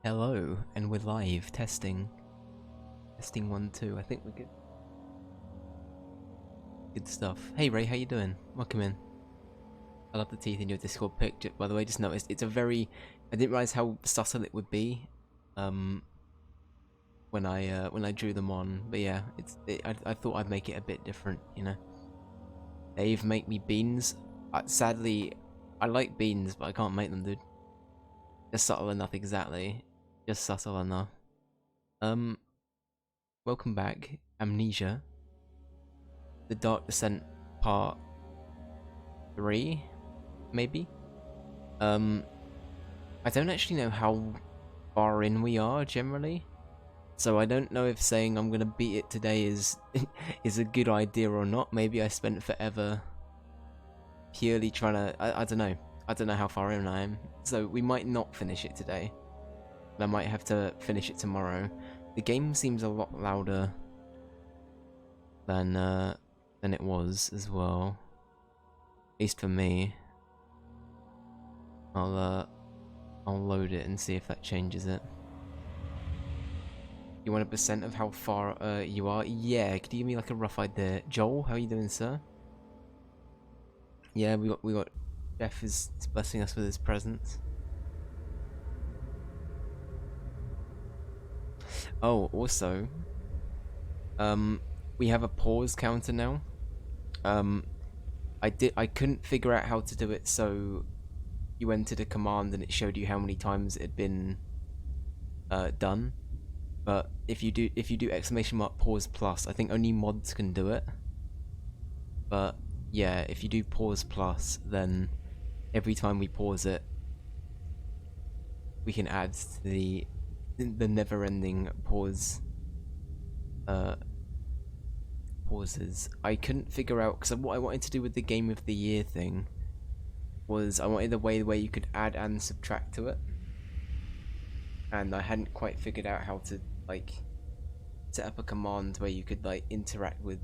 Hello, and we're live, testing. Testing 1, 2, I think we're good. Good stuff. Hey Ray, how you doing? Welcome in. I love the teeth in your Discord pic. By the way, just noticed, it's a very... I didn't realise how subtle it would be, when I drew them on. But yeah, I thought I'd make it a bit different, you know? Dave, make me beans. Sadly, I like beans, but I can't make them, dude. Just subtle enough, exactly. Just subtle enough. Welcome back, Amnesia. The Dark Descent Part 3, maybe? I don't actually know how far in we are, generally. So I don't know if saying I'm gonna beat it today is is a good idea or not. Maybe I spent forever purely trying to... I don't know. I don't know how far in I am. So we might not finish it today. I might have to finish it tomorrow. The game seems a lot louder than it was as well. At least for me. I'll load it and see if that changes it. You want a percent of how far you are? Yeah, could you give me like a rough idea? Joel, how are you doing, sir? Yeah, we got Jeff is blessing us with his presence. Oh, also, we have a pause counter now. I couldn't figure out how to do it, so you entered a command and it showed you how many times it had been done. But if you do !pause plus, I think only mods can do it. But yeah, if you do pause plus, then every time we pause it, we can add to the never-ending pause pauses. I couldn't figure out, because what I wanted to do with the Game of the Year thing was I wanted a way where you could add and subtract to it, and I hadn't quite figured out how to like set up a command where you could like interact with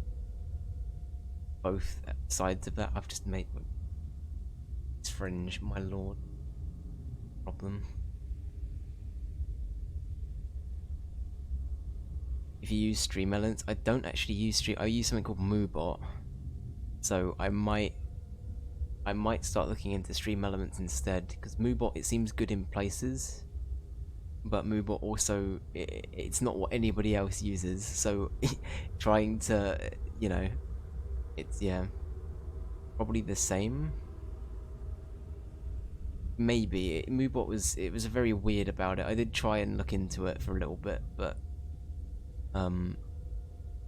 both sides of that. I've just made it's fringe, my lord. Problem. If you use Stream Elements, I don't actually use Stream. I use something called Moobot, so I might start looking into Stream Elements instead, because Moobot, it seems good in places, but Moobot also it's not what anybody else uses. So trying to, you know, it's probably the same. Maybe Moobot was very weird about it. I did try and look into it for a little bit, but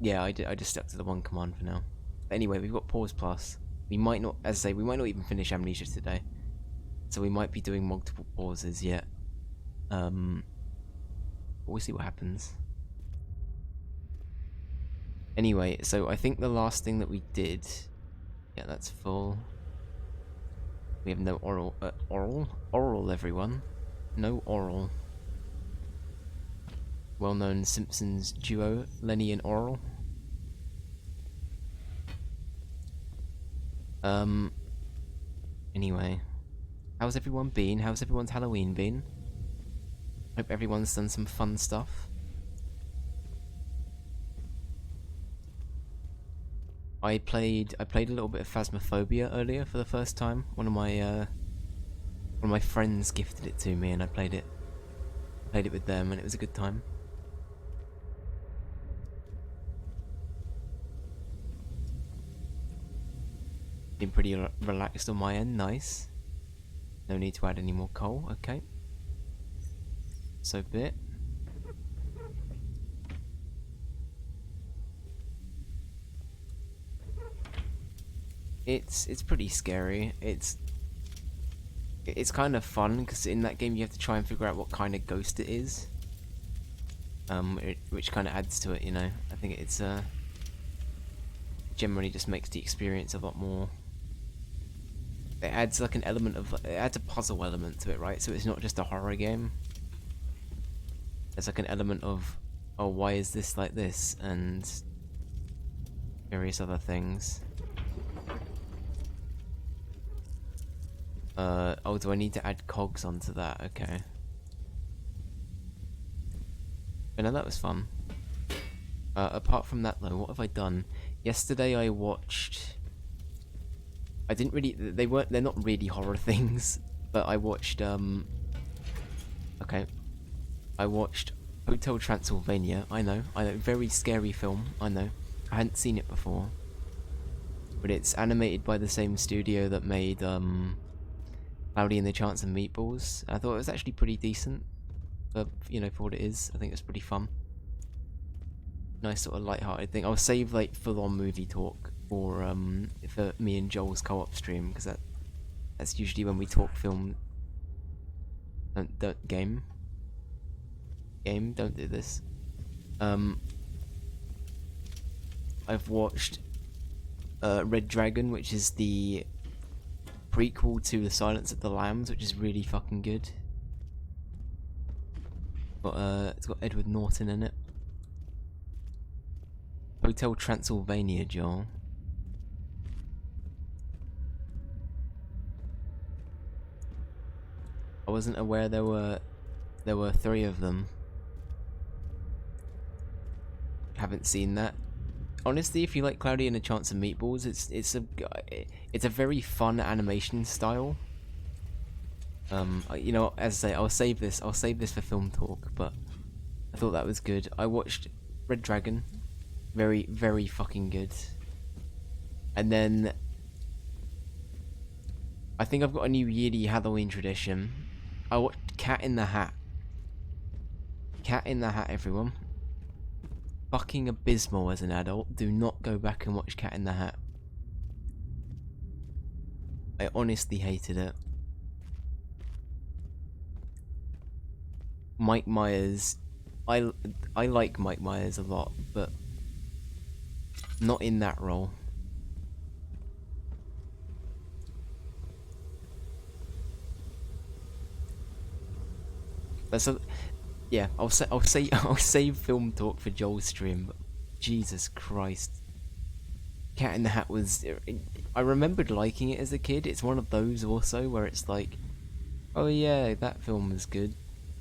yeah, I just stuck to the one command for now. But anyway, we've got pause plus. We might not, as I say, we might not even finish Amnesia today, so we might be doing multiple pauses yet. But we'll see what happens. Anyway, so I think the last thing that we did, yeah, that's full. We have no oral, everyone, no oral. Well-known Simpsons duo, Lenny and Oral. Anyway, how's everyone been? How's everyone's Halloween been? Hope everyone's done some fun stuff. I played a little bit of Phasmophobia earlier for the first time. One of my friends gifted it to me, and I played it with them, and it was a good time. Been pretty relaxed on my end, nice. No need to add any more coal, okay. So be it. It's pretty scary. It's kind of fun, because in that game you have to try and figure out what kind of ghost it is. Which kind of adds to it, you know. I think it's generally just makes the experience a lot more... It adds like an element of... It adds a puzzle element to it, right? So it's not just a horror game. There's like an element of, oh, why is this like this? And various other things. Oh, do I need to add cogs onto that? Okay. But no, that was fun. Apart from that though, what have I done? Yesterday I watched... I didn't really... They're not really horror things, but I watched, okay. I watched Hotel Transylvania. I know. Very scary film. I know. I hadn't seen it before. But it's animated by the same studio that made, Cloudy and the Chance of Meatballs. I thought it was actually pretty decent. But, you know, for what it is, I think it's pretty fun. Nice sort of light-hearted thing. I'll save, like, full-on movie talk for me and Joel's co-op stream, because that's usually when we talk film. Don't game, don't do this. I've watched Red Dragon, which is the prequel to The Silence of the Lambs, which is really fucking good. It's got Edward Norton in it. Hotel Transylvania, Joel. I wasn't aware there were 3 of them. Haven't seen that. Honestly, if you like Cloudy and a Chance of Meatballs, it's a very fun animation style. You know, as I say, I'll save this for film talk, but I thought that was good. I watched Red Dragon. Very, very fucking good. And then I think I've got a new yearly Halloween tradition. I watched Cat in the Hat. Cat in the Hat, everyone. Fucking abysmal as an adult. Do not go back and watch Cat in the Hat. I honestly hated it. Mike Myers. I like Mike Myers a lot, but not in that role. But so, yeah, I'll save film talk for Joel's stream. But Jesus Christ, Cat in the Hat was. I remembered liking it as a kid. It's one of those also where it's like, oh yeah, that film was good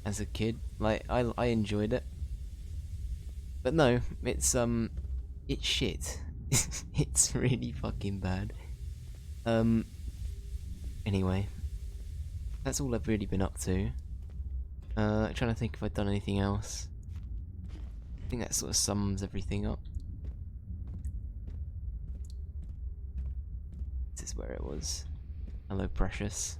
as a kid. Like I enjoyed it. But no, it's shit. It's really fucking bad. Anyway, that's all I've really been up to. Trying to think if I've done anything else. I think that sort of sums everything up. This is where it was. Hello, Precious.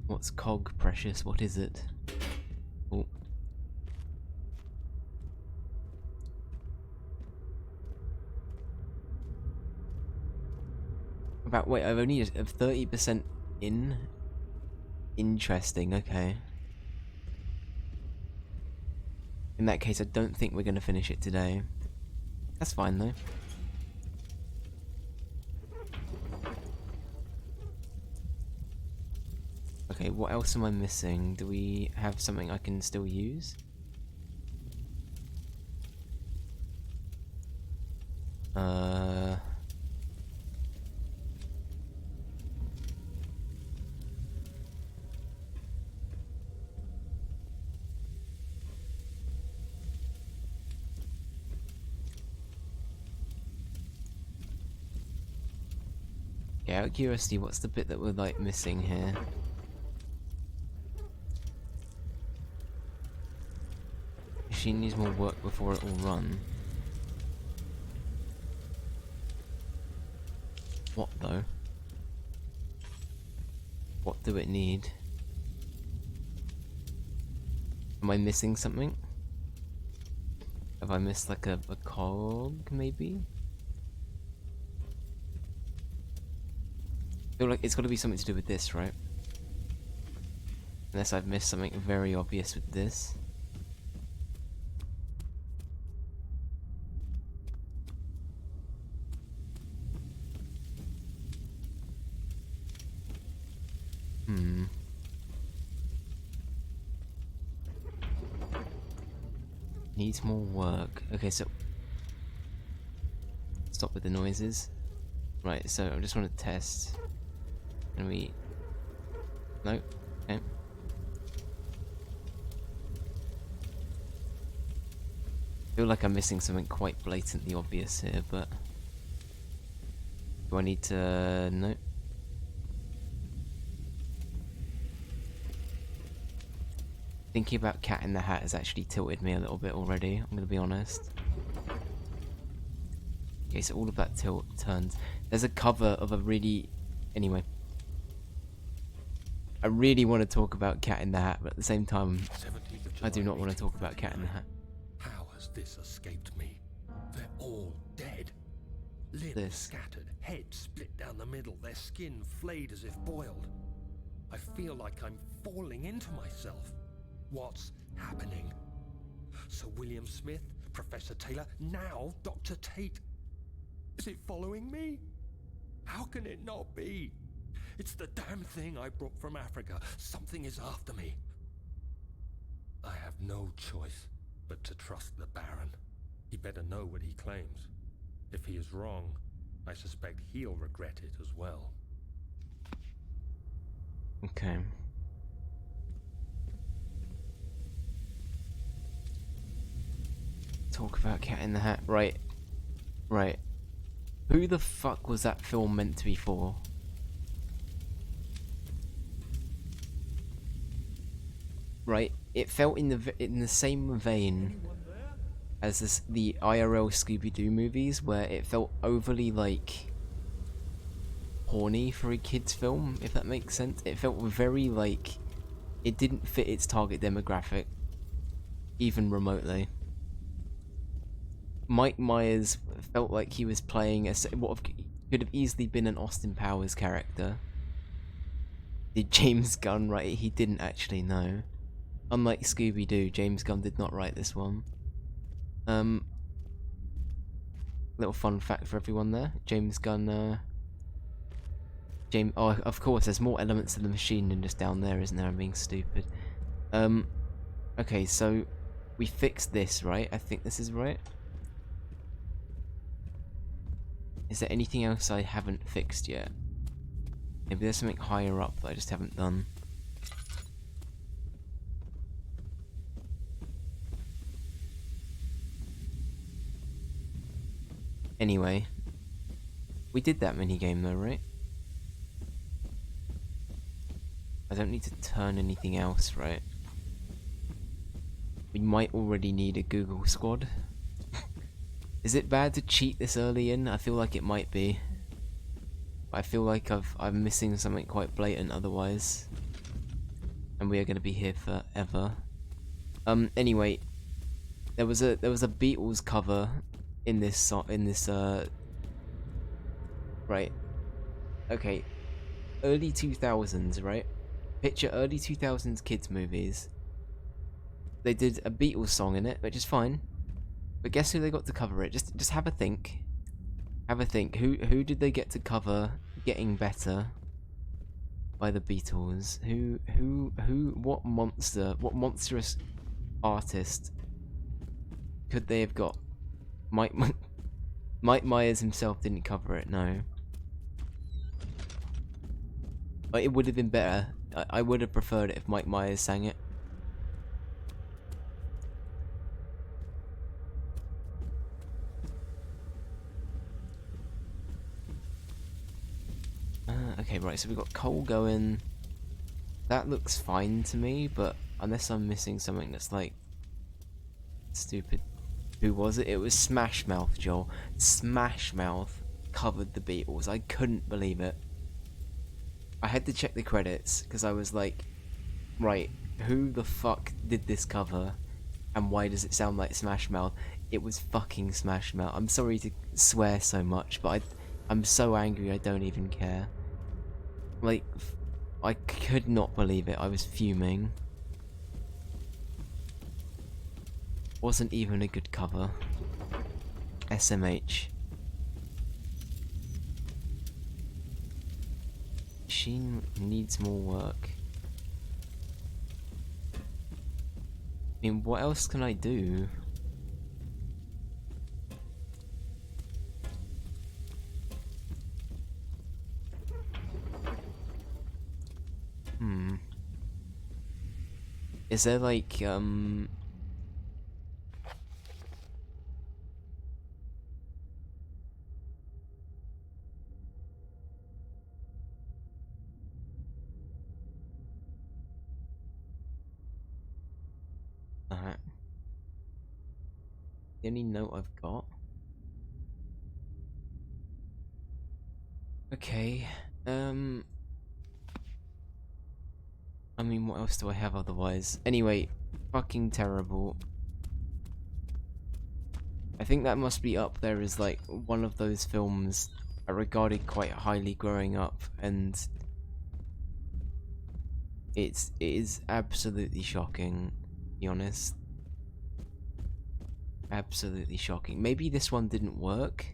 What's cog, Precious? What is it? Oh. Wait, I've only 30% in. Interesting, okay. In that case, I don't think we're gonna finish it today. That's fine though. Okay, what else am I missing? Do we have something I can still use? Yeah, out of curiosity, what's the bit that we're like missing here? Machine needs more work before it will run. What though? What do it need? Am I missing something? Have I missed like a cog maybe? I feel like it's got to be something to do with this, right? Unless I've missed something very obvious with this. Needs more work. Okay, so stop with the noises. Right, so I just want to test. And we... No? Okay. I feel like I'm missing something quite blatantly obvious here, but... Do I need to... No. Thinking about Cat in the Hat has actually tilted me a little bit already, I'm gonna be honest. Okay, so all of that tilt turns. There's a cover of a really... Anyway. I really want to talk about Cat in the Hat, but at the same time, I do not want to talk about Cat in the Hat. How has this escaped me? They're all dead. Limbs scattered, heads split down the middle, their skin flayed as if boiled. I feel like I'm falling into myself. What's happening? Sir William Smith, Professor Taylor, now Dr. Tate. Is it following me? How can it not be? It's the damn thing I brought from Africa. Something is after me. I have no choice but to trust the Baron. He better know what he claims. If he is wrong, I suspect he'll regret it as well. Okay. Talk about Cat in the Hat. Right. Right. Who the fuck was that film meant to be for? Right. It felt in the same vein as the IRL Scooby-Doo movies, where it felt overly like horny for a kids film, if that makes sense. It felt very like it didn't fit its target demographic, even remotely. Mike Myers felt like he was playing what could have easily been an Austin Powers character. Did James Gunn write it? He didn't actually know. Unlike Scooby-Doo, James Gunn did not write this one. Little fun fact for everyone there. James Gunn, oh, of course, there's more elements to the machine than just down there, isn't there? I'm being stupid. Okay, so we fixed this, right? I think this is right. Is there anything else I haven't fixed yet? Maybe there's something higher up that I just haven't done. Anyway, we did that minigame though, right? I don't need to turn anything else, right? We might already need a Google squad. Is it bad to cheat this early in? I feel like it might be. I feel like I'm missing something quite blatant otherwise. And we are going to be here forever. Anyway, there was a Beatles cover in this right. Okay. Early 2000s, right? Picture early 2000s kids movies. They did a Beatles song in it, which is fine. But guess who they got to cover it? Just have a think. Have a think. Who did they get to cover Getting Better by the Beatles? What monstrous artist could they have got? Mike Myers himself didn't cover it, no. But it would have been better. I would have preferred it if Mike Myers sang it. Okay, right, so we've got coal going. That looks fine to me, but unless I'm missing something that's like stupid. Who was it? It was Smash Mouth, Joel. Smash Mouth covered the Beatles. I couldn't believe it. I had to check the credits because I was like, right, who the fuck did this cover and why does it sound like Smash Mouth? It was fucking Smash Mouth. I'm sorry to swear so much, but I'm so angry I don't even care. Like, I could not believe it. I was fuming. Wasn't even a good cover. SMH. Machine needs more work. I mean, what else can I do? Is there like, the only note I've got. Okay, I mean, what else do I have otherwise? Anyway, fucking terrible. I think that must be up there as like one of those films I regarded quite highly growing up, and it is absolutely shocking, to be honest. Absolutely shocking. Maybe this one didn't work.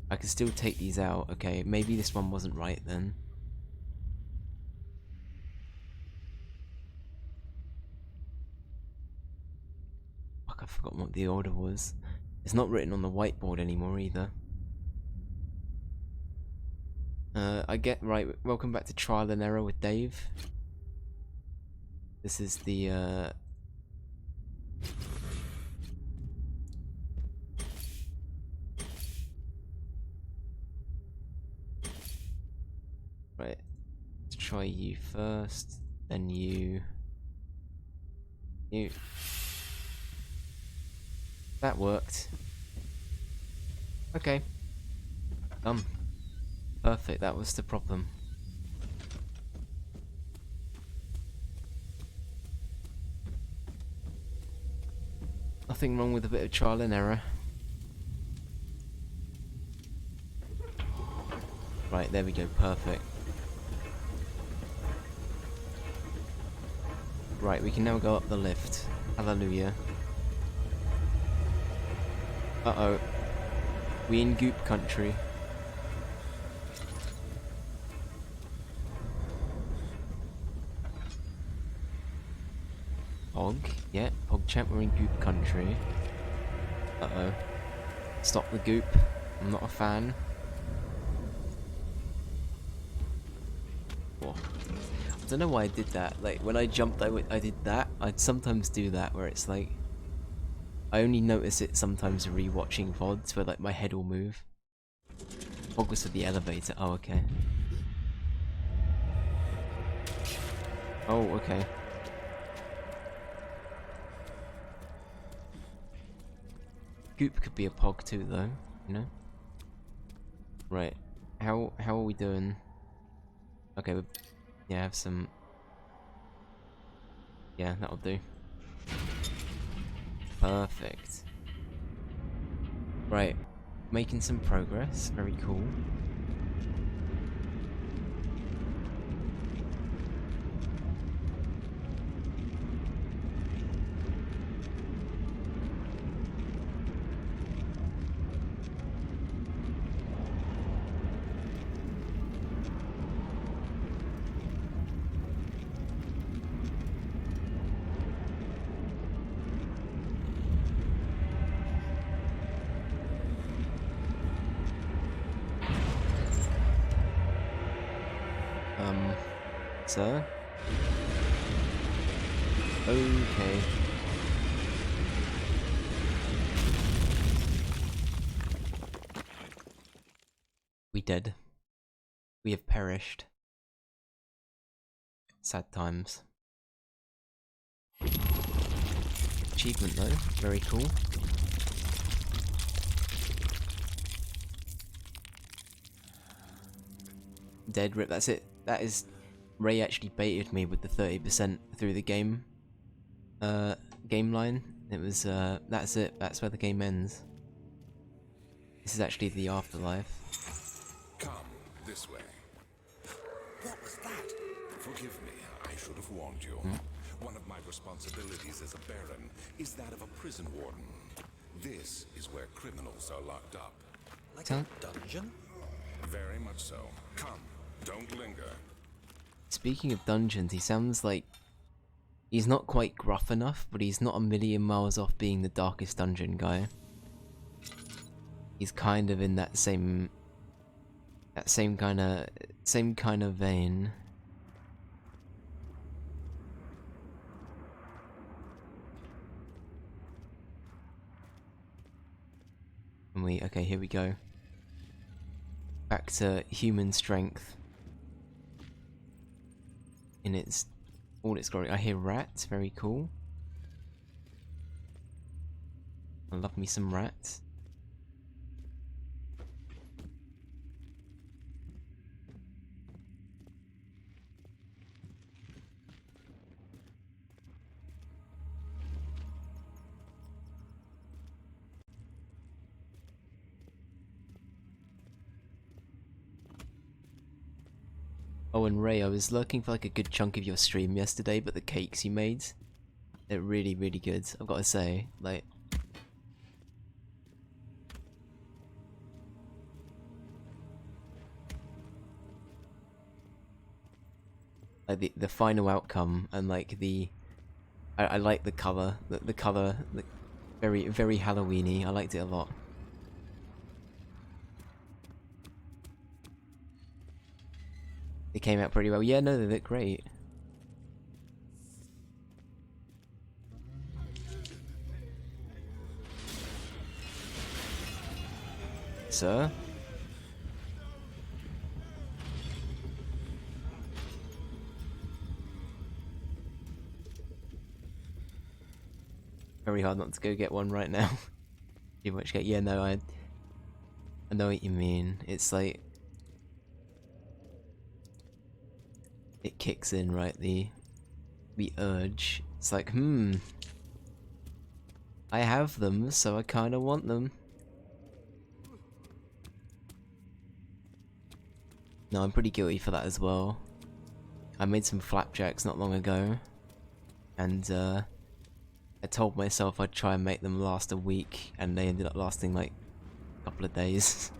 I can still take these out. Okay, maybe this one wasn't right then. Fuck, I forgot what the order was. It's not written on the whiteboard anymore either. I get right. Welcome back to Trial and Error with Dave. This is the right. Let's try you first, then you. You. That worked. Okay. Done. Perfect. That was the problem. Nothing wrong with a bit of trial and error. Right, there we go, perfect. Right, we can now go up the lift. Hallelujah. Uh-oh. We in goop country. Pog? Yeah, PogChamp, we're in goop country. Uh-oh. Stop the goop. I'm not a fan. Whoa. I don't know why I did that. Like, when I jumped, I did that. I'd sometimes do that, where it's like... I only notice it sometimes re-watching VODs, where like my head will move. Pog was for the elevator. Oh, okay. Oh, okay. Goop could be a Pog too, though, you know? Right. How are we doing? Okay, yeah, have some... Yeah, that'll do. Perfect. Right. Making some progress. Very cool. Sir? Okay. We dead. We have perished. Sad times. Achievement though, very cool. Dead rip, that's it. That is... Ray actually baited me with the 30% through the game. Game line. It was, that's it. That's where the game ends. This is actually the afterlife. Come, this way. What was that? Forgive me, I should have warned you. One of my responsibilities as a Baron is that of a prison warden. This is where criminals are locked up. Like a dungeon? Very much so. Come, don't linger. Speaking of dungeons, he sounds like... He's not quite gruff enough, but he's not a million miles off being the darkest dungeon guy. He's kind of in that same... That same kind of vein. And okay, here we go. Back to human strength. In all its glory. I hear rats, very cool. I love me some rats. Oh, and Ray, I was lurking for like a good chunk of your stream yesterday, but the cakes you made, they're really, really good. I've got to say, like, the final outcome and like I like the color, the color, very, very Halloweeny. I liked it a lot. It came out pretty well. Yeah, no, they look great. Sir? Very hard not to go get one right now. Too much cake. Yeah, no, I know what you mean. It's like it kicks in, right? The urge. It's like, I have them, so I kind of want them. No, I'm pretty guilty for that as well. I made some flapjacks not long ago, and I told myself I'd try and make them last a week, and they ended up lasting like a couple of days.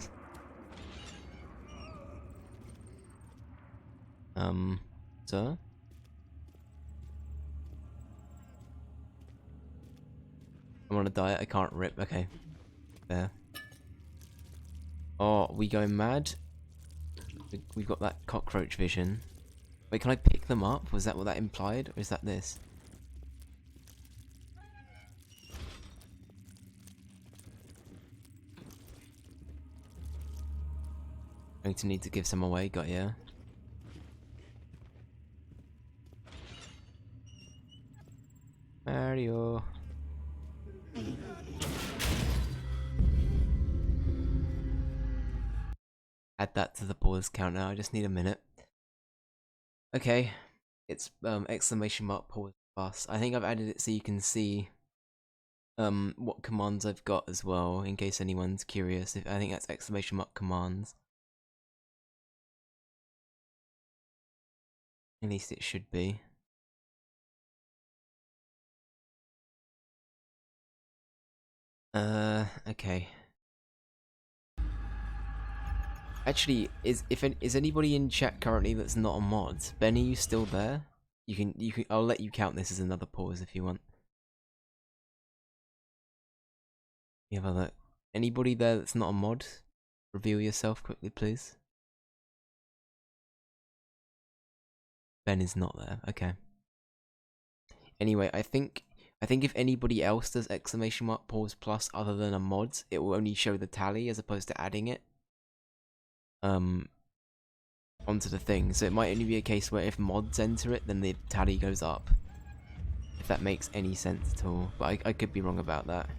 Sir? I'm on a diet, I can't rip. Okay. There. Oh, we going mad? We've got that cockroach vision. Wait, can I pick them up? Was that what that implied? Or is that this? Going to need to give some away, got ya. Mario. Add that to the pause count now, I just need a minute. Okay, it's exclamation mark pause plus. I think I've added it so you can see what commands I've got as well, in case anyone's curious. I think that's exclamation mark commands. At least it should be. Okay. Actually, is anybody in chat currently that's not a mod? Ben, are you still there? You can. I'll let you count this as another pause if you want. You have a look. Anybody there that's not a mod? Reveal yourself quickly, please. Ben is not there. Okay. Anyway, I think if anybody else does exclamation mark pause plus other than a mod, it will only show the tally as opposed to adding it onto the thing. So it might only be a case where if mods enter it, then the tally goes up. If that makes any sense at all. But I could be wrong about that.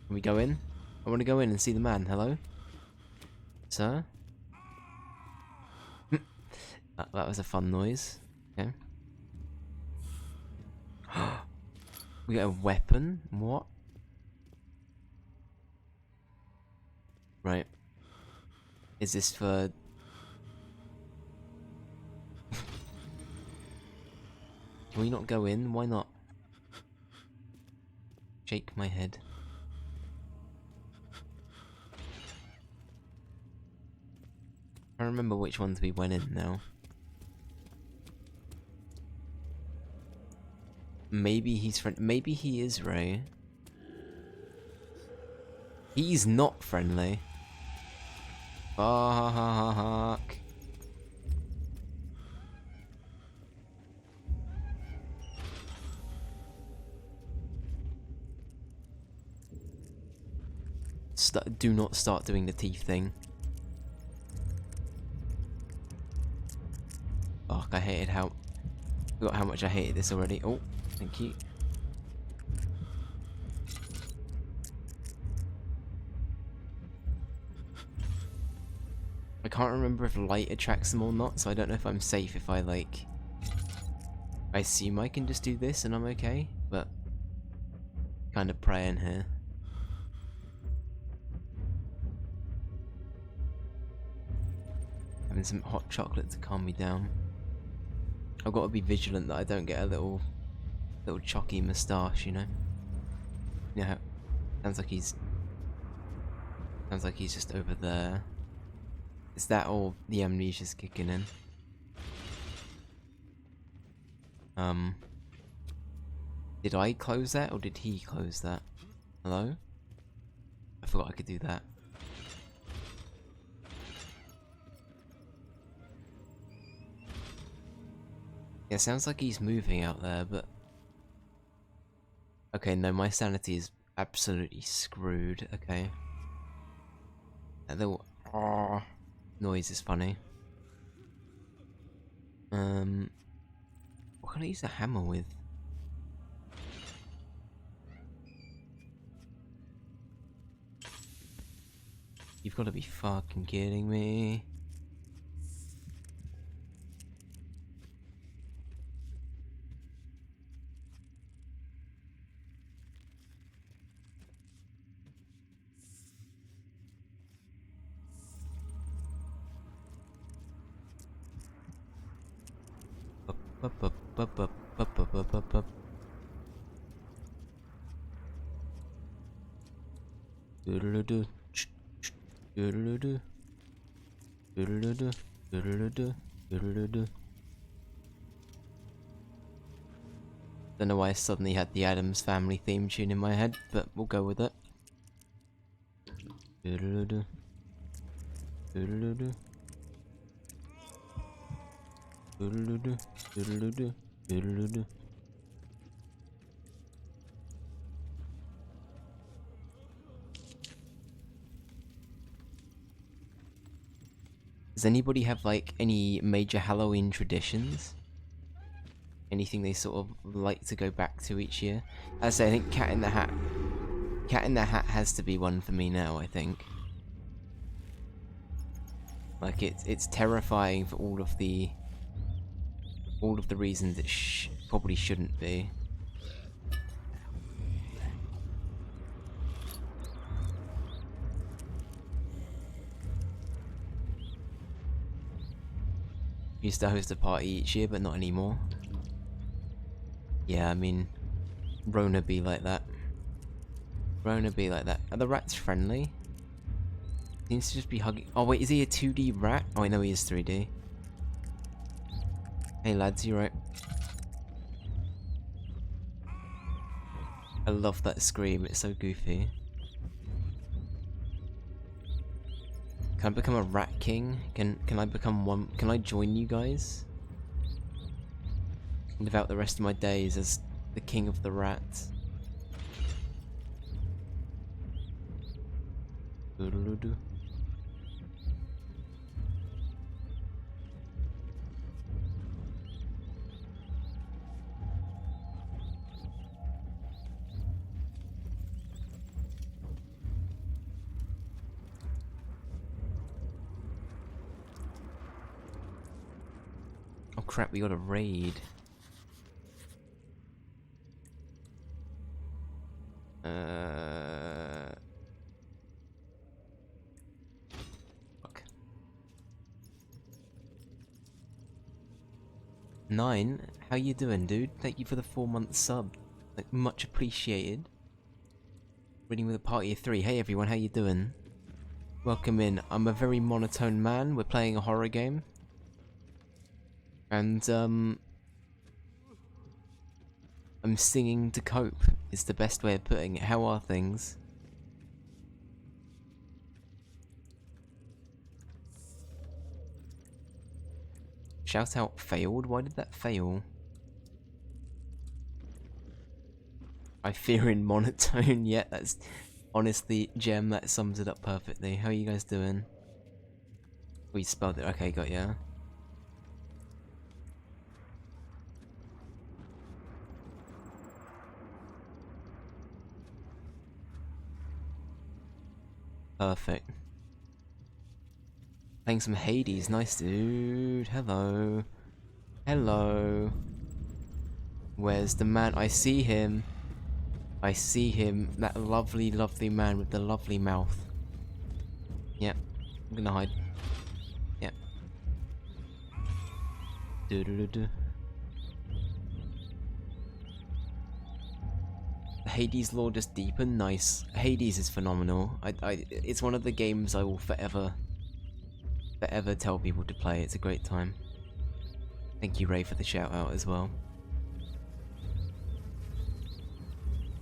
Can we go in? I want to go in and see the man. Hello? Sir? that was a fun noise. Okay. We got a weapon? What? Right. Is this for... Can we not go in? Why not? Shake my head. I don't remember which ones we went in now. Maybe he's maybe he is Ray. He's not friendly. Fuck. Do not start doing the teeth thing. Fuck, I hated how... Forgot how much I hated this already. Oh, thank you. can't remember if light attracts them or not, so I don't know if I'm safe if I like... I assume I can just do this and I'm okay, but... kind of praying here. Having some hot chocolate to calm me down. I've got to be vigilant that I don't get a little chalky moustache, you know? Yeah, sounds like he's just over there. Is that all the amnesia's kicking in? Did I close that or did he close that? Hello? I forgot I could do that. Yeah, sounds like he's moving out there, but... okay, no, my sanity is absolutely screwed, okay. That little noise is funny. What can I use a hammer with? You've got to be fucking kidding me. Doodle-doo, doodle-doo, doodle-doo, doodle-doo, doodle-doo. Don't know why I suddenly had the Addams Family theme tune in my head, but we'll go with it. Doodle-doo, doodle-doo, doodle-doo, doodle-doo, doodle-doo. Does anybody have like any major Halloween traditions? Anything they sort of like to go back to each year? As I say, I think Cat in the Hat. Cat in the Hat has to be one for me now, I think. Like it's terrifying for all of the reasons it probably shouldn't be. Used to host a party each year, but not anymore. Yeah, I mean, Rona be like that. Rona be like that. Are the rats friendly? Seems to just be hugging. Oh wait, is he a 2D rat? Oh, I know he is 3D. Hey lads, you right? I love that scream, it's so goofy. Can I become a rat king? Can I become one? Can I join you guys? Live out the rest of my days as the king of the rats. Doodle-doo. Oh crap, we got a raid. Fuck. 9? How you doing, dude? Thank you for the 4-month sub. Like, much appreciated. Reading with a party of 3. Hey everyone, how you doing? Welcome in. I'm a very monotone man. We're playing a horror game. And, I'm singing to cope, is the best way of putting it. How are things? Shout out failed? Why did that fail? I fear in monotone. Yeah, that's honestly, Gem, that sums it up perfectly. How are you guys doing? We spelled it. Okay, got ya. Perfect. Playing some Hades. Nice, dude. Hello. Hello. Where's the man? I see him. I see him. That lovely, lovely man with the lovely mouth. Yep. I'm gonna hide. Yep. Do-do-do-do. The Hades lore just deepened. Nice. Hades is phenomenal. It's one of the games I will forever tell people to play. It's a great time. Thank you, Ray, for the shout out as well.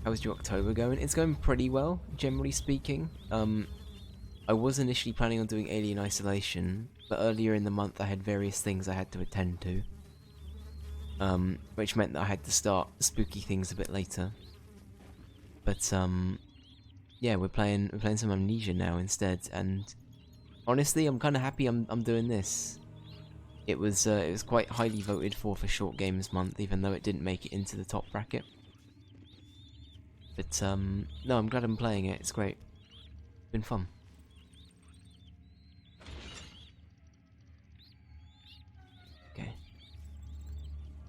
How's your October going? It's going pretty well, generally speaking. I was initially planning on doing Alien Isolation, but earlier in the month I had various things I had to attend to. Which meant that I had to start spooky things a bit later. But yeah, we're playing some Amnesia now instead, and honestly, I'm kind of happy I'm doing this. It was quite highly voted for Short Games Month, even though it didn't make it into the top bracket. But no, I'm glad I'm playing it. It's great. It's been fun. Okay.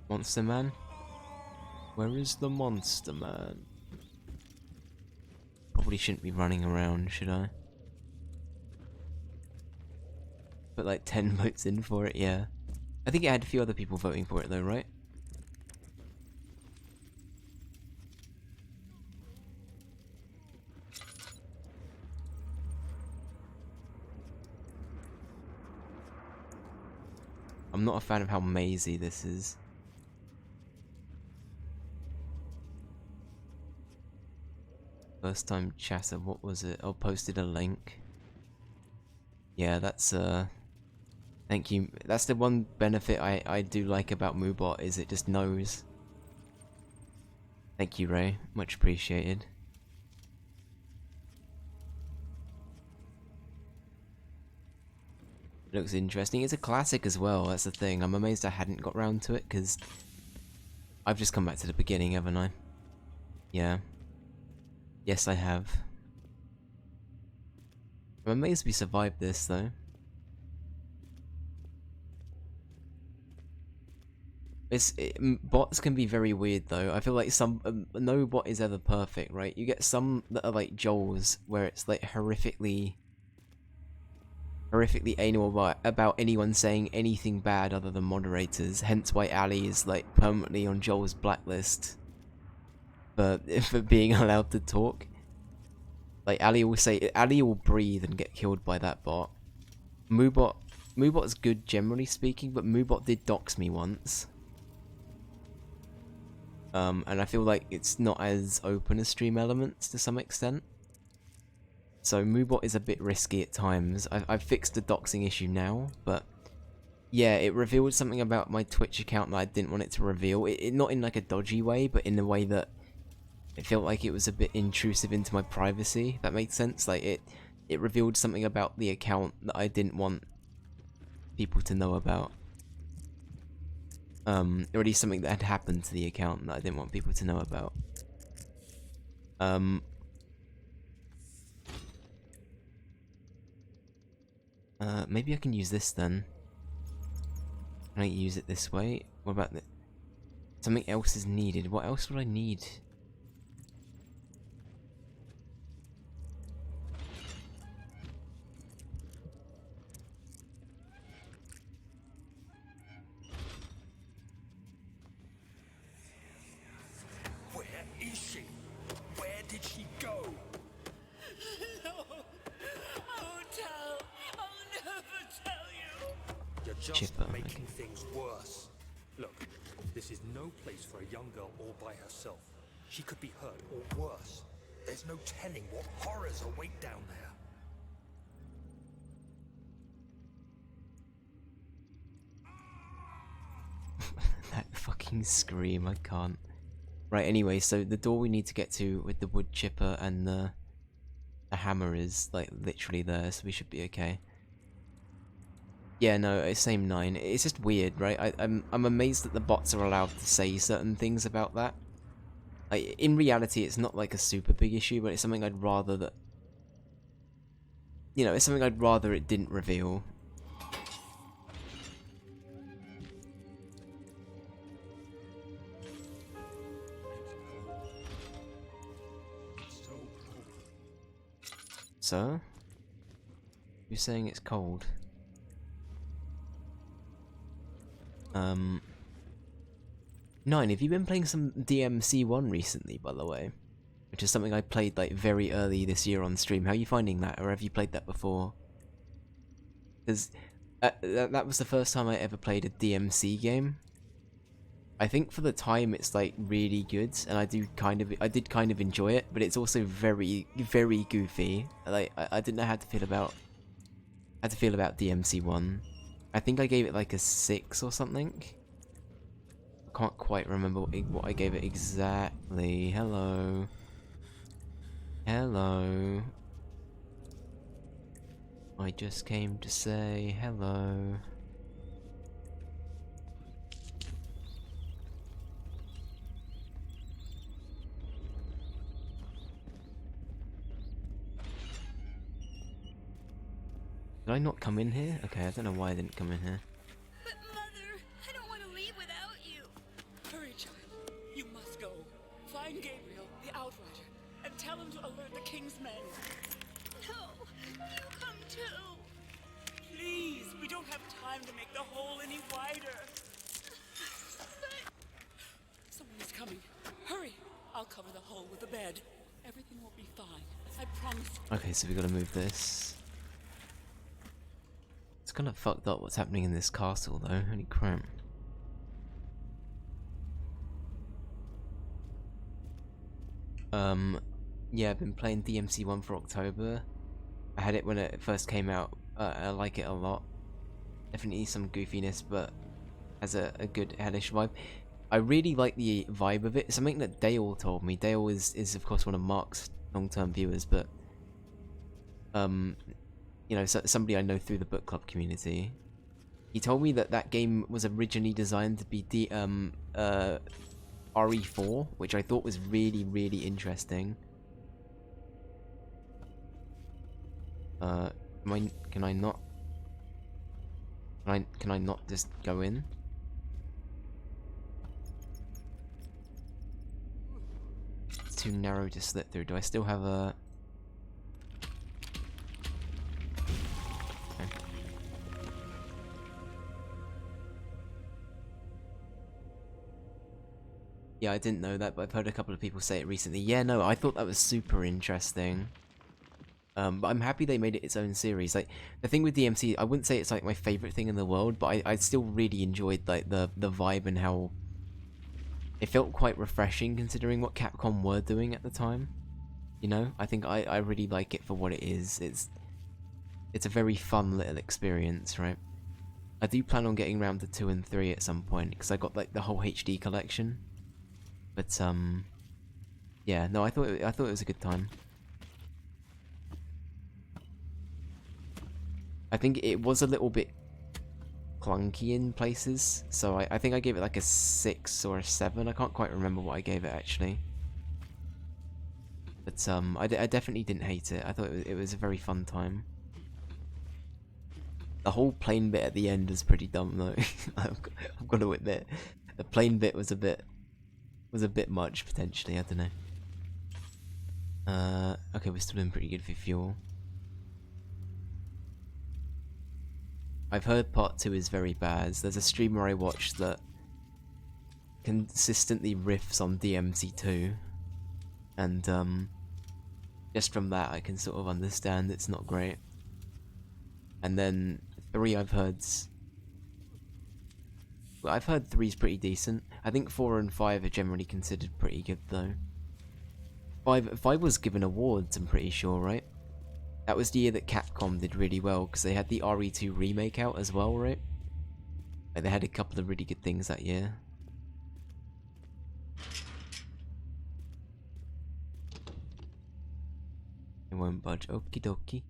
Monster Man? Where is the Monster Man? Probably shouldn't be running around, should I? Put like 10 votes in for it, yeah. I think it had a few other people voting for it though, right? I'm not a fan of how mazy this is. First time chatter, what was it? I posted a link. Yeah, that's thank you. That's the one benefit I do like about Moobot, is it just knows. Thank you, Ray. Much appreciated. Looks interesting. It's a classic as well, that's the thing. I'm amazed I hadn't got round to it, because I've just come back to the beginning, haven't I? Yeah. Yes, I have. I'm amazed we survived this, though. Bots can be very weird, though. I feel like no bot is ever perfect, right? You get some that are like Joel's, where it's like horrifically anal about anyone saying anything bad other than moderators. Hence why Ali is like permanently on Joel's blacklist for being allowed to talk. Like Ali will breathe and get killed by that bot. Moobot's good generally speaking, but Moobot did dox me once. And I feel like it's not as open as Stream Elements to some extent. So Moobot is a bit risky at times. I've fixed the doxing issue now, but yeah, it revealed something about my Twitch account that I didn't want it to reveal. It not in like a dodgy way, but in a way that it felt like it was a bit intrusive into my privacy, if that makes sense. Like it revealed something about the account that I didn't want people to know about. Or at least something that had happened to the account that I didn't want people to know about. Maybe I can use this then. Can I use it this way? What about something else is needed? What else would I need? Where is she? Where did she go? No, I won't tell. I'll never tell you. You're just Chipper, making things worse. Look, this is no place for a young girl all by herself. She could be hurt or worse. There's no telling what horrors await down there. That fucking scream, I can't. Right, anyway, so the door we need to get to with the wood chipper and the hammer is like literally there, so we should be okay. Yeah, no, it's same 9. It's just weird, right? I'm amazed that the bots are allowed to say certain things about that. Like, in reality, it's not like a super big issue, but it's something I'd rather that... You know, it's something I'd rather it didn't reveal. sir? You're saying it's cold. 9, have you been playing some DMC1 recently, by the way? Which is something I played like very early this year on stream. How are you finding that, or have you played that before? Because that was the first time I ever played a DMC game. I think for the time it's like really good, and I did kind of enjoy it, but it's also very, very goofy. Like I didn't know how to feel about DMC1. I think I gave it like a 6 or something. I can't quite remember what I gave it exactly. Hello. Hello. I just came to say hello. Did I not come in here? Okay, I don't know why I didn't come in here. But Mother, I don't want to leave without you. Hurry, child. You must go. Find Gabriel, the Outrider, and tell him to alert the King's men. No, you come too. Please, we don't have time to make the hole any wider. Someone is coming. Hurry. I'll cover the hole with a bed. Everything will be fine. I promise. Okay, so we gotta move this. It's kind of fucked up what's happening in this castle, though. Holy crap. Yeah, I've been playing DMC1 for October. I had it when it first came out. I like it a lot. Definitely some goofiness, but has a good hellish vibe. I really like the vibe of it. It's something that Dale told me. Dale is of course one of Mark's long-term viewers, but you know, somebody I know through the book club community. He told me that that game was originally designed to be RE4, which I thought was really, really interesting. Can I not just go in? It's too narrow to slip through. Do I still have a... Okay. Yeah, I didn't know that, but I've heard a couple of people say it recently. Yeah, no, I thought that was super interesting. But I'm happy they made it its own series. Like, the thing with DMC, I wouldn't say it's like my favorite thing in the world, but I still really enjoyed like the vibe and how it felt quite refreshing considering what Capcom were doing at the time. You know, I think I really like it for what it is. It's a very fun little experience, right? I do plan on getting around to 2 and 3 at some point because I got like the whole HD collection. But yeah, no, I thought it was a good time. I think it was a little bit clunky in places, so I think I gave it like a 6 or a 7. I can't quite remember what I gave it actually. But I definitely didn't hate it. I thought it was a very fun time. The whole plane bit at the end was pretty dumb though. I've got to admit, the plane bit was a bit much potentially. I don't know. Okay, we're still doing pretty good for fuel. I've heard part 2 is very bad. There's a streamer I watched that consistently riffs on DMC2, and just from that I can sort of understand it's not great. And then 3 I've heard 3's pretty decent. I think 4 and 5 are generally considered pretty good though. 5 was given awards, I'm pretty sure, right? That was the year that Capcom did really well, because they had the RE2 remake out as well, right? Like, they had a couple of really good things that year. It won't budge. Okie dokie.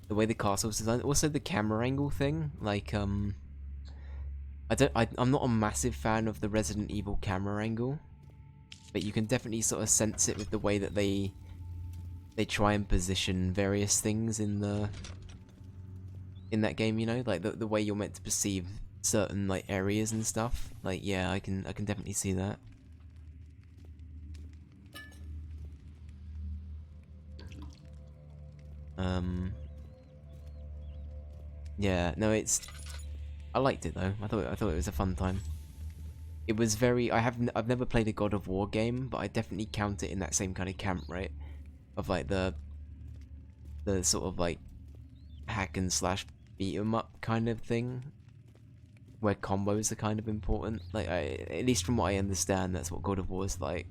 The way the castle's designed. Also the camera angle thing, like, I'm not a massive fan of the Resident Evil camera angle, but you can definitely sort of sense it with the way that they try and position various things in that game, you know, like the way you're meant to perceive certain like areas and stuff. Like yeah, I can definitely see that. Yeah, no, I liked it though. I thought it was a fun time. It was very. I've never played a God of War game, but I definitely count it in that same kind of camp, right? Of like the sort of like hack and slash beat 'em up kind of thing, where combos are kind of important. Like at least from what I understand, that's what God of War is like.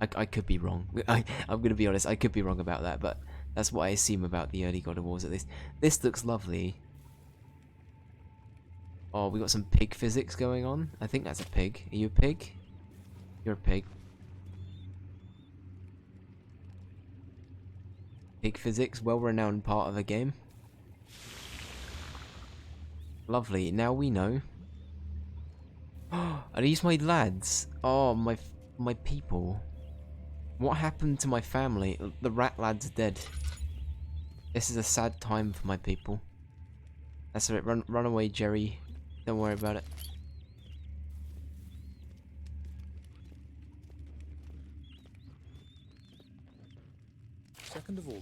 I could be wrong. I'm gonna be honest. I could be wrong about that, but that's what I assume about the early God of Wars at least. This looks lovely. Oh, we got some pig physics going on. I think that's a pig. Are you a pig? You're a pig. Pig physics, well-renowned part of the game. Lovely. Now we know. Are these my lads? Oh, my people. What happened to my family? The rat lad's dead. This is a sad time for my people. That's it. Run away, Jerry. Don't worry about it.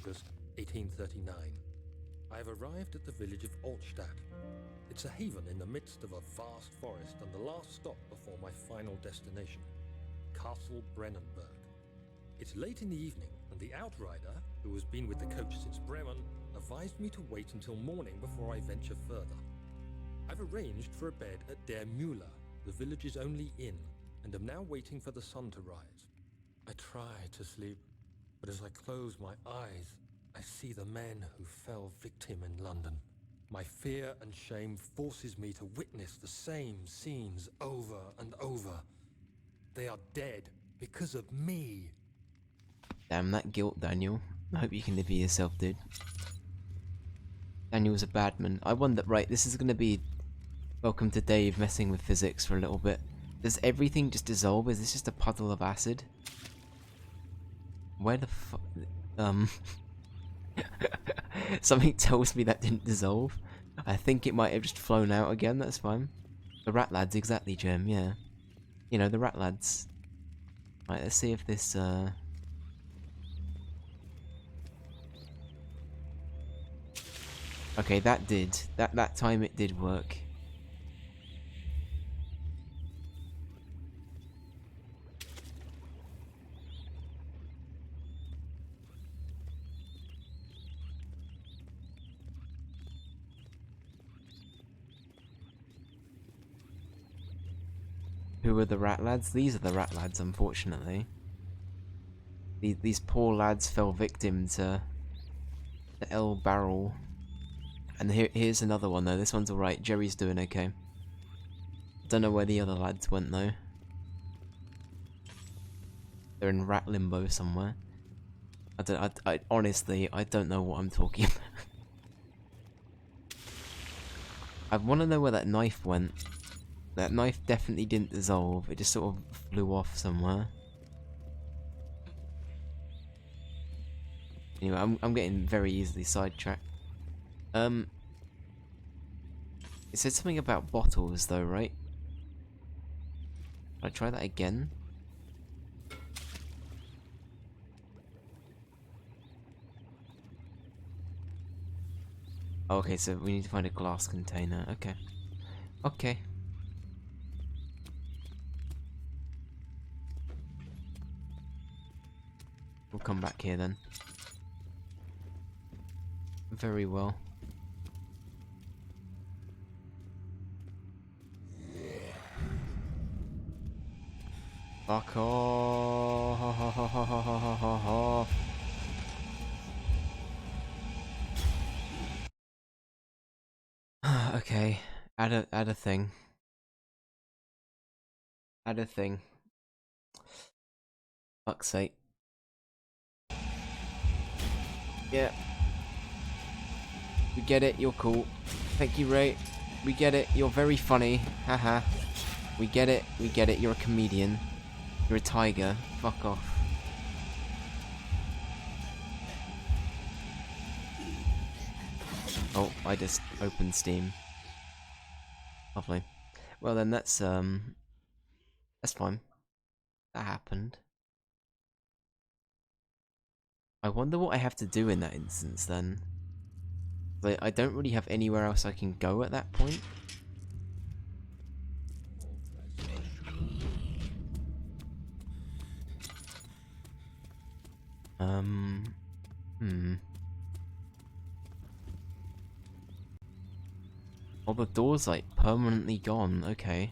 August 1839. I have arrived at the village of Altstadt. It's a haven in the midst of a vast forest and the last stop before my final destination, Castle Brennenburg. It's late in the evening, and the outrider, who has been with the coach since Bremen, advised me to wait until morning before I venture further. I've arranged for a bed at Der Müller, the village's only inn, and am now waiting for the sun to rise. I try to sleep, but as I close my eyes, I see the men who fell victim in London. My fear and shame forces me to witness the same scenes over and over. They are dead because of me. Damn that guilt, Daniel. I hope you can live with yourself, dude. Daniel's a bad man. I wonder, right, this is gonna be welcome to Dave messing with physics for a little bit. Does everything just dissolve? Is this just a puddle of acid? Where the fuck? Something tells me that didn't dissolve. I think it might have just flown out again, that's fine. The rat lads, exactly, Jem, yeah. You know, the rat lads. Right, let's see if this, okay, that did. That time it did work. Who are the rat lads? These are the rat lads, unfortunately. These poor lads fell victim to the L barrel. And here's another one though. This one's alright. Jerry's doing okay. Don't know where the other lads went though. They're in rat limbo somewhere. I honestly, I don't know what I'm talking about. I want to know where that knife went. That knife definitely didn't dissolve. It just sort of flew off somewhere. Anyway, I'm getting very easily sidetracked. It said something about bottles though, right? Can I try that again? Oh, okay, so we need to find a glass container. Okay. Okay. We'll come back here then. Very well. Fuck off. Okay, add a thing. Add a thing. Fuck's sake. Yeah. We get it, you're cool. Thank you, Ray. We get it, you're very funny. Haha. We get it, you're a comedian. You're a tiger. Fuck off. Oh, I just opened Steam. Lovely. Well then, that's fine. That happened. I wonder what I have to do in that instance then. Like, I don't really have anywhere else I can go at that point. Oh, the door's like permanently gone. Okay.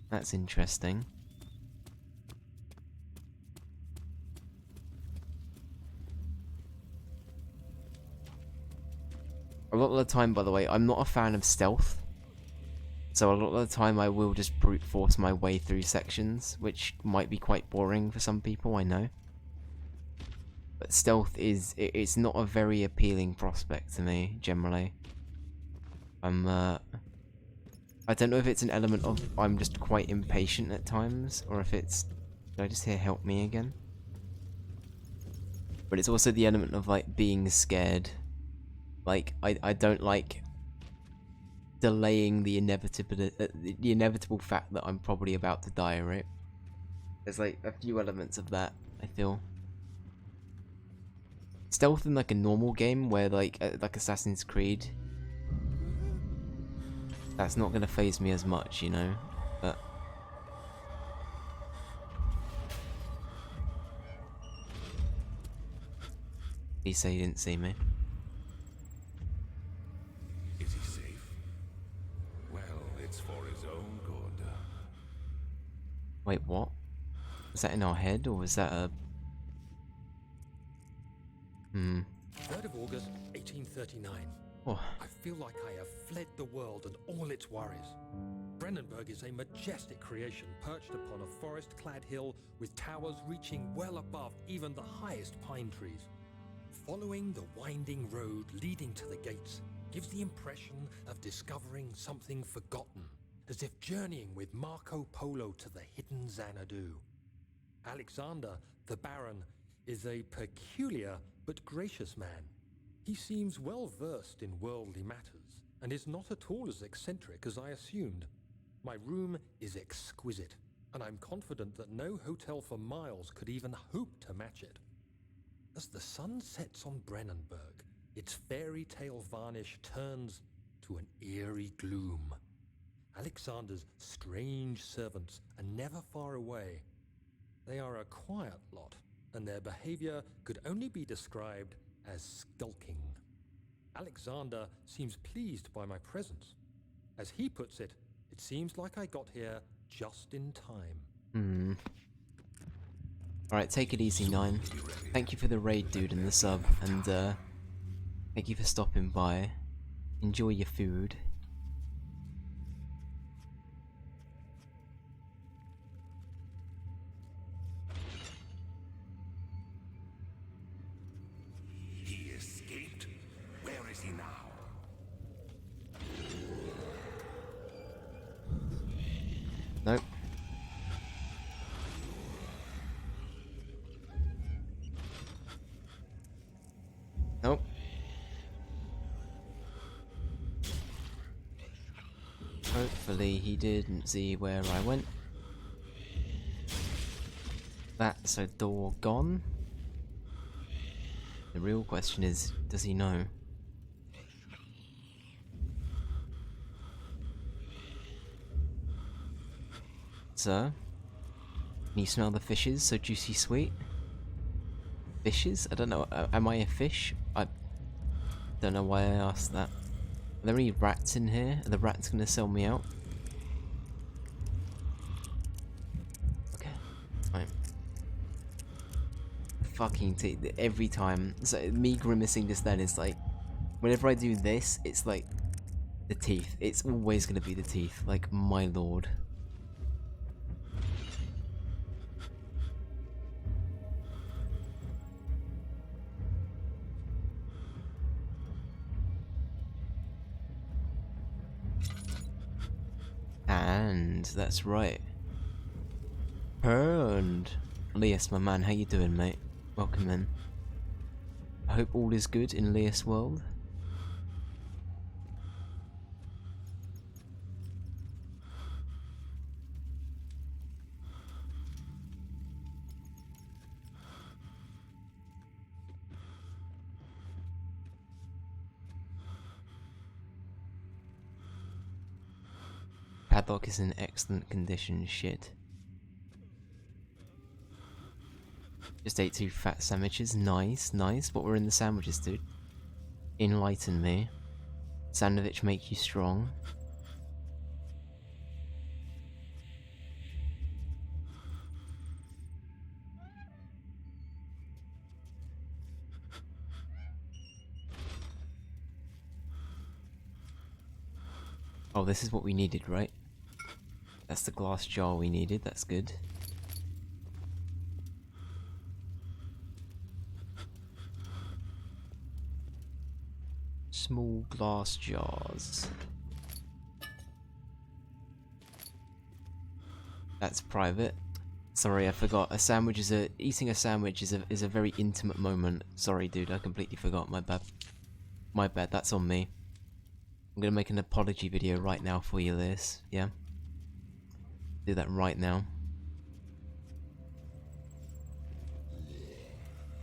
That's interesting. A lot of the time, by the way, I'm not a fan of stealth. So a lot of the time I will just brute force my way through sections, which might be quite boring for some people, I know. But stealth it's not a very appealing prospect to me, generally. I don't know if it's an element of I'm just quite impatient at times, or if it's... Did I just hear help me again? But it's also the element of like being scared. Like, I don't like delaying the inevitable fact that I'm probably about to die, right? There's like a few elements of that, I feel. Stealth in like a normal game where like Assassin's Creed, that's not gonna phase me as much, you know? But he said he didn't see me. Is he safe? Well, it's for his own good. Wait, what? Was that in our head, or was that a... 3rd of August, 1839. Oh. I feel like I have fled the world and all its worries. Brennenburg is a majestic creation perched upon a forest-clad hill with towers reaching well above even the highest pine trees. Following the winding road leading to the gates gives the impression of discovering something forgotten, as if journeying with Marco Polo to the hidden Xanadu. Alexander, the Baron, is a peculiar but gracious man. He seems well versed in worldly matters, and is not at all as eccentric as I assumed. My room is exquisite, and I'm confident that no hotel for miles could even hope to match it. As the sun sets on Brennenburg, its fairy tale varnish turns to an eerie gloom. Alexander's strange servants are never far away. They are a quiet lot, and their behavior could only be described as skulking. Alexander seems pleased by my presence. As he puts it, it seems like I got here just in time. Alright, take it easy, 9. Thank you for the raid, dude, and the sub, and thank you for stopping by. Enjoy your food. He escaped? Where is he now? Nope. Nope. Hopefully he didn't see where I went. That's a door gone. The real question is, does he know? Sir? Can you smell the fishes so juicy sweet? Fishes? I don't know. Am I a fish? I don't know why I asked that. Are there any rats in here? Are the rats gonna sell me out? Okay, fine. Fucking every time. So me grimacing just then is like, whenever I do this, it's like the teeth. It's always gonna be the teeth. Like, my lord. And that's right. And Elias, my man, how you doing, mate? Welcome in. I hope all is good in Elias' world. padlock is in excellent condition. Shit. Just ate 2 fat sandwiches. Nice, nice. What were in the sandwiches, dude? Enlighten me. Sandwich make you strong. Oh, this is what we needed, right? That's the glass jar we needed. That's good. Small glass jars. That's private. Sorry, I forgot. Eating a sandwich is a very intimate moment. Sorry, dude, I completely forgot. My bad. My bad. That's on me. I'm gonna make an apology video right now for you, Liz. Yeah. Do that right now.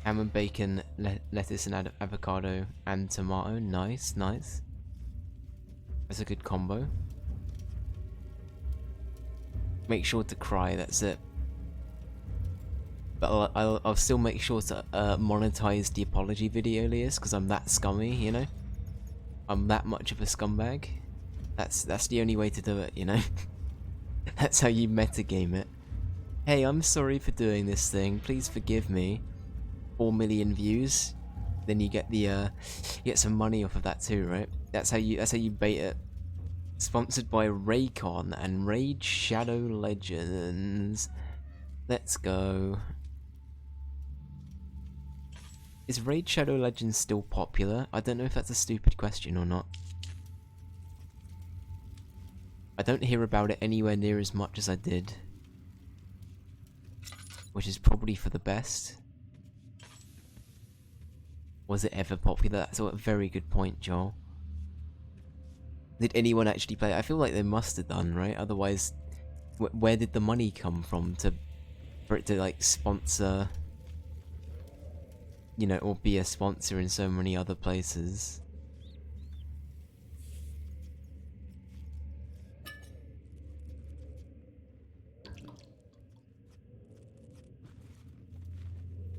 Ham and bacon, lettuce and avocado and tomato. Nice, nice. That's a good combo. Make sure to cry, that's it. But I'll still make sure to monetize the apology video, Liz, because I'm that scummy, you know? I'm that much of a scumbag. That's the only way to do it, you know? That's how you metagame it. Hey, I'm sorry for doing this thing. Please forgive me. 4 million views. Then you get the you get some money off of that too, right? That's how you bait it. Sponsored by Raycon and Raid Shadow Legends. Let's go. Is Raid Shadow Legends still popular? I don't know if that's a stupid question or not. I don't hear about it anywhere near as much as I did. Which is probably for the best. Was it ever popular? That's a very good point, Joel. Did anyone actually play it? I feel like they must have done, right? Otherwise, where did the money come from for it to like sponsor, you know, or be a sponsor in so many other places?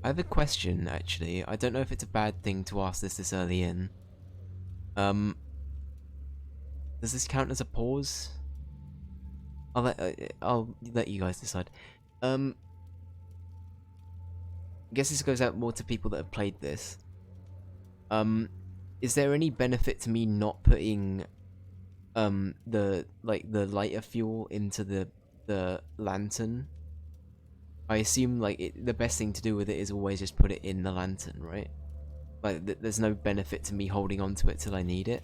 I have a question, actually. I don't know if it's a bad thing to ask this early in. Does this count as a pause? I'll let you guys decide. I guess this goes out more to people that have played this. Is there any benefit to me not putting the lighter fuel into the lantern? I assume like the best thing to do with it is always just put it in the lantern, right? Like there's no benefit to me holding on to it till I need it.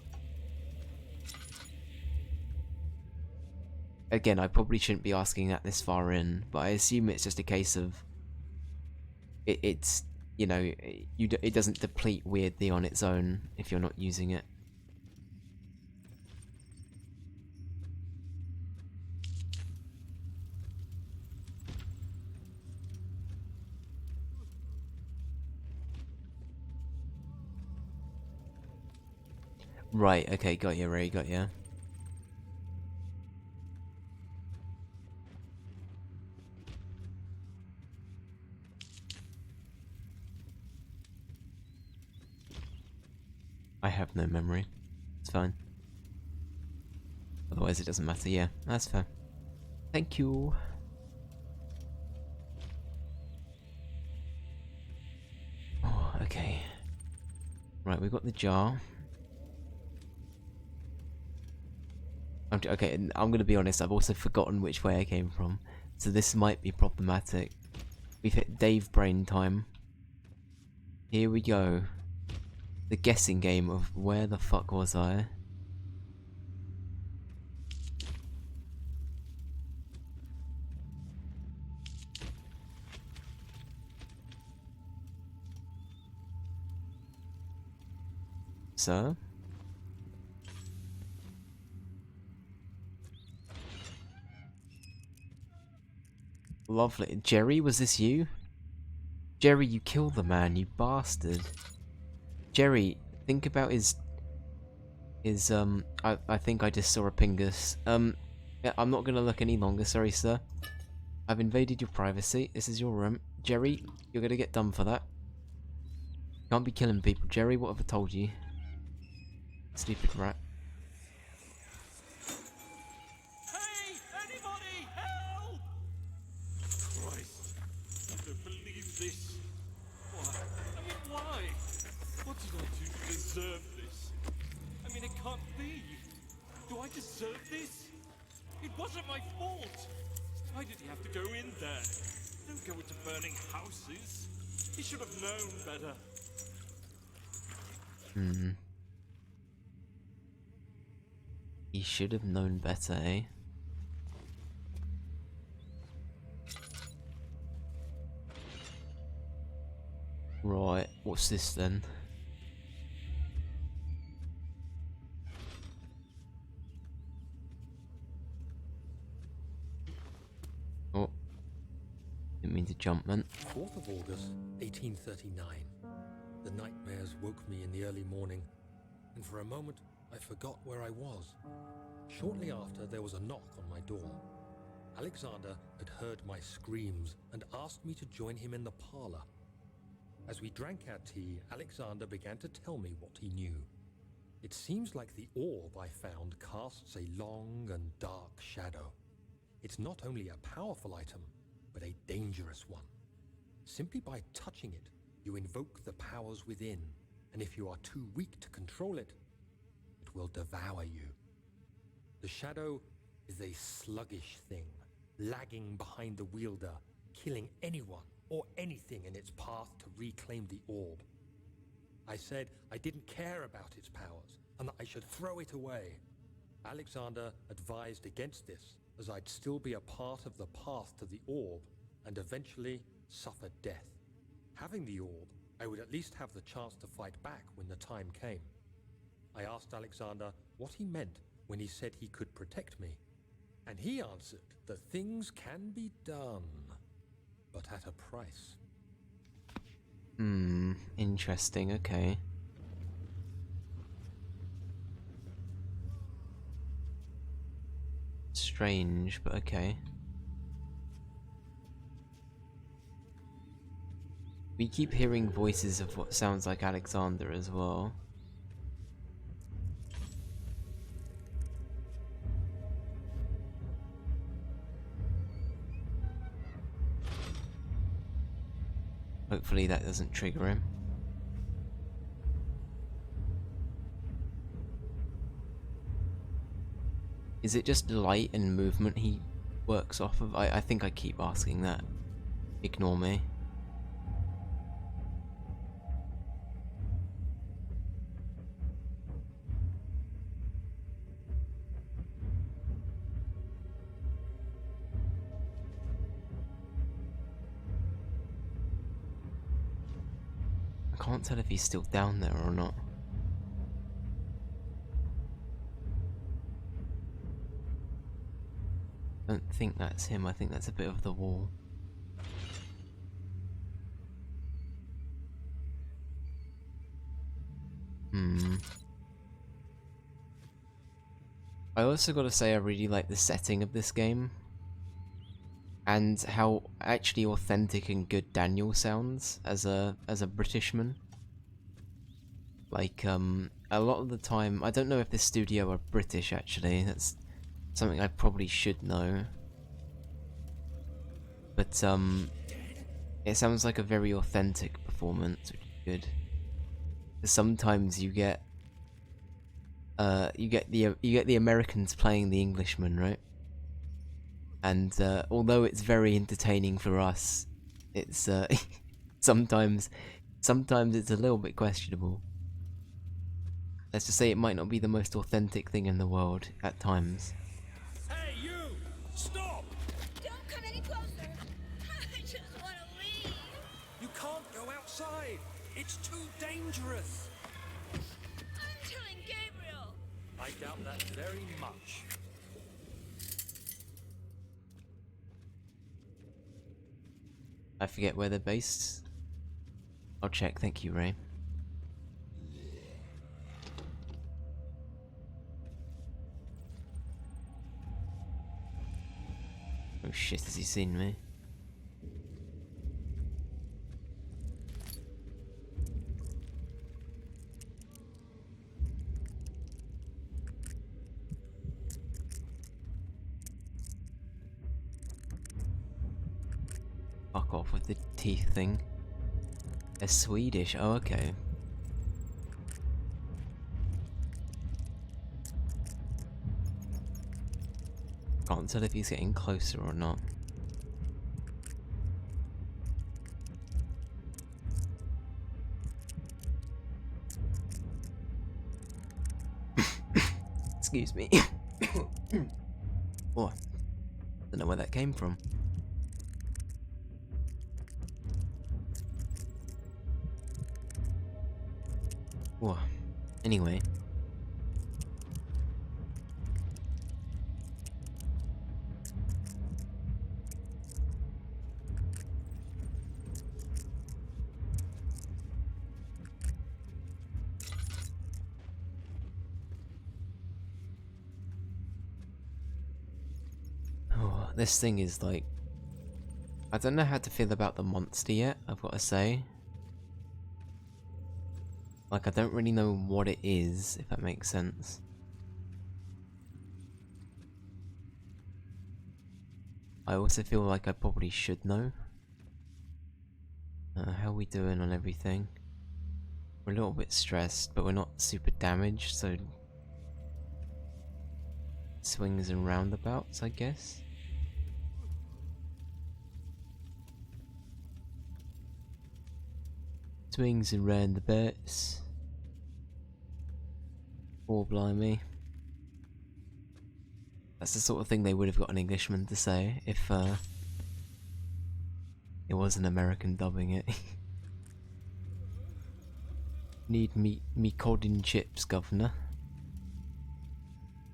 Again, I probably shouldn't be asking that this far in, but I assume it's just a case of it's you know, it doesn't deplete weirdly on its own if you're not using it. Right, okay, got you, Ray, got you. I have no memory. It's fine. Otherwise it doesn't matter, yeah, that's fair. Thank you. Oh, okay. Right, we've got the jar. Okay, and I'm gonna be honest, I've also forgotten which way I came from, so this might be problematic. We've hit Dave brain time. Here we go. The guessing game of where the fuck was I? So? Lovely. Jerry, was this you? Jerry, you killed the man, you bastard. Jerry, think about his I think I just saw a pingus. Yeah, I'm not gonna look any longer, sorry sir. I've invaded your privacy. This is your room. Jerry, you're gonna get done for that. Can't be killing people. Jerry, what have I told you? Stupid rat. Hey! Anybody! Help! Christ, I don't believe this. Why? I mean, why? What did I do to deserve this? I mean, it can't be. Do I deserve this? It wasn't my fault. Why did he have to go in there? Don't go into burning houses. He should have known better. He should have known better, eh? Right, what's this then? Oh, didn't mean to jump, man. 4th of August, 1839. The nightmares woke me in the early morning, and for a moment I forgot where I was. Shortly after, there was a knock on my door. Alexander had heard my screams and asked me to join him in the parlor. As we drank our tea, Alexander began to tell me what he knew. It seems like the orb I found casts a long and dark shadow. It's not only a powerful item, but a dangerous one. Simply by touching it, you invoke the powers within, and if you are too weak to control it, it will devour you. The shadow is a sluggish thing, lagging behind the wielder, killing anyone or anything in its path to reclaim the orb. I said I didn't care about its powers, and that I should throw it away. Alexander advised against this, as I'd still be a part of the path to the orb, and eventually suffer death. Having the orb, I would at least have the chance to fight back when the time came. I asked Alexander what he meant when he said he could protect me, and he answered that things can be done, but at a price. Interesting, okay. Strange, but okay. We keep hearing voices of what sounds like Alexander as well. Hopefully that doesn't trigger him. Is it just light and movement he works off of? I think I keep asking that. Ignore me. I can't tell if he's still down there or not. I don't think that's him, I think that's a bit of the wall. I also gotta say I really like the setting of this game. And how actually authentic and good Daniel sounds as a Britishman. Like, a lot of the time, I don't know if this studio are British actually, that's something I probably should know. But, it sounds like a very authentic performance, which is good. Sometimes you get the Americans playing the Englishman, right? And although it's very entertaining for us, it's sometimes it's a little bit questionable. Let's just say it might not be the most authentic thing in the world at times. Hey, you! Stop! Don't come any closer. I just want to leave. You can't go outside! It's too dangerous! I'm telling Gabriel. I doubt that very much. I forget where they're based. I'll check, thank you, Ray. Oh shit, has he seen me? Fuck off with the teeth thing. They're Swedish, oh okay. Can't tell if he's getting closer or not. Excuse me. Oh, don't know where that came from. Oh, anyway. Oh, this thing is like... I don't know how to feel about the monster yet, I've got to say. Like, I don't really know what it is, if that makes sense. I also feel like I probably should know. How are we doing on everything? We're a little bit stressed, but we're not super damaged, so... Swings and roundabouts, I guess? Swings and roundabouts. Oh, blimey. That's the sort of thing they would have got an Englishman to say if it was an American dubbing it. Need me cod and chips, governor.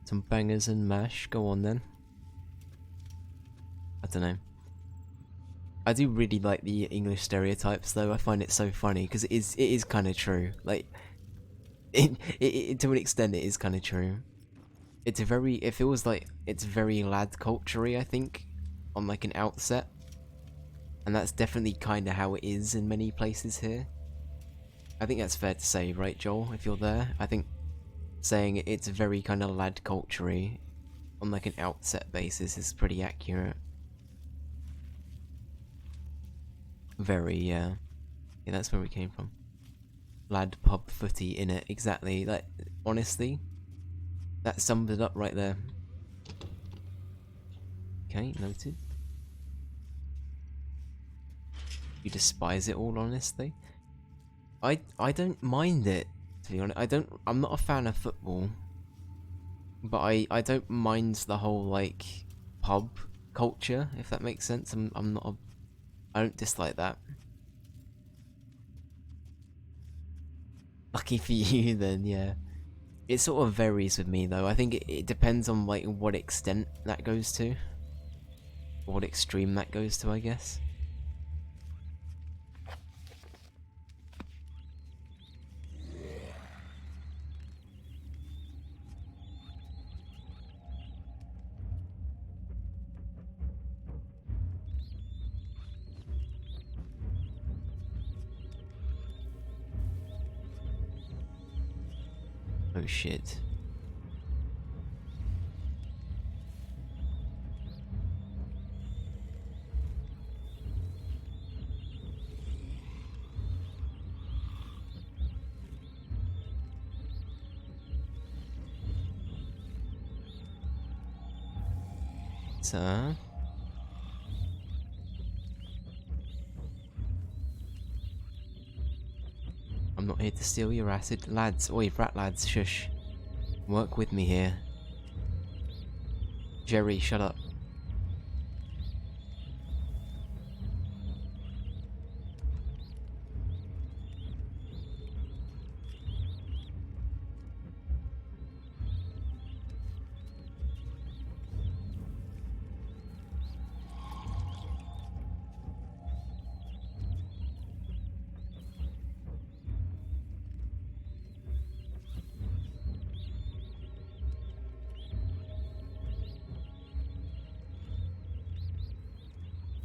Some bangers and mash, go on then. I don't know. I do really like the English stereotypes though, I find it so funny, because it is kind of true. Like, to an extent it is kind of true. It's a very, it feels like it's very lad culture-y, I think, on like an outset. And that's definitely kind of how it is in many places here. I think that's fair to say, right Joel, if you're there? I think saying it's very kind of lad culture-y on like an outset basis is pretty accurate. Very, yeah. Yeah, that's where we came from. Lad pub footy in it, exactly. Like, honestly, that summed it up right there. Okay, noted. You despise it all, honestly? I don't mind it, to be honest. I'm not a fan of football. But I don't mind the whole, like, pub culture, if that makes sense. I don't dislike that. Lucky for you then, yeah. It sort of varies with me though. I think it depends on like what extent that goes to. Or what extreme that goes to, I guess. Oh shit. So... I'm not here to steal your acid. Lads, oi, rat lads, shush. Work with me here. Jerry, shut up.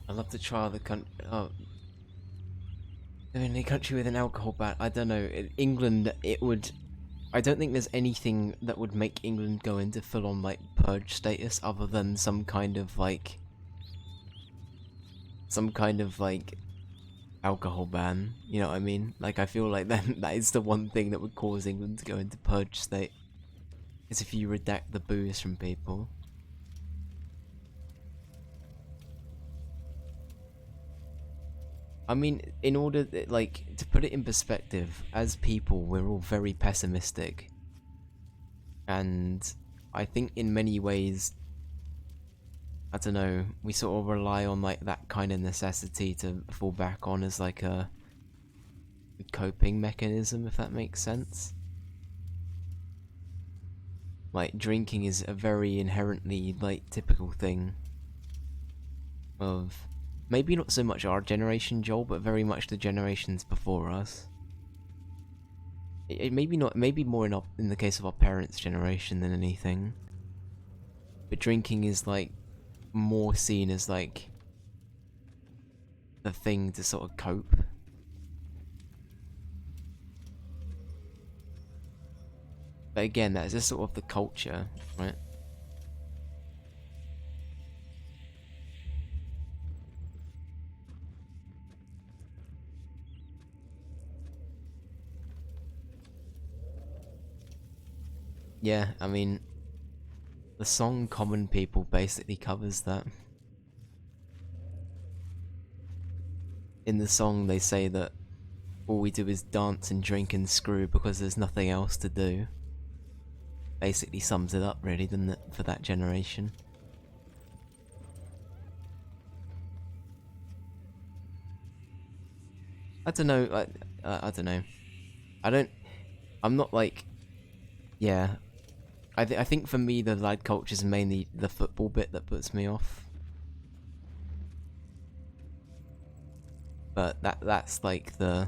I'd love to try the country. Oh, the only country with an alcohol ban. I don't know. In England, it would. I don't think there's anything that would make England go into full-on like purge status, other than some kind of like alcohol ban. You know what I mean? Like I feel like that is the one thing that would cause England to go into purge state. Is if you redact the booze from people. I mean, in order, like, to put it in perspective, as people, we're all very pessimistic. And I think in many ways, I don't know, we sort of rely on, like, that kind of necessity to fall back on as, like, a coping mechanism, if that makes sense. Like, drinking is a very inherently, like, typical thing of... Maybe not so much our generation, Joel, but very much the generations before us. Maybe not. Maybe more in the case of our parents' generation than anything. But drinking is like more seen as like the thing to sort of cope. But again, that's just sort of the culture, right? Yeah, I mean, the song Common People basically covers that. In the song, they say that all we do is dance and drink and screw because there's nothing else to do. Basically sums it up, really, doesn't it, for that generation? I don't know, I don't know. I'm not like, yeah. I think for me the lad culture is mainly the football bit that puts me off. But that's like the,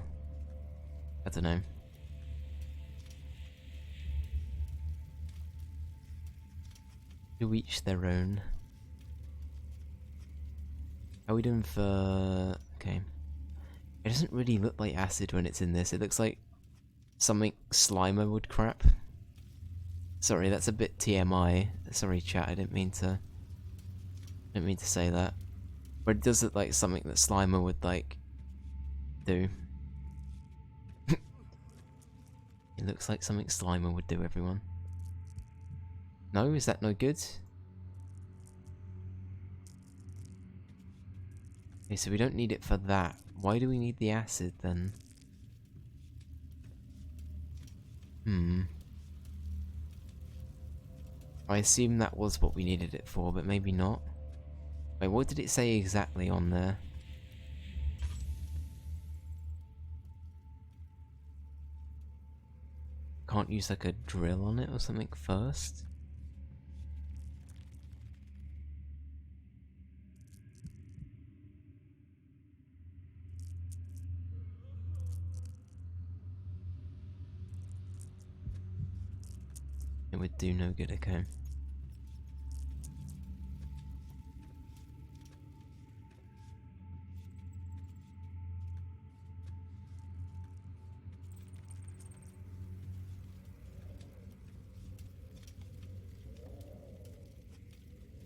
I don't know. To each their own. How are we doing for... Okay. It doesn't really look like acid when it's in this. It looks like something Slimer would crap. Sorry, that's a bit TMI. Sorry, chat. I didn't mean to say that. But it does look like something that Slimer would like do. It looks like something Slimer would do, everyone. No, is that no good? Okay, so we don't need it for that. Why do we need the acid then? I assume that was what we needed it for, but maybe not. Wait, what did it say exactly on there? Can't use like a drill on it or something first? It would do no good, okay.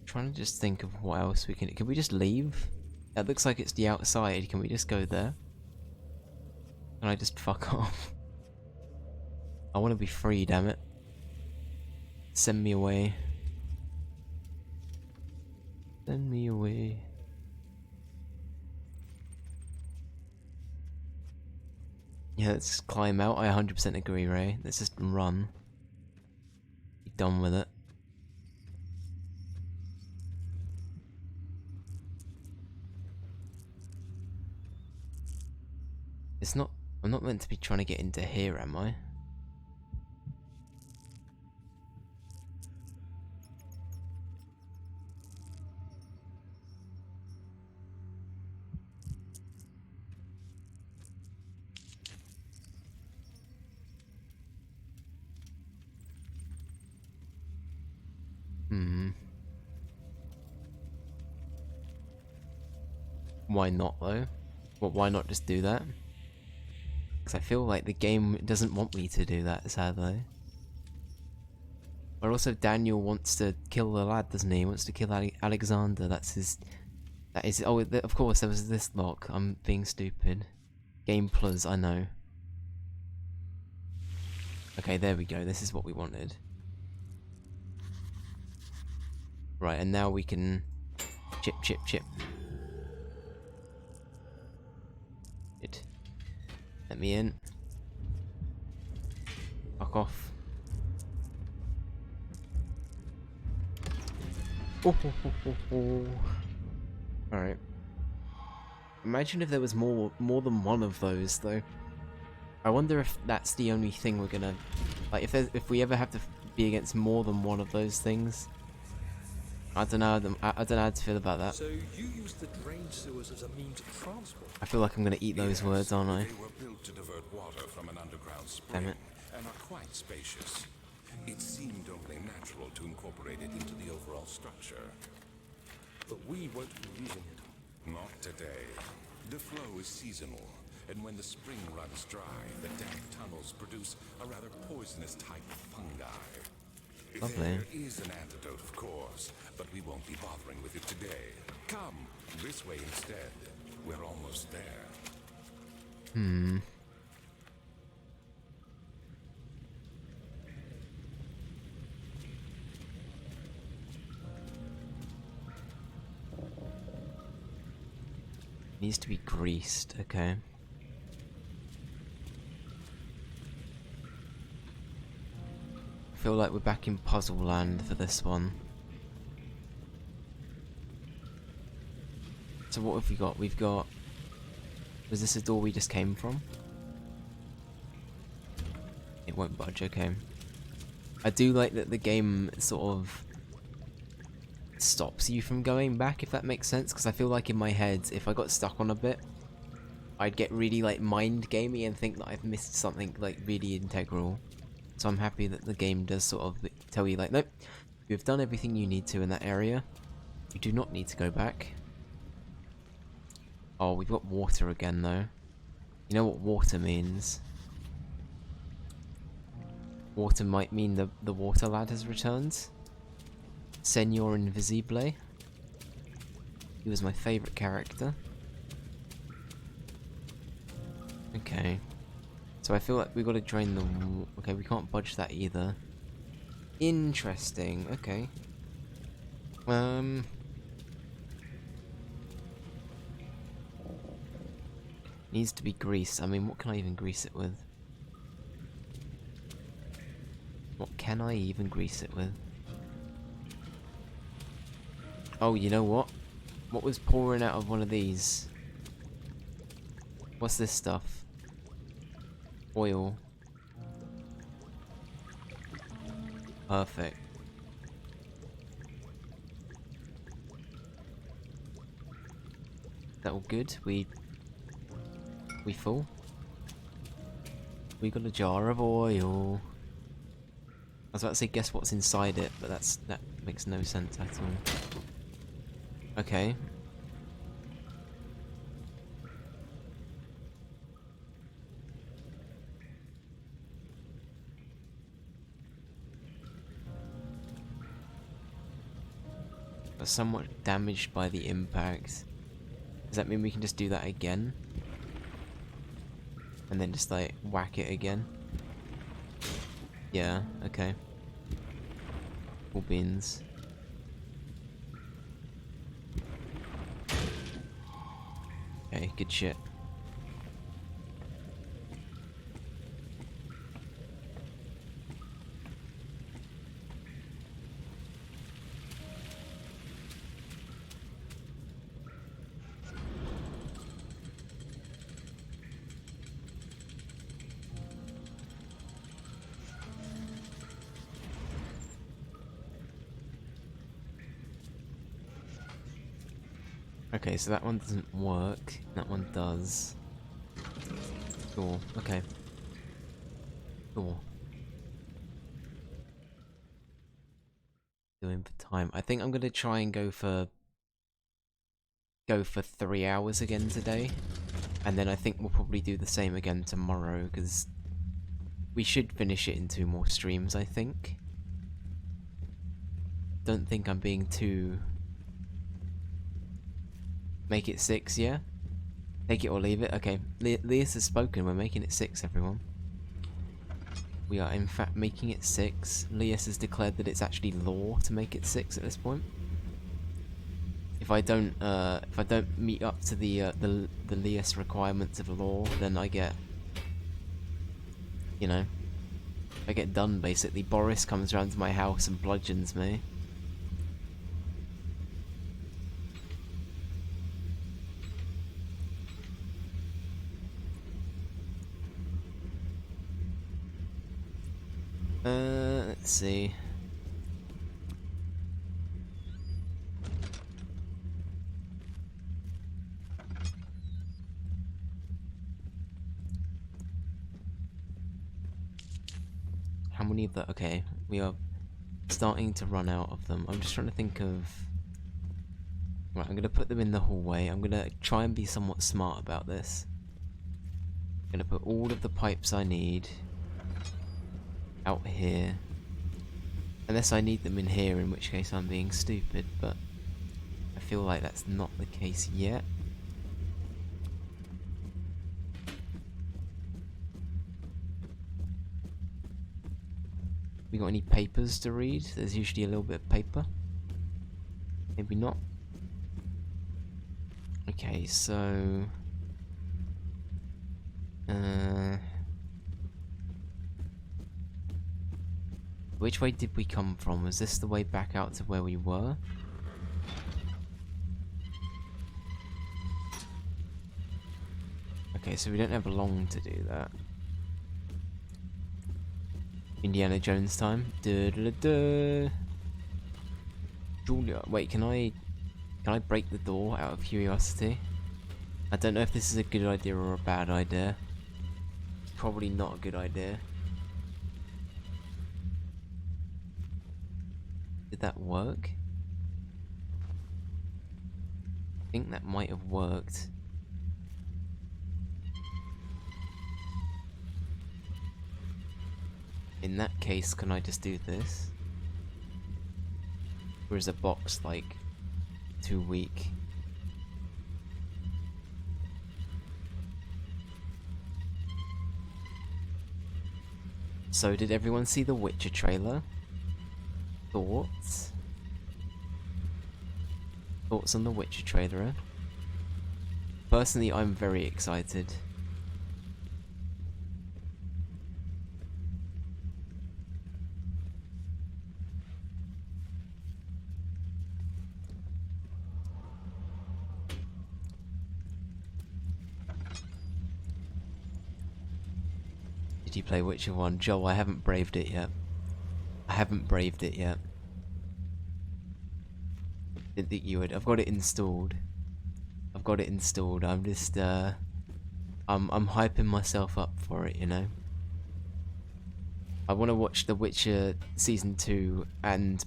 Trying to just think of what else we can we just leave? That looks like it's the outside. Can we just go there? Can I just fuck off? I want to be free, damn it. Send me away. Send me away. Yeah, let's climb out. I 100% agree, Ray. Let's just run. Be done with it. It's not... I'm not meant to be trying to get into here, am I? Why not though? Well, why not just do that? Because I feel like the game doesn't want me to do that, sadly. But also Daniel wants to kill the lad, doesn't he? He wants to kill Alexander, that's his... That is... Oh, of course, there was this lock. I'm being stupid. Game Plus, I know. Okay, there we go. This is what we wanted. Right, and now we can... Chip, chip, chip. It. Let me in. Fuck off. Alright. Imagine if there was more than one of those, though. I wonder if that's the only thing we're gonna... Like, if we ever have to be against more than one of those things. I don't know how to feel about that. So you use the drain sewers as a means of transport? I feel like I'm gonna eat those words, aren't I? They were built to divert water from an underground spring Damn it. and are quite spacious. It seemed only natural to incorporate it into the overall structure. But we won't be using it. Not today. The flow is seasonal, and when the spring runs dry, the damp tunnels produce a rather poisonous type of fungi. Lovely. There is an antidote, of course, but we won't be bothering with it today. Come, this way instead. We're almost there. Needs to be greased, okay. I feel like we're back in puzzle land for this one. So what have we got? We've got... Was this a door we just came from? It won't budge, okay. I do like that the game sort of stops you from going back, if that makes sense, because I feel like in my head, if I got stuck on a bit, I'd get really like mind gamey and think that I've missed something like really integral. So I'm happy that the game does sort of tell you like, nope, you've done everything you need to in that area. You do not need to go back. Oh, we've got water again though. You know what water means? Water might mean the water lad has returned. Senor Invisible. He was my favourite character. Okay. So I feel like we've got to drain the... Okay, we can't budge that either. Interesting, okay. Needs to be greased. I mean, what can I even grease it with? What can I even grease it with? Oh, you know what? What was pouring out of one of these? What's this stuff? Oil. Perfect. That all good? We full? We got a jar of oil. I was about to say guess what's inside it, but that makes no sense at all. Okay. But somewhat damaged by the impact. Does that mean we can just do that again? And then just like whack it again? Yeah, okay. Cool beans. Okay, good shit. Okay, so that one doesn't work. That one does. Cool, okay. Cool. Doing for time. I think I'm gonna try and go for go for 3 hours again today. And then I think we'll probably do the same again tomorrow, because we should finish it in 2 more streams, I think. Don't think I'm being too... Make it 6, yeah? Take it or leave it. Okay, Leas has spoken. We're making it 6, everyone. We are in fact making it 6. Leas has declared that it's actually law to make it 6 at this point. If I don't meet up to the Leas requirements of law, then I get, you know, I get done basically. Boris comes around to my house and bludgeons me. Let's see. How many of the... Okay, we are starting to run out of them. I'm just trying to think of... Right, I'm gonna put them in the hallway. I'm gonna try and be somewhat smart about this. I'm gonna put all of the pipes I need out here. Unless I need them in here, in which case I'm being stupid, but I feel like that's not the case yet. We got any papers to read? There's usually a little bit of paper. Maybe not. Okay, so... which way did we come from? Was this the way back out to where we were? Okay, so we don't have long to do that. Indiana Jones time. Julia, wait, can I break the door out of curiosity? I don't know if this is a good idea or a bad idea. Probably not a good idea. Did that work? I think that might have worked. In that case, can I just do this? Or is a box like too weak? So did everyone see the Witcher trailer? Thoughts? Thoughts on the Witcher trailer? Personally, I'm very excited. Did you play Witcher 1? Joel, I haven't braved it yet. I haven't braved it yet. Didn't think you would. I've got it installed. I've got it installed. I'm just I'm hyping myself up for it, you know. I want to watch The Witcher Season 2 and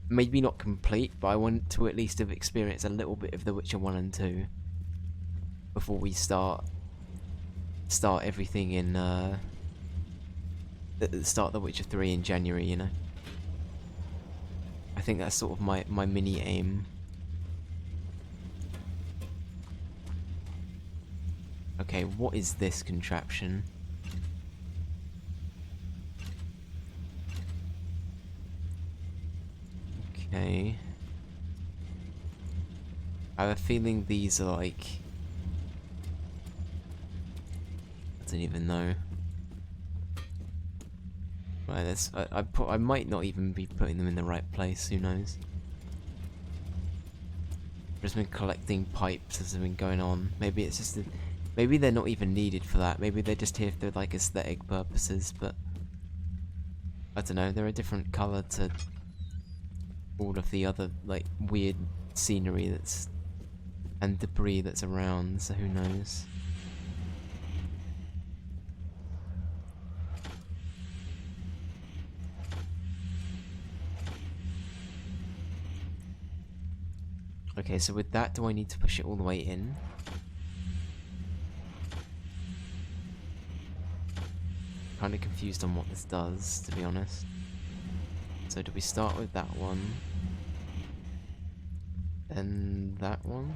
maybe not complete, but I want to at least have experienced a little bit of The Witcher 1 and 2 before we start everything in start The Witcher 3 in January, you know. I think that's sort of my mini aim. Okay, what is this contraption? Okay. I have a feeling these are like... I don't even know. Right, I might not even be putting them in the right place, who knows. I've just been collecting pipes as they've been going on. Maybe it's just maybe they're not even needed for that. Maybe they're just here for like aesthetic purposes, but I don't know, they're a different colour to all of the other like weird scenery that's and debris that's around, so who knows. Okay, so with that, do I need to push it all the way in? Kind of confused on what this does, to be honest. So do we start with that one? Then that one?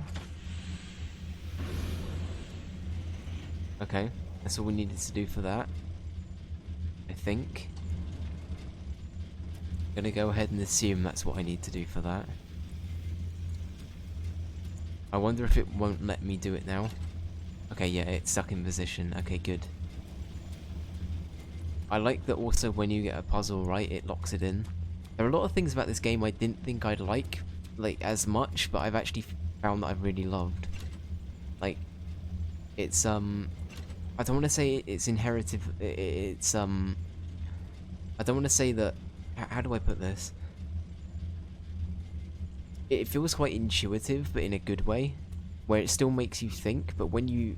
Okay, that's all we needed to do for that. I think. Gonna go ahead and assume that's what I need to do for that. I wonder if it won't let me do it now. Okay, yeah, it's stuck in position. Okay, good. I like that also when you get a puzzle right, it locks it in. There are a lot of things about this game I didn't think I'd like as much, but I've actually found that I've really loved. Like, it's, I don't want to say it's inherited, it's, I don't want to say that, how do I put this? It feels quite intuitive, but in a good way, where it still makes you think, but when you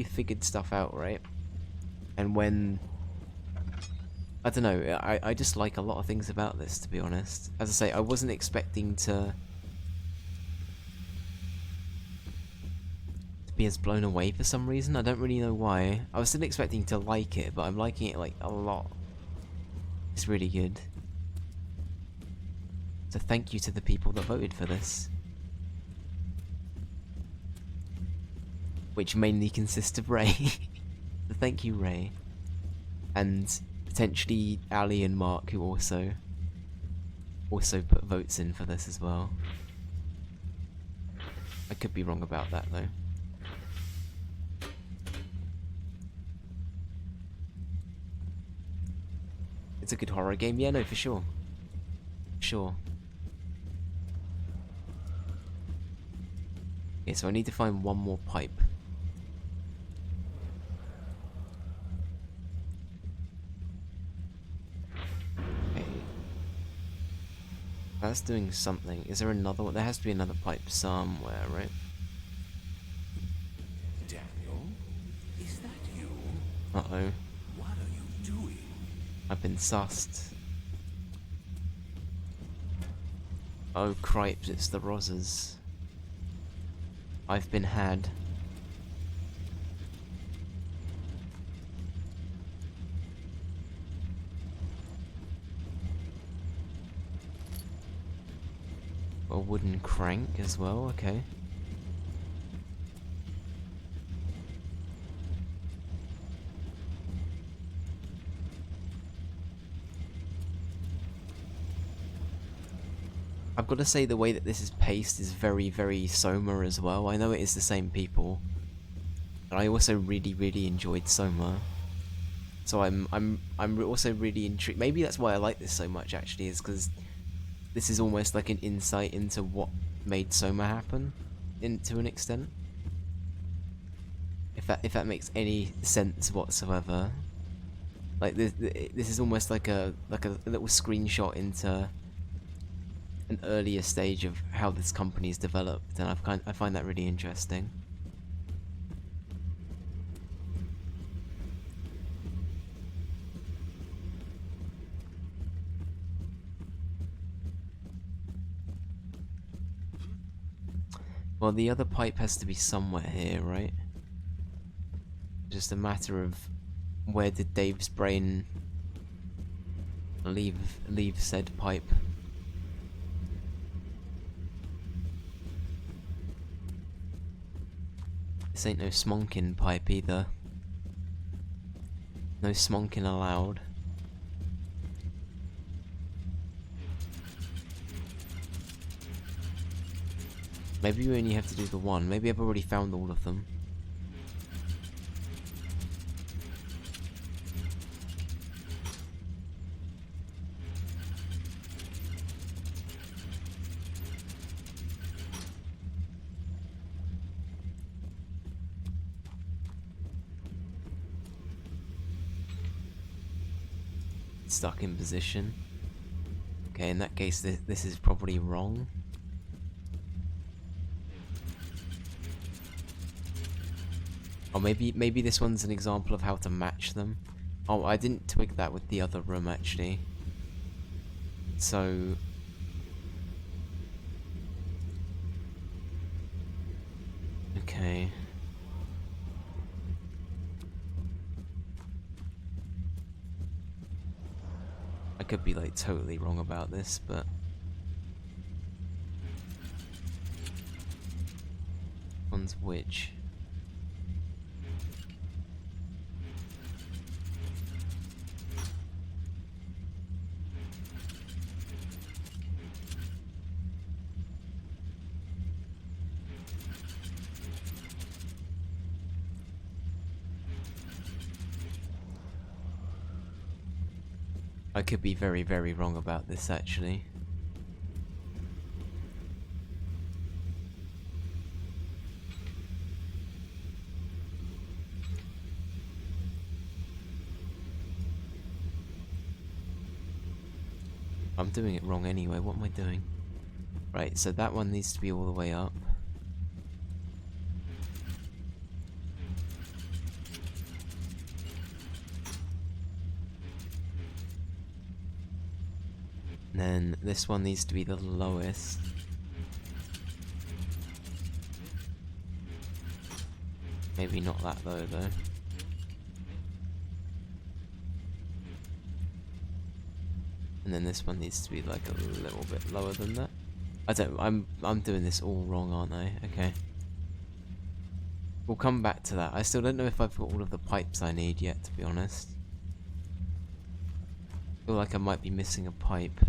figured stuff out, right? And when, I don't know, I just like a lot of things about this, to be honest. As I say, I wasn't expecting to be as blown away for some reason. I don't really know why. I was still expecting to like it, but I'm liking it like a lot. It's really good. So thank you to the people that voted for this. Which mainly consists of Ray. So thank you, Ray. And potentially Ali and Mark, who also put votes in for this as well. I could be wrong about that though. It's a good horror game, yeah, no, for sure. Sure. Okay, so I need to find one more pipe. Okay. That's doing something. Is there another one? There has to be another pipe somewhere, right? Daniel, is that you? Uh-oh. What are you doing? I've been sussed. Oh cripes, it's the Rosas. I've been had. A wooden crank as well, okay. I've got to say the way that this is paced is very, very Soma as well. I know it is the same people, but I also really enjoyed Soma. So I'm also really intrigued. Maybe that's why I like this so much. Actually, is because this is almost like an insight into what made Soma happen, to an extent. If that makes any sense whatsoever. Like this is almost like a little screenshot into an earlier stage of how this company's developed, and I find that really interesting. Well, the other pipe has to be somewhere here, right? Just a matter of where did Dave's brain leave said pipe. This ain't no smonkin' pipe either. No smonkin' allowed. Maybe you only have to do the one. Maybe I've already found all of them. Stuck in position. Okay, in that case, this is probably wrong. Or maybe this one's an example of how to match them. Oh, I didn't twig that with the other room actually. So Okay. I could be like totally wrong about this, but one's which? I could be very, very wrong about this actually. I'm doing it wrong anyway, what am I doing? Right, so that one needs to be all the way up. And then this one needs to be the lowest. Maybe not that low though. And then this one needs to be like a little bit lower than that. I'm doing this all wrong, aren't I? Okay. We'll come back to that. I still don't know if I've got all of the pipes I need yet, to be honest. I feel like I might be missing a pipe.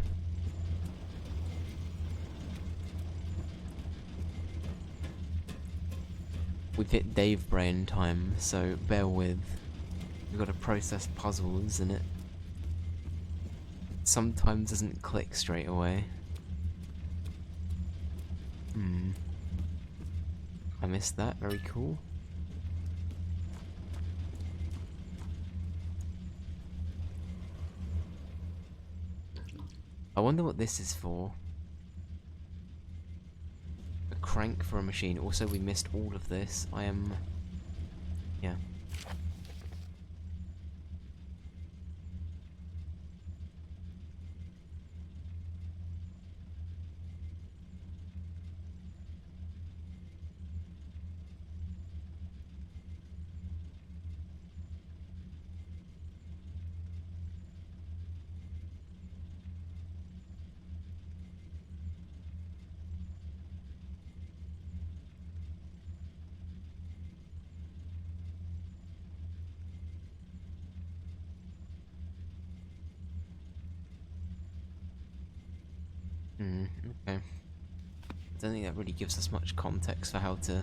We've hit Dave brain time, so bear with. We've got to process puzzles and it sometimes doesn't click straight away. I missed that, very cool. I wonder what this is for. A crank for a machine. Also, we missed all of this. Yeah. Okay. I don't think that really gives us much context for how to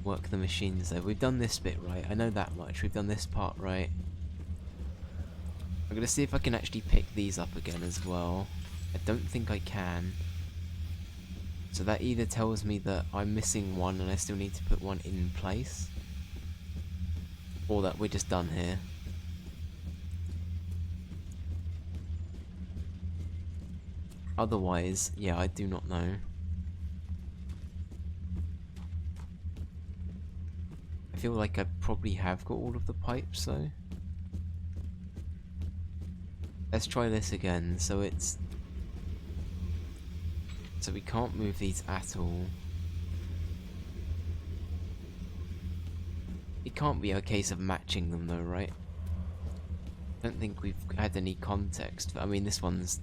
work the machines though. We've done this bit right, I know that much. We've done this part right. I'm gonna see if I can actually pick these up again as well. I don't think I can. So that either tells me that I'm missing one and I still need to put one in place, or that we're just done here. Otherwise, yeah, I do not know. I feel like I probably have got all of the pipes though. Let's try this again. So we can't move these at all. It can't be a case of matching them though, right? I don't think we've had any context. I mean, this one's...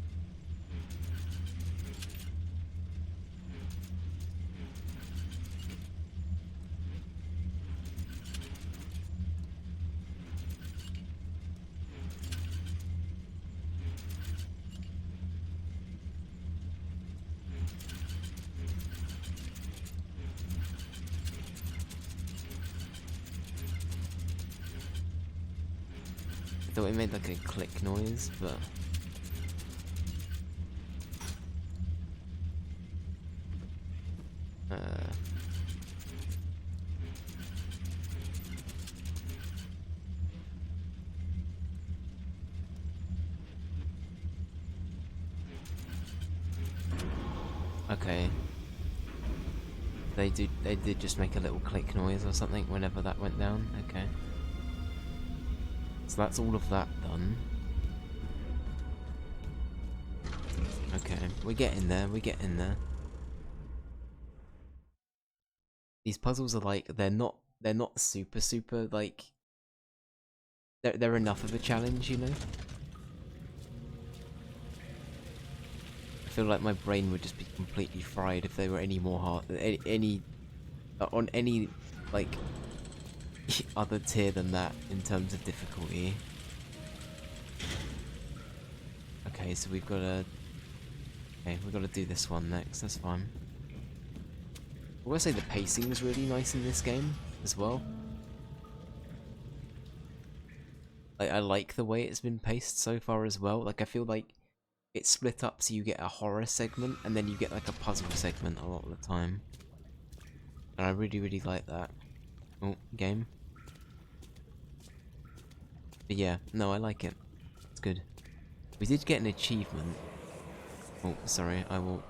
I thought it made like a click noise, but... Okay. They did just make a little click noise or something whenever that went down. Okay. So that's all of that done. Okay, we're getting there, we're getting there. these puzzles are like they're not super like they're enough of a challenge, you know. I feel like my brain would just be completely fried if they were any more hard, any on any like other tier than that in terms of difficulty. Okay, so we've got to do this one next. That's fine. I will say the pacing is really nice in this game as well. Like, I like the way it's been paced so far as well. Like, I feel like it's split up so you get a horror segment and then you get like a puzzle segment a lot of the time. And I really like that. Oh, game. But yeah, no, I like it. It's good. We did get an achievement. Oh, sorry, I will...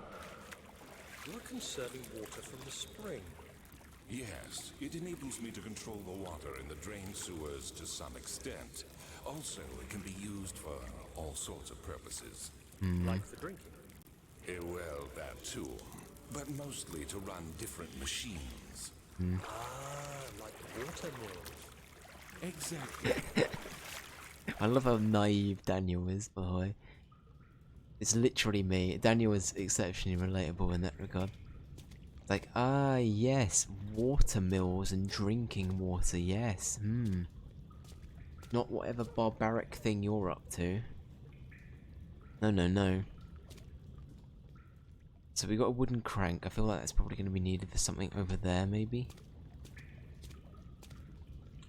You're conserving water from the spring. Yes, it enables me to control the water in the drain sewers to some extent. Also, it can be used for all sorts of purposes. Like for drinking. Well, that too. But mostly to run different machines. Like water mills. Exactly. I love how naive Daniel is, by the way. It's literally me. Daniel is exceptionally relatable in that regard. It's like, yes, water mills and drinking water, yes, Not whatever barbaric thing you're up to. No. So we got a wooden crank. I feel like that's probably going to be needed for something over there, maybe.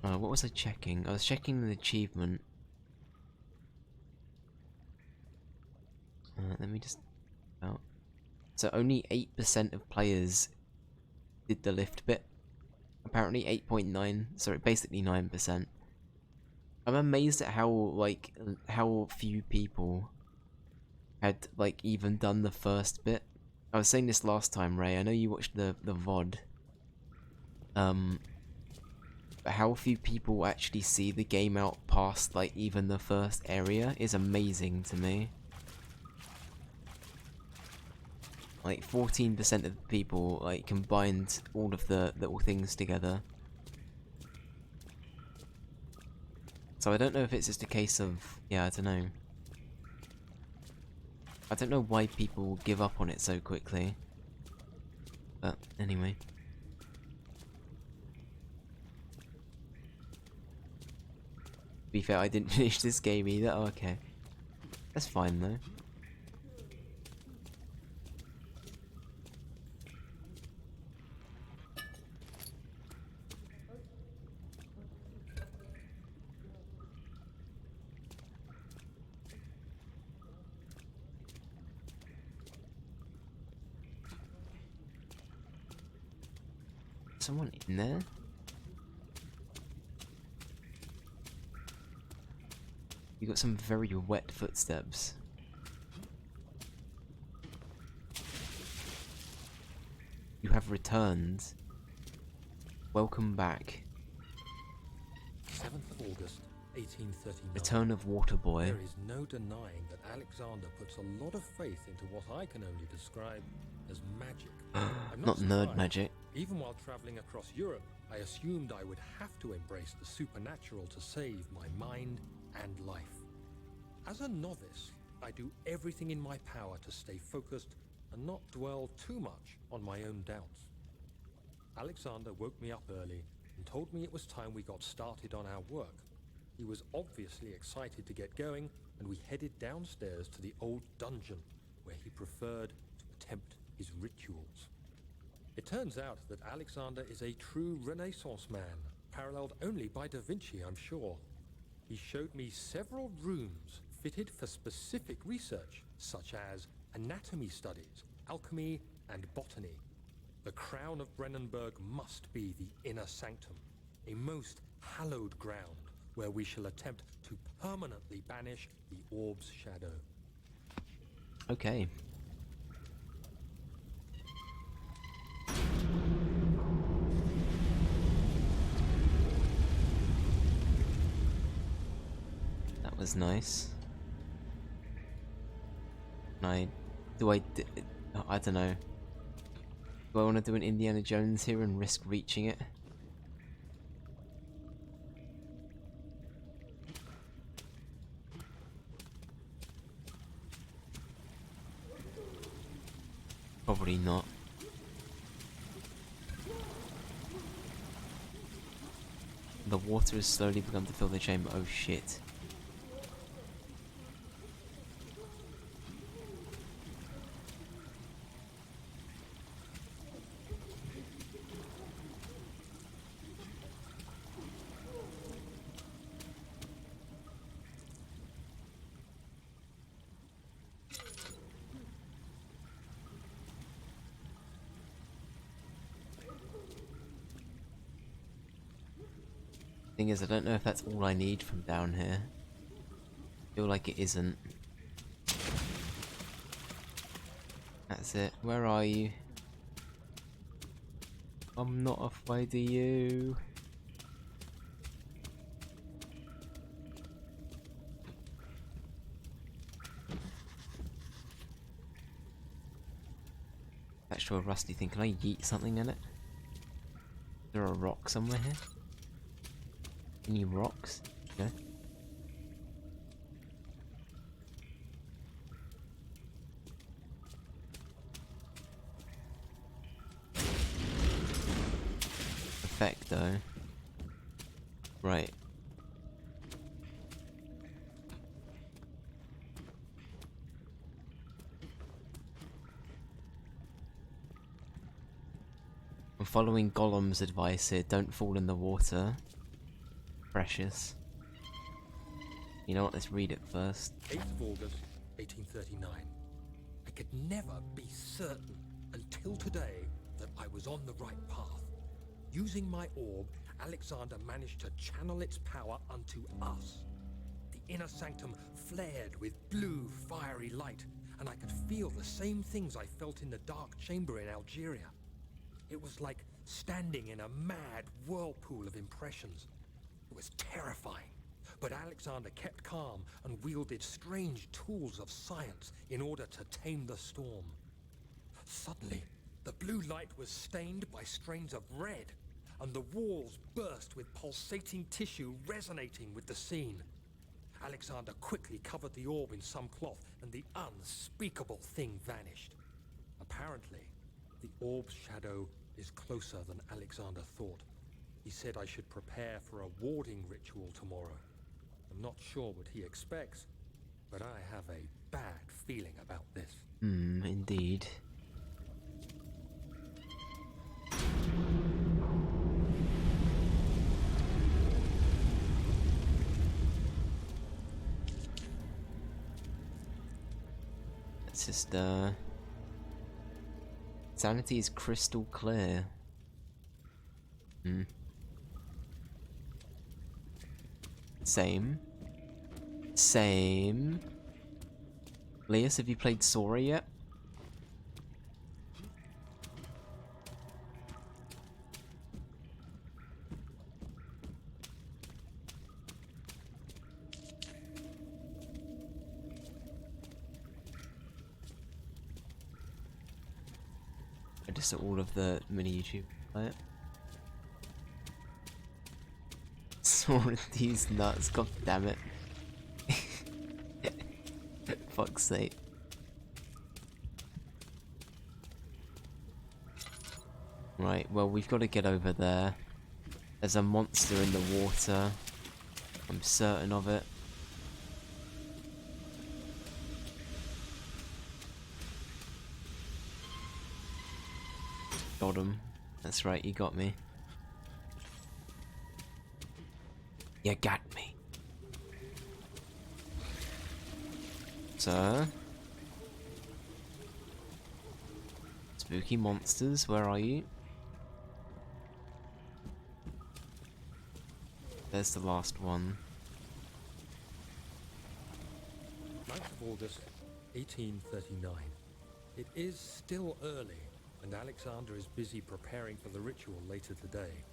What was I checking? I was checking an achievement. Let me just... Oh. So only 8% of players did the lift bit. Apparently 8.9, sorry, basically 9%. I'm amazed at how few people had, like, even done the first bit. I was saying this last time, Ray, I know you watched the VOD. But how few people actually see the game out past, like, even the first area is amazing to me. Like 14% of the people like combined all of the little things together. So I don't know if it's just a case of, yeah, I don't know. I don't know why people give up on it so quickly. But anyway. To be fair, I didn't finish this game either. Oh, okay. That's fine though. Someone in there? You got some very wet footsteps. You have returned. Welcome back. 7th of August, 1839. Return of Waterboy. There is no denying that Alexander puts a lot of faith into what I can only describe as magic. I'm Not nerd surprised. magic. Even while traveling across Europe, I assumed I would have to embrace the supernatural to save my mind and life. As a novice, I do everything in my power to stay focused and not dwell too much on my own doubts. Alexander woke me up early and told me it was time we got started on our work. He was obviously excited to get going, and we headed downstairs to the old dungeon where he preferred to attempt his rituals. It turns out that Alexander is a true Renaissance man, paralleled only by Da Vinci, I'm sure. He showed me several rooms fitted for specific research, such as anatomy studies, alchemy, and botany. The crown of Brennenburg must be the inner sanctum, a most hallowed ground where we shall attempt to permanently banish the orb's shadow. Okay. That was nice. I don't know. Do I want to do an Indiana Jones here and risk reaching it? Probably not. The water has slowly begun to fill the chamber. Oh shit. Thing is, I don't know if that's all I need from down here. I feel like it isn't. That's it. Where are you? I'm not afraid of you. That's to a rusty thing. Can I yeet something in it? Is there a rock somewhere here? Any rocks? No. Effect though. Right. I'm following Gollum's advice here. Don't fall in the water. Precious. You know what? Let's read it first. 8th of August, 1839. I could never be certain until today that I was on the right path. Using my orb, Alexander managed to channel its power unto us. The inner sanctum flared with blue, fiery light, and I could feel the same things I felt in the dark chamber in Algeria. It was like standing in a mad whirlpool of impressions. It was terrifying, but Alexander kept calm and wielded strange tools of science in order to tame the storm. Suddenly, the blue light was stained by strains of red, and the walls burst with pulsating tissue resonating with the scene. Alexander quickly covered the orb in some cloth, and the unspeakable thing vanished. Apparently, the orb's shadow is closer than Alexander thought. He said I should prepare for a warding ritual tomorrow. I'm not sure what he expects, but I have a bad feeling about this. Indeed. Let's just, sanity is crystal clear. Same. Leas, have you played Sora yet? I just saw all of the mini YouTube play it. Sora these nuts, god damn it. Fuck's sake. Right, well we've got to get over there. There's a monster in the water. I'm certain of it. Got him. That's right, you got me. You got me. So, spooky monsters, where are you? There's the last one. 9th of August, 1839. It is still early, and Alexander is busy preparing for the ritual later today.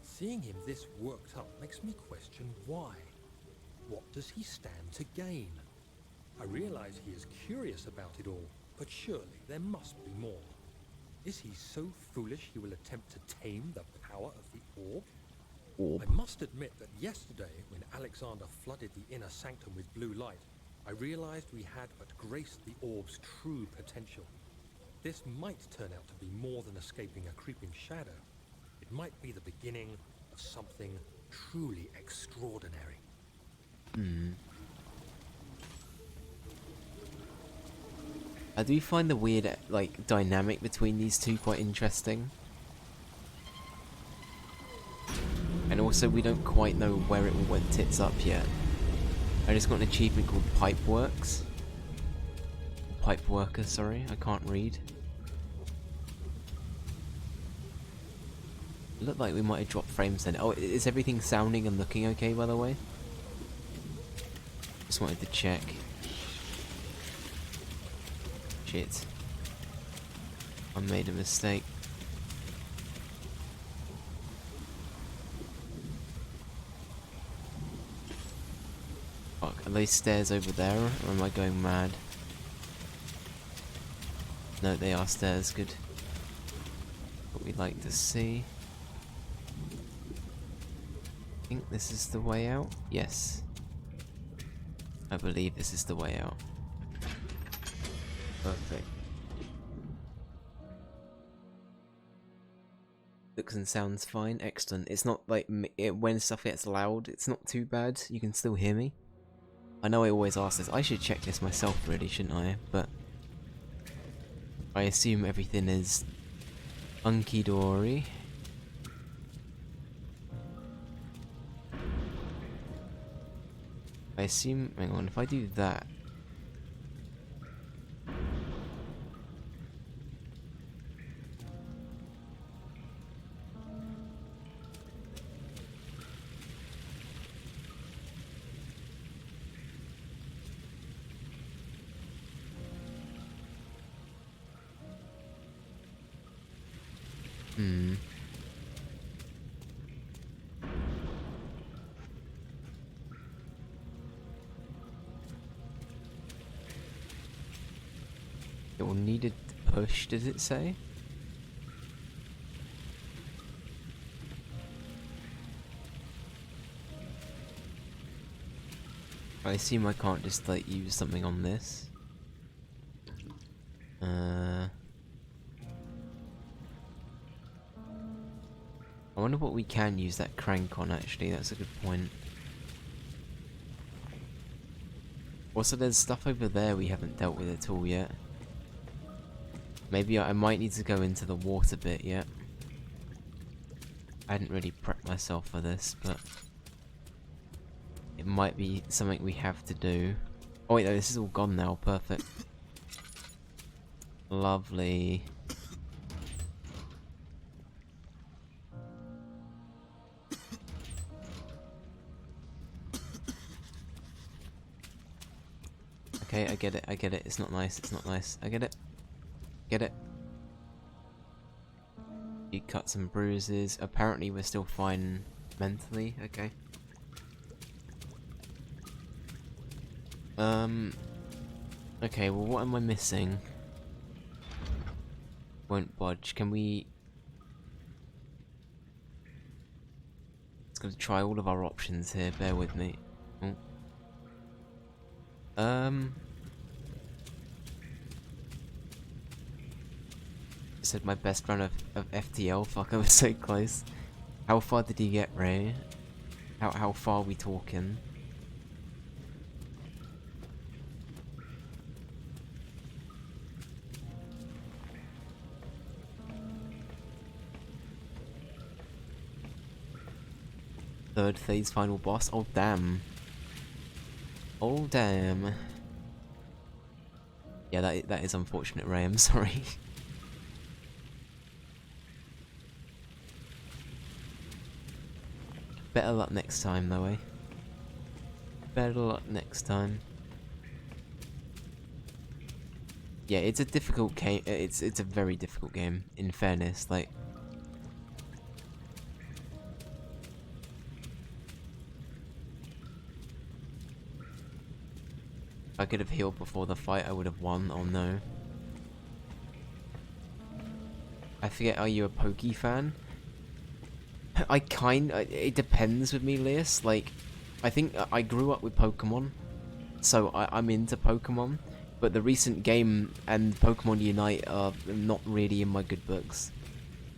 Seeing him this worked up makes me question why. What does he stand to gain? I realize he is curious about it all, but surely there must be more. Is he so foolish he will attempt to tame the power of the orb? Orb. I must admit that yesterday, when Alexander flooded the inner sanctum with blue light, I realized we had but graced the orb's true potential. This might turn out to be more than escaping a creeping shadow. It might be the beginning of something truly extraordinary. I do find the weird, like, dynamic between these two quite interesting. And also, we don't quite know where it all went tits up yet. I just got an achievement called Pipe Works. Pipe Worker, sorry, I can't read. It looked like we might have dropped frames then. Oh, is everything sounding and looking okay, by the way? Just wanted to check. Shit. I made a mistake. Fuck, are those stairs over there, or am I going mad? No, they are stairs, good. What we'd like to see. I think this is the way out? Yes. I believe this is the way out. Perfect. Looks and sounds fine. Excellent. It's not like when stuff gets loud, it's not too bad. You can still hear me. I know I always ask this. I should check this myself, really, shouldn't I? But I assume everything is hunky-dory. I assume. Hang on. If I do that. It will need a push, does it say? I assume I can't just like use something on this. I wonder what we can use that crank on actually, that's a good point. Also there's stuff over there we haven't dealt with at all yet. Maybe I might need to go into the water bit yet. I hadn't really prepped myself for this, but it might be something we have to do. Oh wait, no, this is all gone now. Perfect. Lovely. Okay, I get it, I get it. It's not nice, it's not nice. I get it. Get it. You cut some bruises. Apparently we're still fine mentally. Okay. Okay, well what am I missing? Won't budge. Can we... It's gonna try all of our options here, bear with me. Oh. Said my best run of FTL. Fuck, I was so close. How far did he get, Ray? How far are we talking? Third phase final boss? Oh damn. Oh damn. Yeah, that is unfortunate, Ray, I'm sorry. Better luck next time though, eh? Better luck next time. Yeah, it's a difficult game. It's a very difficult game, in fairness, like... If I could have healed before the fight, I would have won. Oh no. I forget, are you a Pokey fan? It depends with me, Lias. Like, I think I grew up with Pokemon, so I'm into Pokemon. But the recent game and Pokemon Unite are not really in my good books.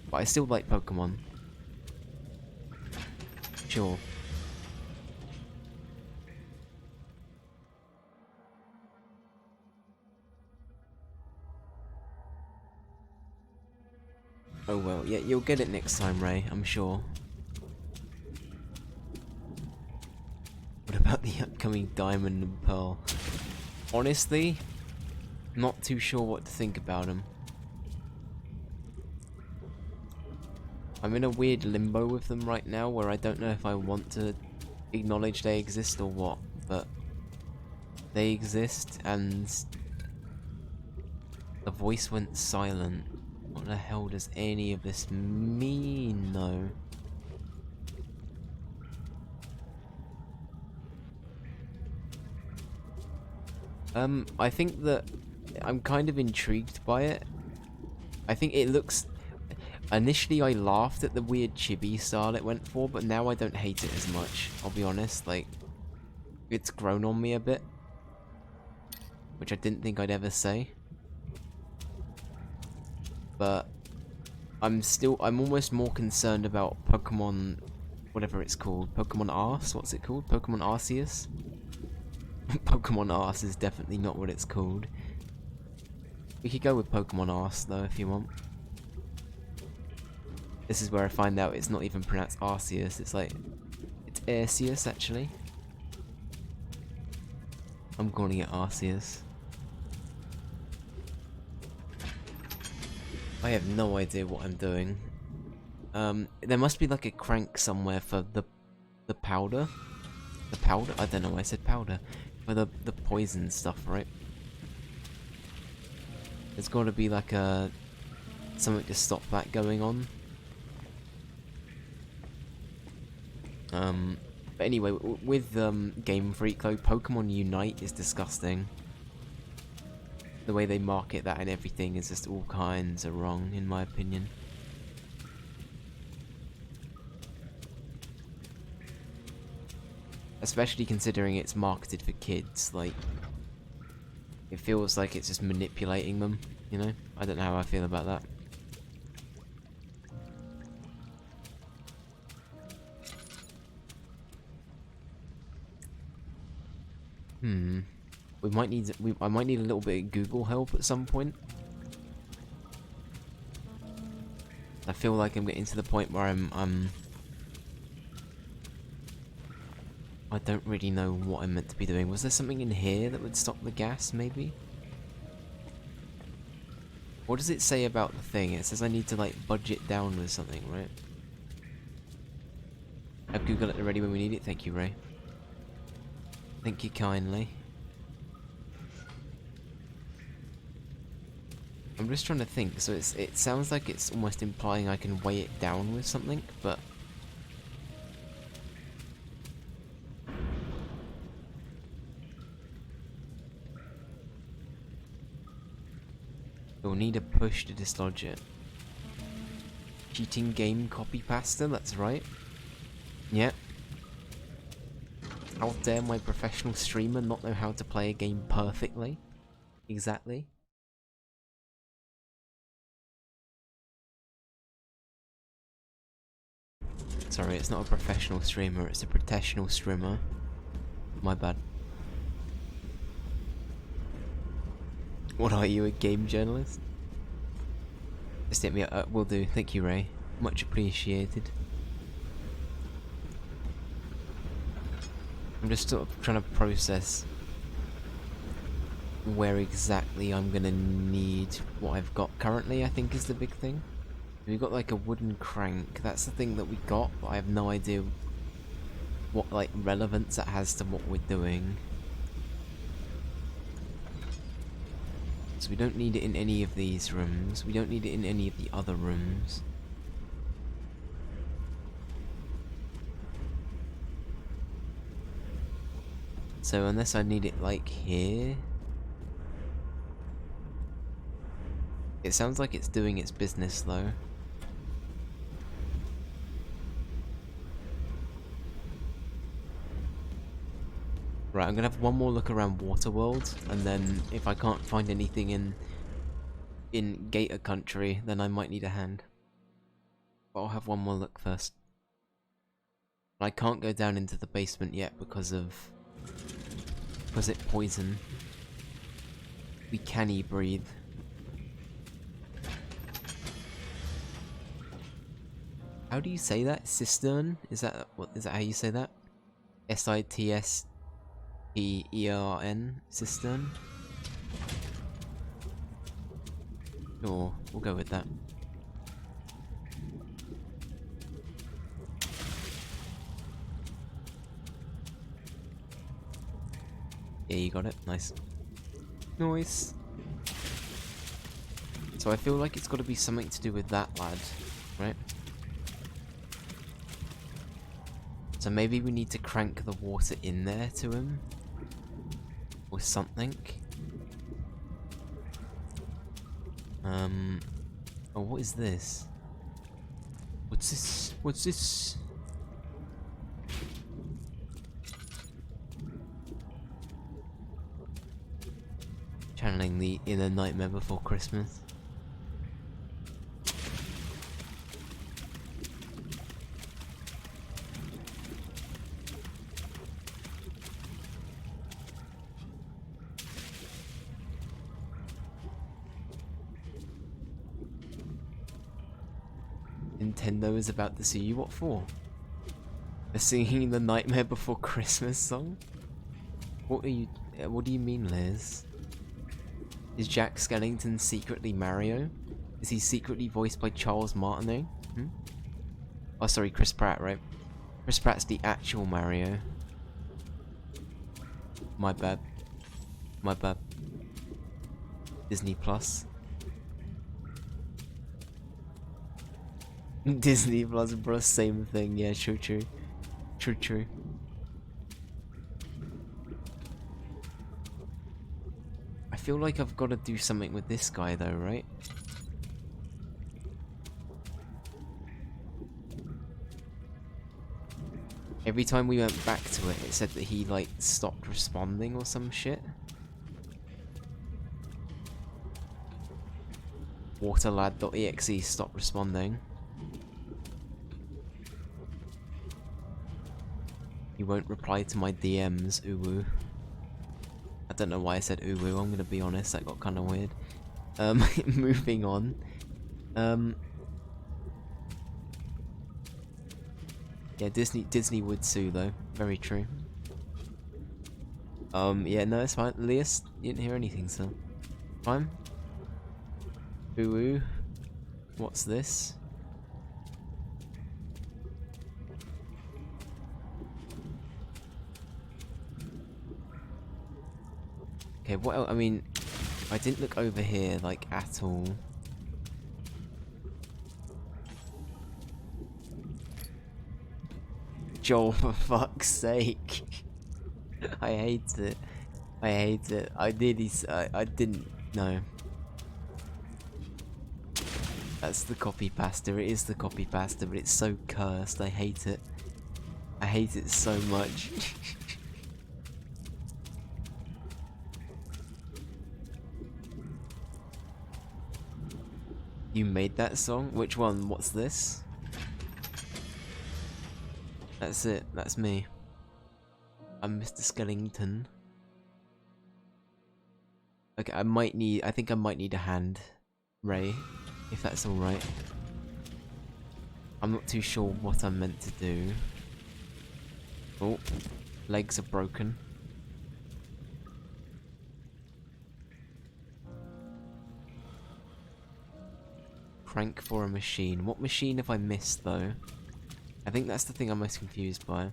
But I still like Pokemon. Sure. Oh well, yeah, you'll get it next time, Ray, I'm sure. What about the upcoming Diamond and Pearl? Honestly, not too sure what to think about them. I'm in a weird limbo with them right now where I don't know if I want to acknowledge they exist or what, but they exist and the voice went silent. What the hell does any of this mean though? I think that I'm kind of intrigued by it. I think it looks... Initially I laughed at the weird chibi style it went for, but now I don't hate it as much, I'll be honest. Like, it's grown on me a bit, which I didn't think I'd ever say. But I'm almost more concerned about Pokemon, whatever it's called. Pokemon Arce? What's it called? Pokemon Arceus? Pokemon Arce is definitely not what it's called. We could go with Pokemon Arce though if you want. This is where I find out it's not even pronounced Arceus, it's like... It's Arceus actually. I'm calling it Arceus. I have no idea what I'm doing. There must be like a crank somewhere for the powder. The powder? I don't know why I said powder. For the poison stuff, right? There's got to be like a something to stop that going on. But anyway, with Game Freak though, Pokemon Unite is disgusting. The way they market that and everything is just all kinds of wrong, in my opinion. Especially considering it's marketed for kids, like... It feels like it's just manipulating them, you know? I don't know how I feel about that. I might need a little bit of Google help at some point. I feel like I'm getting to the point where I don't really know what I'm meant to be doing. Was there something in here that would stop the gas, maybe? What does it say about the thing? It says I need to, like, budget down with something, right? Have Google at the ready when we need it. Thank you, Ray. Thank you kindly. I'm just trying to think. So it sounds like it's almost implying I can weigh it down with something, but... We'll need a push to dislodge it. Cheating game copy pasta, that's right. Yep. How dare my professional streamer not know how to play a game perfectly? Exactly. Sorry, it's not a professional streamer, it's a professional streamer. My bad. What are you, a game journalist? Just hit me up, will do. Thank you, Ray. Much appreciated. I'm just sort of trying to process where exactly I'm gonna need what I've got currently, I think is the big thing. We've got like a wooden crank, that's the thing that we got, but I have no idea what like relevance that has to what we're doing. So we don't need it in any of these rooms, we don't need it in any of the other rooms. So unless I need it like here... It sounds like it's doing its business though. Right, I'm gonna have one more look around Waterworld, and then if I can't find anything in Gator Country, then I might need a hand. But I'll have one more look first. I can't go down into the basement yet because it's poison. We canny breathe. How do you say that? Cistern? Is that how you say that? S-I-T-S-T-E-R-N? Cistern? Sure, we'll go with that. Yeah, you got it. Nice. Nice. So I feel like it's got to be something to do with that lad, right? So maybe we need to crank the water in there to him? Or something? Oh, what is this? What's this? What's this? Channeling the inner Nightmare Before Christmas. Nintendo is about to sue you. What for? They're singing the Nightmare Before Christmas song? What do you mean, Liz? Is Jack Skellington secretly Mario? Is he secretly voiced by Charles Martinet? Hmm? Oh, sorry, Chris Pratt, right? Chris Pratt's the actual Mario. My bad. My bad. Disney Plus. Disney Plus, bro, same thing. Yeah, true. True. I feel like I've got to do something with this guy though, right? Every time we went back to it, it said that he like stopped responding or some shit. Waterlad.exe stopped responding. He won't reply to my DMs, uwu. I don't know why I said uwu, I'm gonna be honest, that got kinda weird. Moving on. Yeah, Disney would sue though, very true. Yeah, no, it's fine. Elias, you didn't hear anything, so. Fine. Uwu. What's this? Okay, what else? I mean, I didn't look over here, like, at all. Joel, for fuck's sake. I hate it. I hate it. I didn't know. That's the copy pasta. It is the copy pasta, but it's so cursed. I hate it. I hate it so much. You made that song? Which one? What's this? That's it. That's me. I'm Mr. Skellington. Okay, I think I might need a hand, Ray, if that's alright. I'm not too sure what I'm meant to do. Oh, legs are broken. Crank for a machine. What machine have I missed though? I think that's the thing I'm most confused by.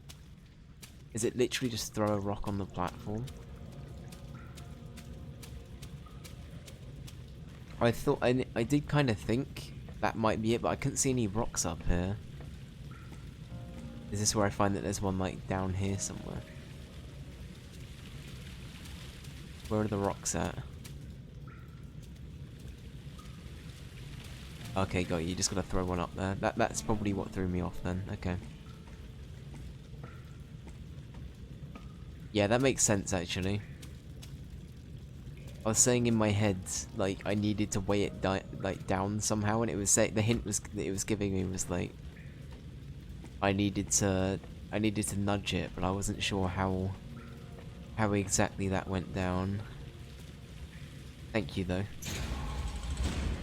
Is it literally just throw a rock on the platform? I thought I did kind of think that might be it, but I couldn't see any rocks up here. Is this where I find that there's one like down here somewhere? Where are the rocks at? Okay, got you. You just gotta throw one up there. That's probably what threw me off then. Okay. Yeah, that makes sense actually. I was saying in my head, like I needed to weigh it like down somehow, and it was the hint was that it was giving me was like I needed to nudge it, but I wasn't sure how exactly that went down. Thank you though.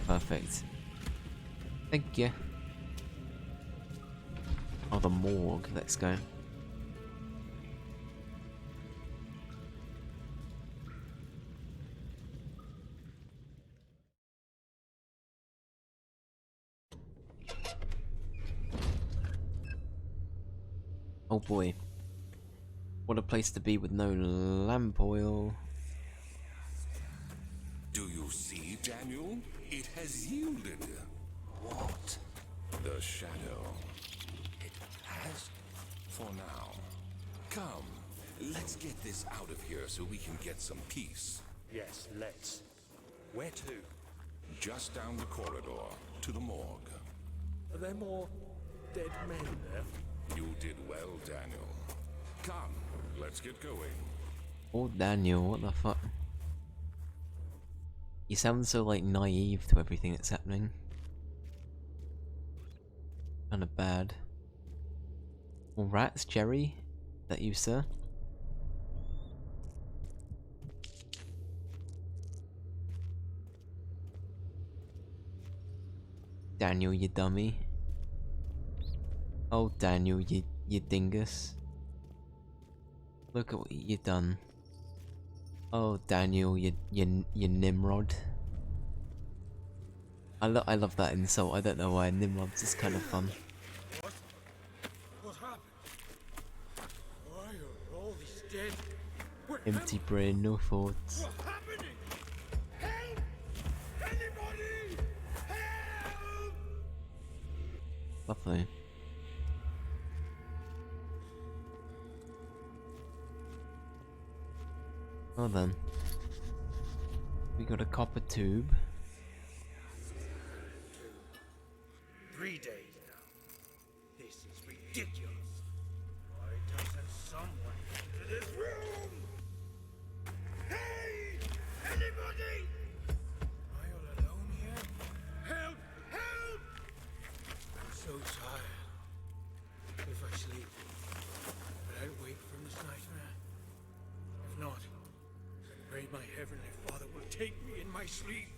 Perfect. Thank you. Oh, the morgue. Let's go. Oh boy. What a place to be with no lamp oil. Do you see, Daniel? It has yielded. What? The shadow. It has? For now. Come, let's get this out of here so we can get some peace. Yes, let's. Where to? Just down the corridor, to the morgue. Are there more dead men there? You did well, Daniel. Come, let's get going. Oh, Daniel, what the fuck? You sound so, like, naive to everything that's happening. Kinda bad. Well, rats, Jerry? Is that you, sir? Daniel, you dummy. Oh, Daniel, you dingus. Look at what you done. Oh, Daniel, you Nimrod. I love that insult. I don't know why. Nimrod's just kind of fun. What happened? Why are all these dead? Empty brain, no thoughts. What's happening? Help! Anybody! Help! Lovely. Well then. We got a copper tube. 3 days now. This is ridiculous. Why doesn't someone enter this room? Hey! Anybody? Am I all alone here? Help! Help! I'm so tired. If I sleep, will I wake from this nightmare? If not, I pray my Heavenly Father will take me in my sleep.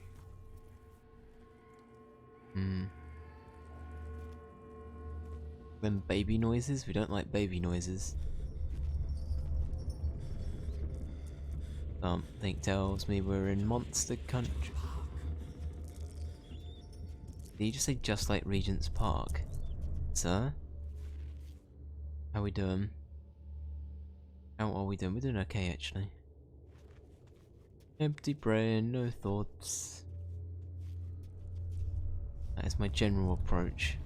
Then baby noises? We don't like baby noises. Something tells me we're in monster country. Did you just say just like Regent's Park? Sir? How we doing? How are we doing? We're doing okay actually. Empty brain, no thoughts. That is my general approach.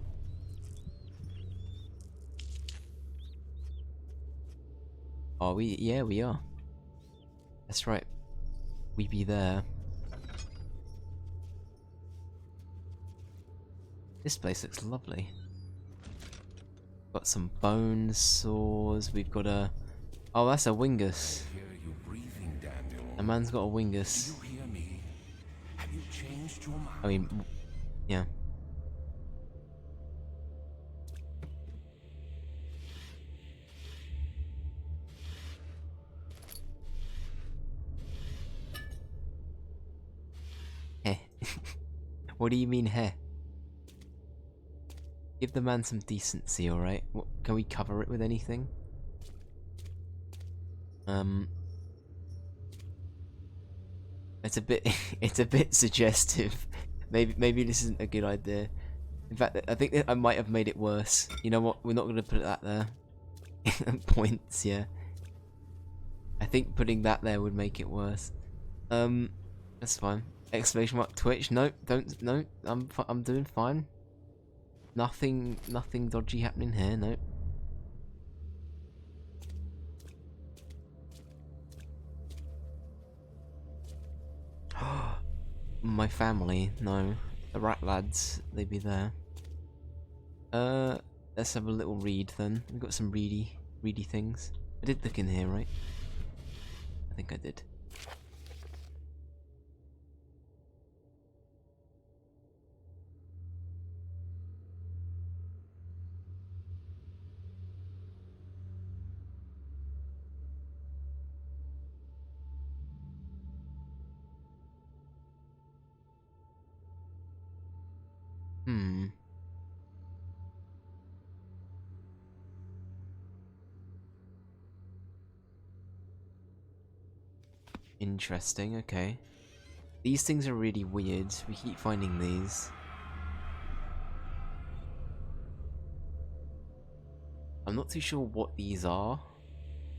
Are we? Yeah, we are. That's right. We be there. This place looks lovely. Got some bone saws. We've got a... Oh, that's a wingus. I hear you breathing, Daniel. A man's got a wingus. Do you hear me? Have you changed your mind? I mean, yeah. Heh. What do you mean, heh? Give the man some decency, alright? What, can we cover it with anything? It's a bit it's a bit suggestive. Maybe this isn't a good idea. In fact, I think that I might have made it worse. You know what? We're not gonna put that there. Points, yeah. I think putting that there would make it worse. That's fine. Exclamation mark Twitch. No, don't. No, I'm doing fine. Nothing dodgy happening here. No. My family. No. The rat lads, they be there. Let's have a little read then. We've got some ready things. I did look in here, right? I think I did. Interesting, okay. These things are really weird. We keep finding these. I'm not too sure what these are,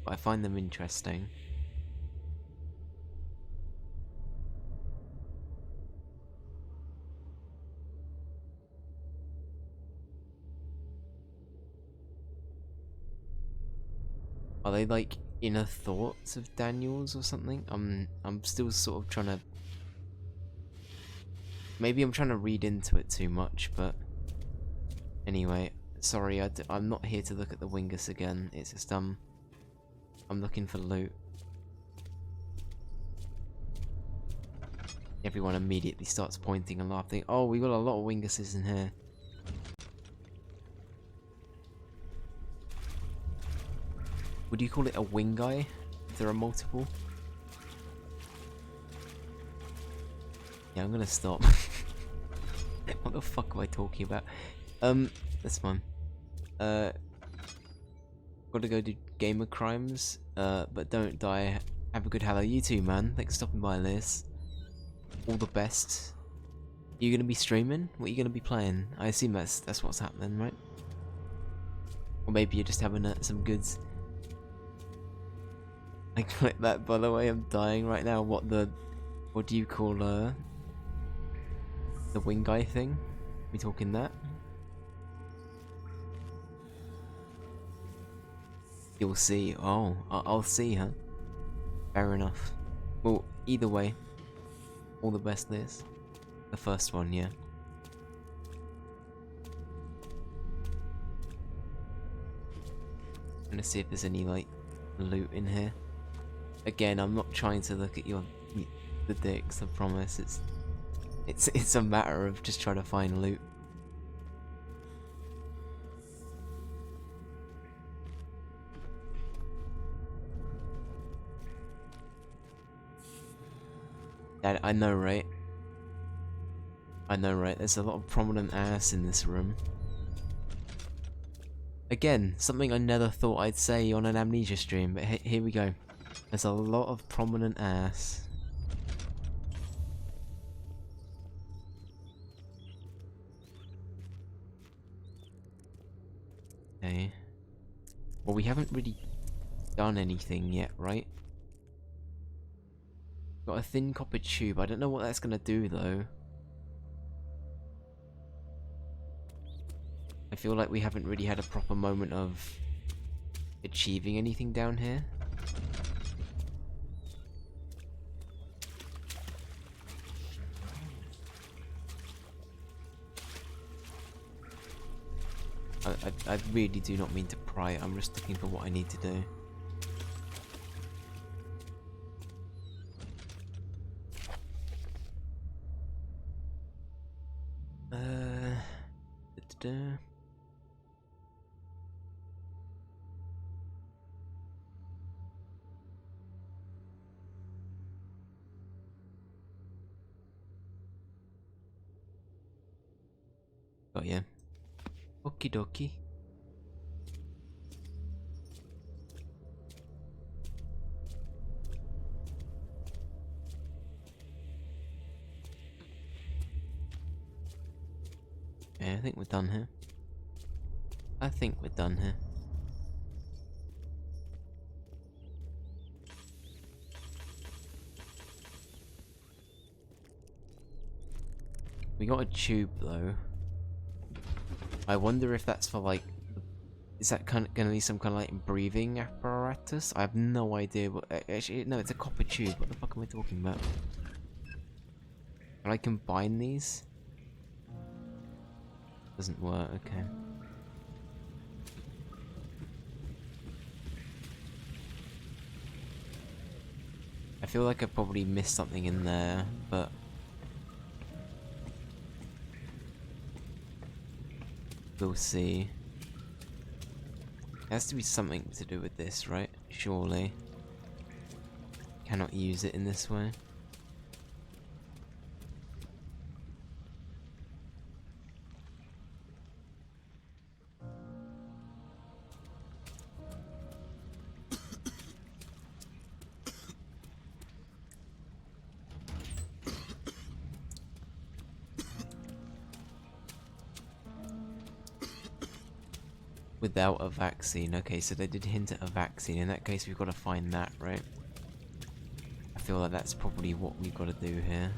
but I find them interesting. Are they like inner thoughts of Daniel's or something? I'm still sort of trying to... Maybe I'm trying to read into it too much, but... Anyway, sorry, I'm not here to look at the Wingus again. It's just, I'm looking for loot. Everyone immediately starts pointing and laughing. Oh, we got a lot of Winguses in here. Would you call it a wing guy if there are multiple? Yeah, I'm gonna stop. What the fuck am I talking about? That's fine. Gotta go do gamer crimes. But don't die. Have a good hello. You too, man. Thanks for stopping by, Liz. All the best. You gonna be streaming? What are you gonna be playing? I assume that's what's happening, right? Or maybe you're just having some goods. I clicked that, by the way. I'm dying right now. What do you call the wing guy thing? We talking that? You'll see. Oh, I'll see, huh? Fair enough. Well, either way, all the best, Liz. The first one, yeah. I'm gonna see if there's any like loot in here. Again, I'm not trying to look at the dicks. I promise. It's a matter of just trying to find loot. I know, right? I know, right? There's a lot of prominent ass in this room. Again, something I never thought I'd say on an Amnesia stream, but here we go. There's a lot of prominent ass. Okay. Well, we haven't really done anything yet, right? Got a thin copper tube. I don't know what that's gonna do, though. I feel like we haven't really had a proper moment of achieving anything down here. I really do not mean to pry. I'm just looking for what I need to do. Da-da-da. Oh yeah. Okie dokie. Yeah, I think we're done here. I think we're done here. We got a tube though. I wonder if that's for like, is that gonna be some kind of like breathing apparatus? I have no idea. But actually, no, it's a copper tube. What the fuck am I talking about? Can I combine these? Doesn't work, okay. I feel like I probably missed something in there, but we'll see. It has to be something to do with this, right? Surely. Cannot use it in this way. Without a vaccine. Okay, so they did hint at a vaccine. In that case, we've got to find that, right? I feel like that's probably what we've got to do here.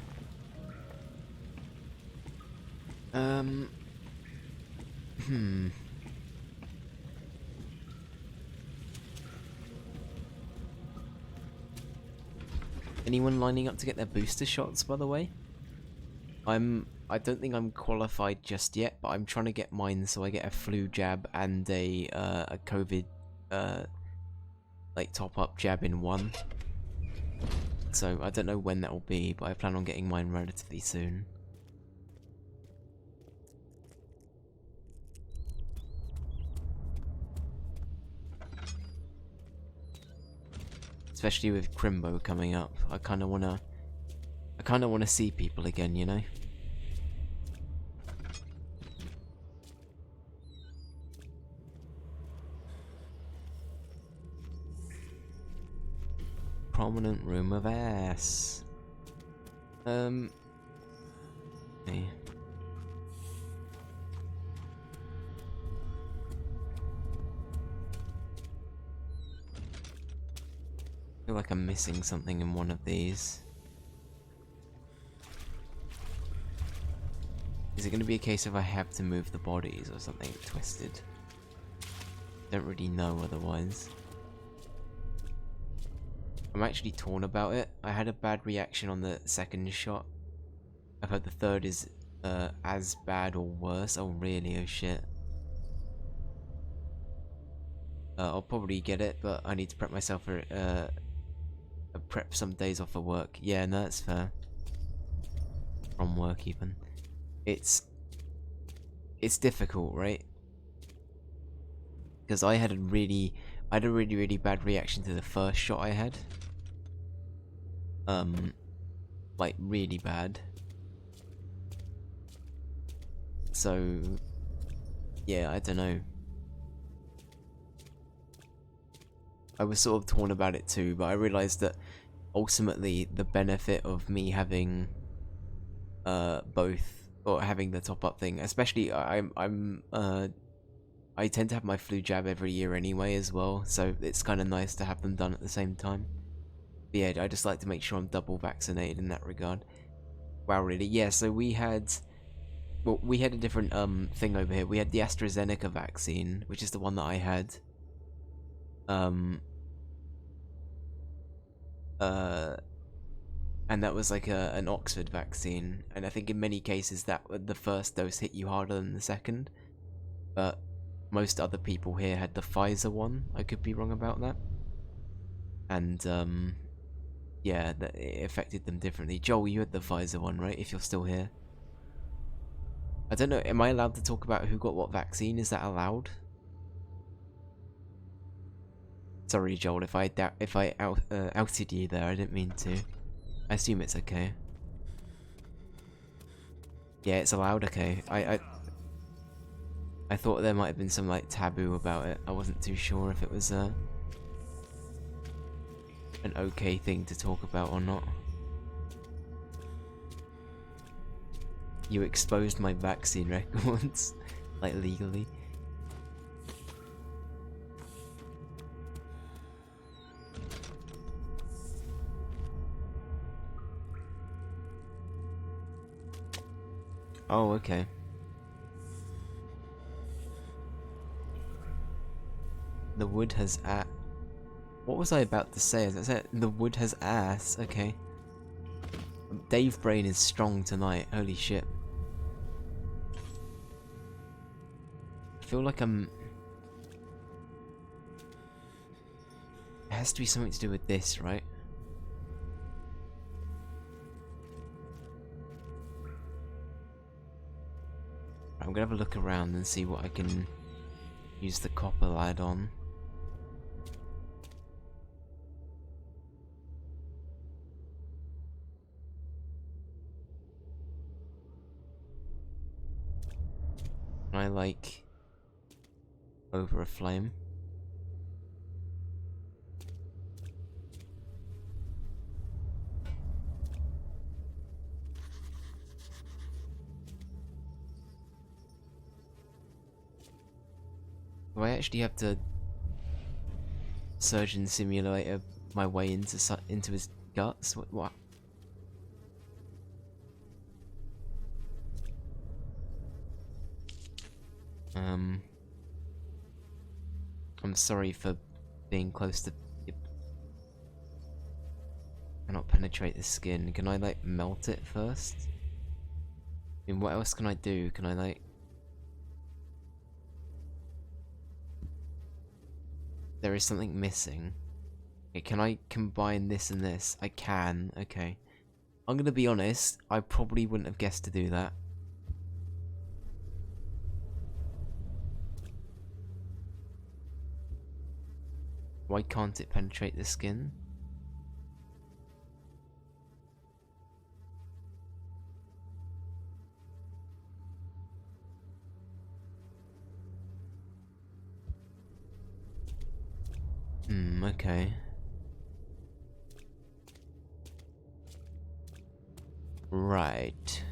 Anyone lining up to get their booster shots, by the way? I don't think I'm qualified just yet, but I'm trying to get mine so I get a flu jab and a COVID like top up jab in one. So I don't know when that will be, but I plan on getting mine relatively soon. Especially with Crimbo coming up, I kind of wanna see people again, you know. Prominent room of ass. Hey. I feel like I'm missing something in one of these. Is it going to be a case of I have to move the bodies or something twisted? Don't really know otherwise. I'm actually torn about it. I had a bad reaction on the second shot. I've heard the third is as bad or worse. Oh really? Oh shit. I'll probably get it, but I need to prep myself for prep some days off of work. Yeah, no, that's fair. From work even. It's difficult, right? Because I had a really bad reaction to the first shot I had. Like really bad. So yeah, I don't know. I was sort of torn about it too, but I realized that ultimately the benefit of me having both, or having the top up thing, especially I tend to have my flu jab every year anyway as well, so it's kind of nice to have them done at the same time. But yeah, I just like to make sure I'm double vaccinated in that regard. Wow, really? Yeah, so we had a different thing over here. We had the AstraZeneca vaccine, which is the one that I had. And that was like an Oxford vaccine, and I think in many cases that the first dose hit you harder than the second, but most other people here had the Pfizer one. I could be wrong about that. And yeah, it affected them differently. Joel, you had the Pfizer one, right? If you're still here. I don't know, am I allowed to talk about who got what vaccine? Is that allowed? Sorry, Joel, if I outed you there, I didn't mean to. I assume it's okay. Yeah, it's allowed. Okay. I thought there might have been some like taboo about it. I wasn't too sure if it was an okay thing to talk about or not. You exposed my vaccine records, like legally. Oh, okay. The wood has what was I about to say? As I said, the wood has ass. Okay. Dave Brain is strong tonight. Holy shit. feel like I'm... It has to be something to do with this, right? I'm gonna have a look around and see what I can use the copper lad on. Can I, like, over a flame? Do I actually have to surgeon simulator my way into his guts? What? I'm sorry for being close to... Cannot penetrate the skin. Can I, like, melt it first? I mean, what else can I do? Can I, like... There is something missing. Okay, can I combine this and this? I can, okay. I'm gonna be honest, I probably wouldn't have guessed to do that. Why can't it penetrate the skin? Okay. Right.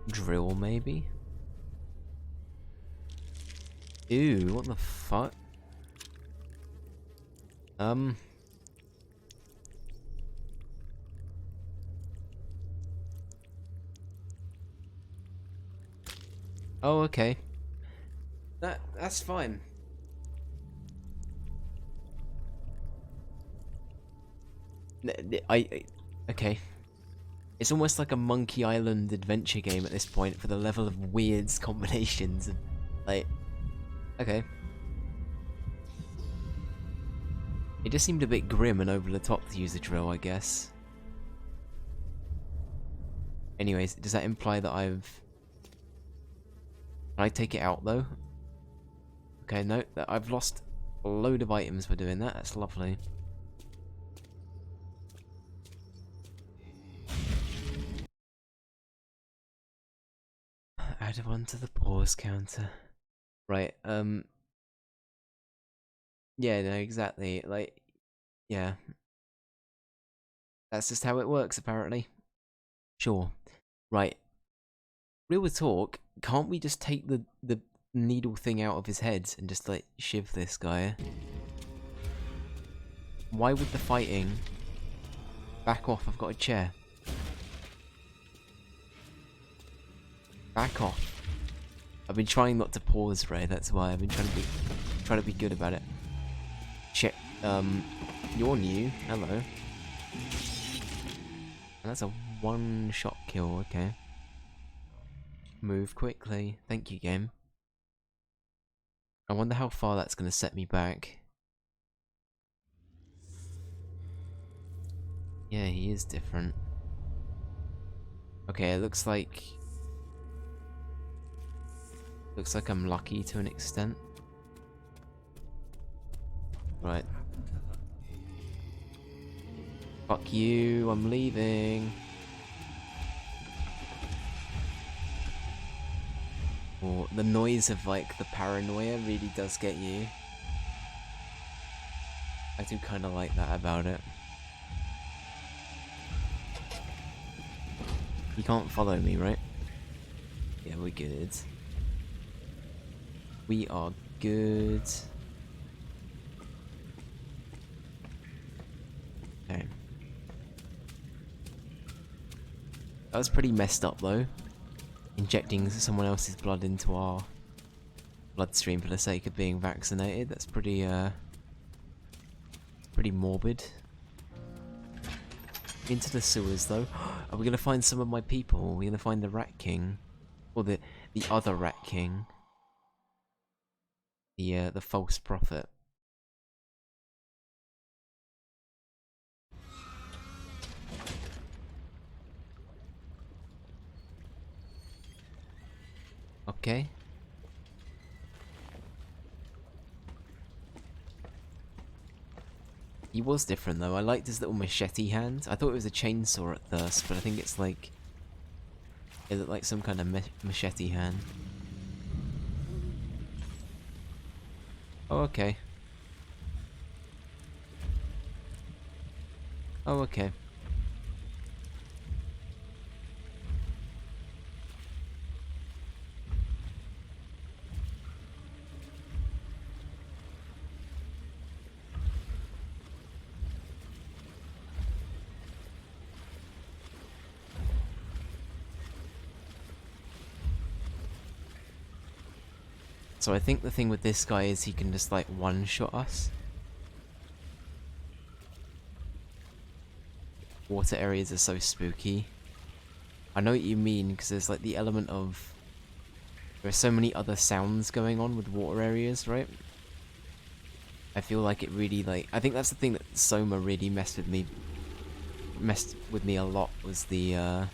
Drill, maybe? Ew, what the fuck? Oh, okay. That's fine. Okay. It's almost like a Monkey Island adventure game at this point for the level of weird combinations and, like, okay. It just seemed a bit grim and over the top to use the drill, I guess. Anyways, does that imply that Can I take it out though? Okay, no, I've lost a load of items for doing that. That's lovely. Add one to the pause counter. Right, yeah, no, exactly. Like, yeah. That's just how it works, apparently. Sure. Right. Real talk, can't we just take the needle thing out of his head and just, like, shiv this guy? Why would the fighting... Back off, I've got a chair. Back off. I've been trying not to pause, Ray, that's why. I've been trying to be good about it. Shit, you're new. Hello. That's a one-shot kill, okay. Move quickly. Thank you, game. I wonder how far that's gonna set me back. Yeah, he is different. Okay, it looks like... Looks like I'm lucky to an extent. Right. Fuck you, I'm leaving. Oh, the noise of, like, the paranoia really does get you. I do kind of like that about it. You can't follow me, right? Yeah, we're good. We are good. Okay. That was pretty messed up, though. Injecting someone else's blood into our bloodstream for the sake of being vaccinated. That's pretty, pretty morbid. Into the sewers though. Are we gonna find some of my people? Are we gonna find the Rat King? Or the other Rat King? The false prophet. Okay. He was different though. I liked his little machete hand. I thought it was a chainsaw at first, but I think it's like... It looked like some kind of machete hand. Oh, okay. Oh, okay. So I think the thing with this guy is he can just like one-shot us. Water areas are so spooky. I know what you mean, because there's like the element of... There are so many other sounds going on with water areas, right? I feel like it really like... I think that's the thing that Soma really messed with me a lot, was the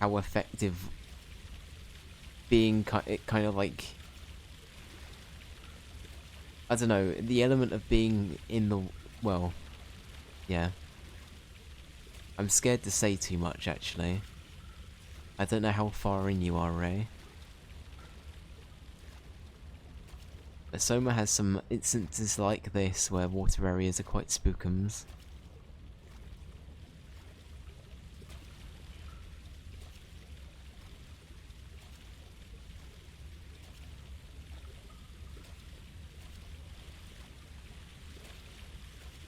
how effective being kind of like, I don't know, the element of being in the, well, yeah. I'm scared to say too much, actually. I don't know how far in you are, Ray. But Soma has some instances like this where water areas are quite spookums.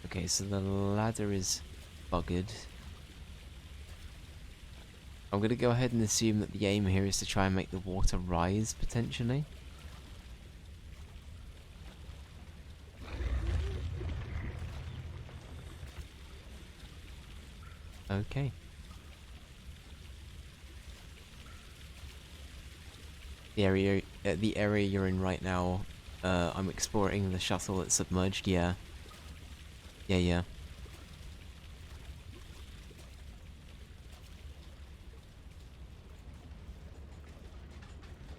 Okay, so the ladder is buggered. I'm gonna go ahead and assume that the aim here is to try and make the water rise, potentially. Okay. The area you're in right now, I'm exploring the shuttle that's submerged, yeah. Yeah.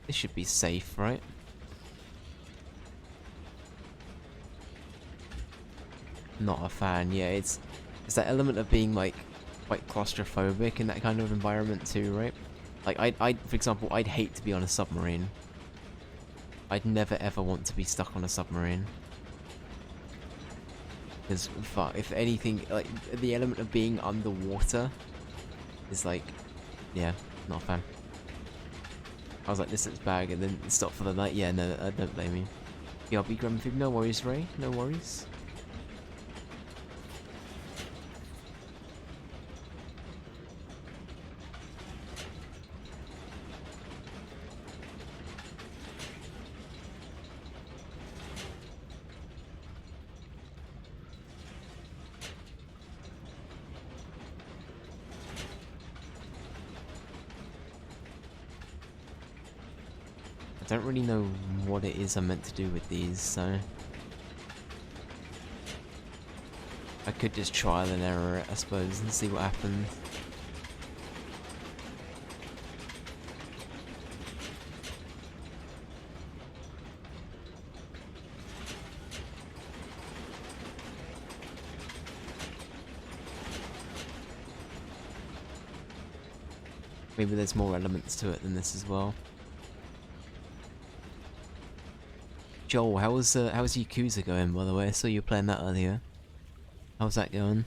This should be safe, right? Not a fan, yeah, it's that element of being like quite claustrophobic in that kind of environment too, right? Like I'd for example, I'd hate to be on a submarine. I'd never ever want to be stuck on a submarine. Because if anything, like the element of being underwater is like, yeah, not a fan. I was like, this looks bad, and then stop for the night. Yeah, no, I don't blame you. Yeah, I'll be grumpy. No worries, Ray. No worries. I don't really know what it is I'm meant to do with these, so... I could just trial and error it, I suppose, and see what happens. Maybe there's more elements to it than this as well. Joel, how's Yakuza going, by the way? I saw you playing that earlier. How's that going?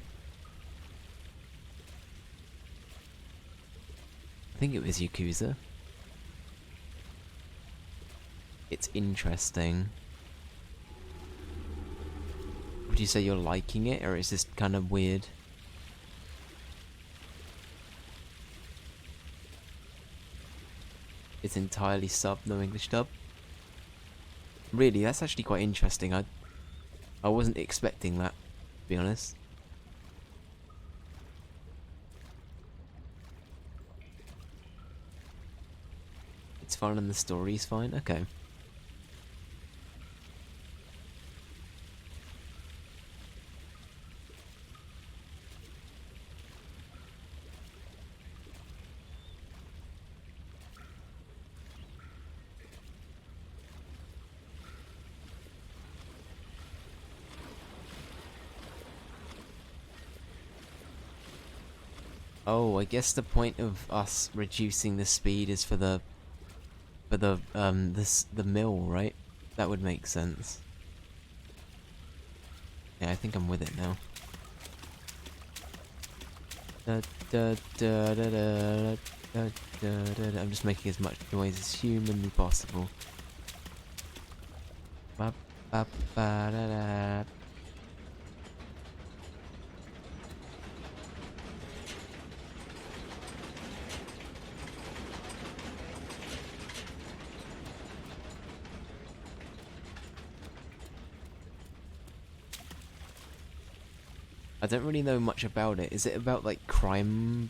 I think it was Yakuza. It's interesting. Would you say you're liking it, or is this kind of weird? It's entirely sub, no English dub. Really, that's actually quite interesting. I wasn't expecting that, to be honest. It's fun and the story's fine? Okay. Oh, I guess the point of us reducing the speed is for the mill, right? That would make sense. Yeah, I think I'm with it now. I'm just making as much noise as humanly possible. Ba, ba, ba, da, da. I don't really know much about it. Is it about like crime,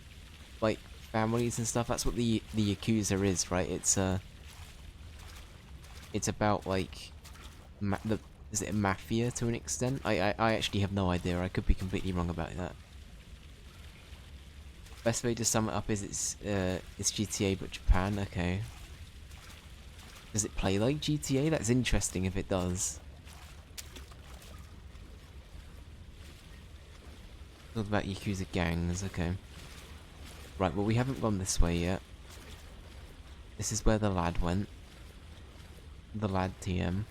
like families and stuff? That's what the Yakuza is, right? It's about like is it a mafia to an extent? I actually have no idea. I could be completely wrong about that. Best way to sum it up is it's GTA but Japan. Okay. Does it play like GTA? That's interesting if it does. It's all about Yakuza gangs. Okay. Right. Well, we haven't gone this way yet. This is where the lad went. The lad TM.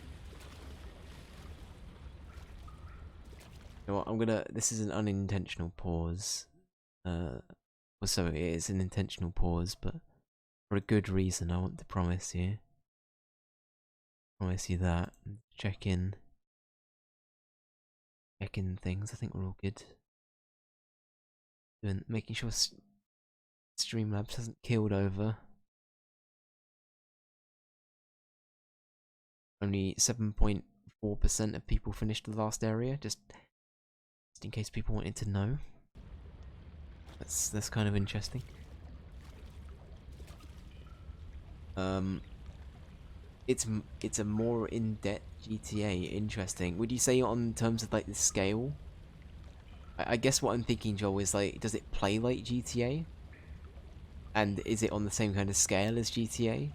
You know what, I'm gonna. This is an unintentional pause. Well, so it is an intentional pause, but for a good reason. I want to promise you. Promise you that. Check in things. I think we're all good. Making sure Streamlabs hasn't killed over. Only 7.4% of people finished the last area. Just in case people wanted to know. That's kind of interesting. It's a more in-depth GTA. Interesting. Would you say on terms of like the scale? I guess what I'm thinking, Joel, is like, does it play like GTA? And is it on the same kind of scale as GTA?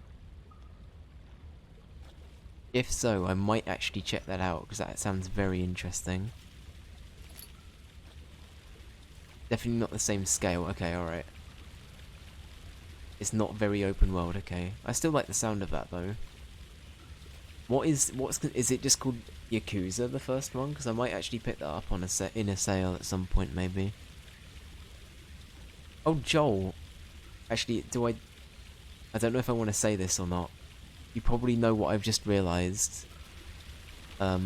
If so, I might actually check that out because that sounds very interesting. Definitely not the same scale. Okay, alright. It's not very open world, okay. I still like the sound of that though. Is it just called Yakuza, the first one? Because I might actually pick that up on in a sale at some point, maybe. Oh, Joel. Actually, I don't know if I want to say this or not. You probably know what I've just realised. I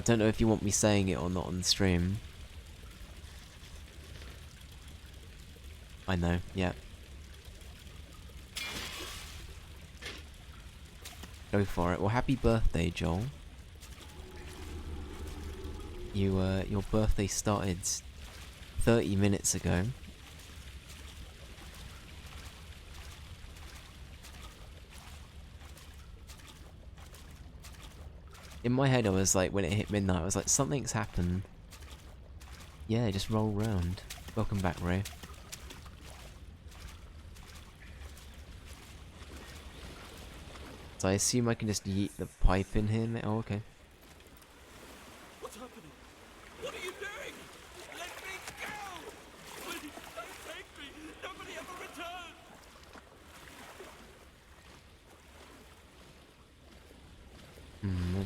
don't know if you want me saying it or not on the stream. I know, yeah. Go for it. Well, happy birthday, Joel. Your birthday started 30 minutes ago. In my head, I was like, when it hit midnight, I was like, something's happened. Yeah, just roll around. Welcome back, Ray. So I assume I can just yeet the pipe in here. Oh, okay. What's happening? What are you doing? Let me go! Please, don't take me! Nobody ever returns!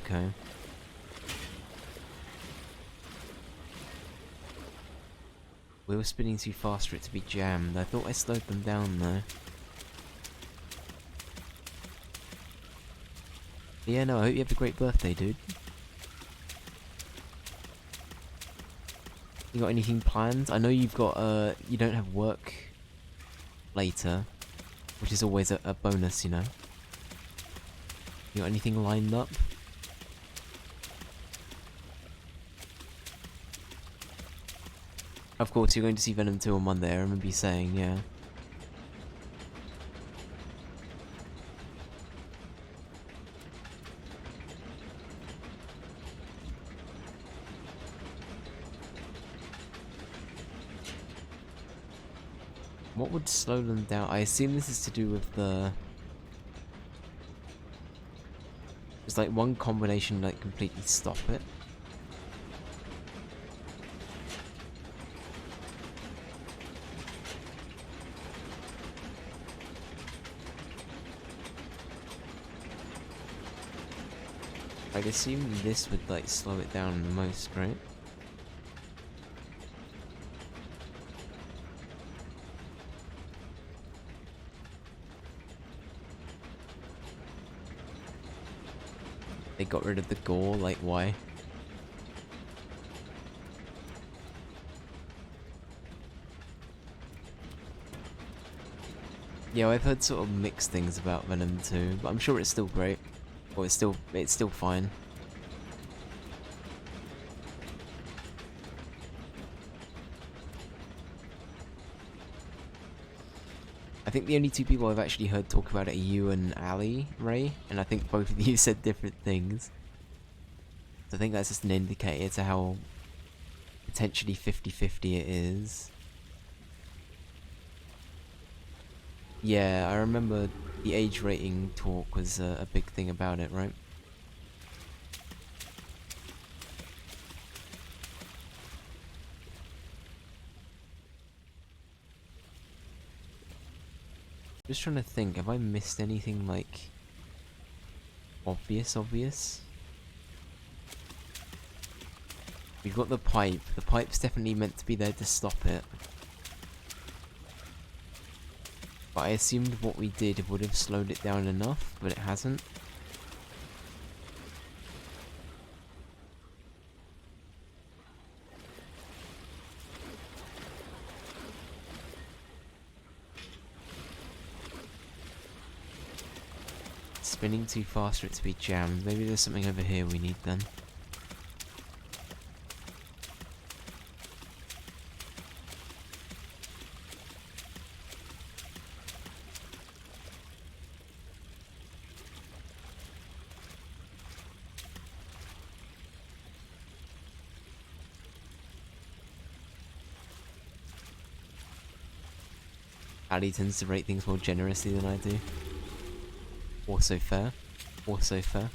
Okay. We were spinning too fast for it to be jammed. I thought I slowed them down though. But yeah, no, I hope you have a great birthday, dude. You got anything planned? I know you've got, you don't have work later, which is always a bonus, you know. You got anything lined up? Of course, you're going to see Venom 2 on Monday, I remember you saying, yeah. What would slow them down? I assume this is to do with the... There's like one combination like completely stop it. I'd assume this would like slow it down the most, right? They got rid of the gore, like why? Yeah, I've heard sort of mixed things about Venom 2, but I'm sure it's still great. Or it's still fine. I think the only two people I've actually heard talk about it are you and Ali Ray, and I think both of you said different things. So I think that's just an indicator to how potentially 50-50 it is. Yeah, I remember the age rating talk was a big thing about it, right? Just trying to think, have I missed anything like obvious? We've got the pipe. The pipe's definitely meant to be there to stop it. But I assumed what we did would have slowed it down enough, but it hasn't. Spinning too fast for it to be jammed. Maybe there's something over here we need then. Ali tends to rate things more generously than I do. Also fair. Also fair.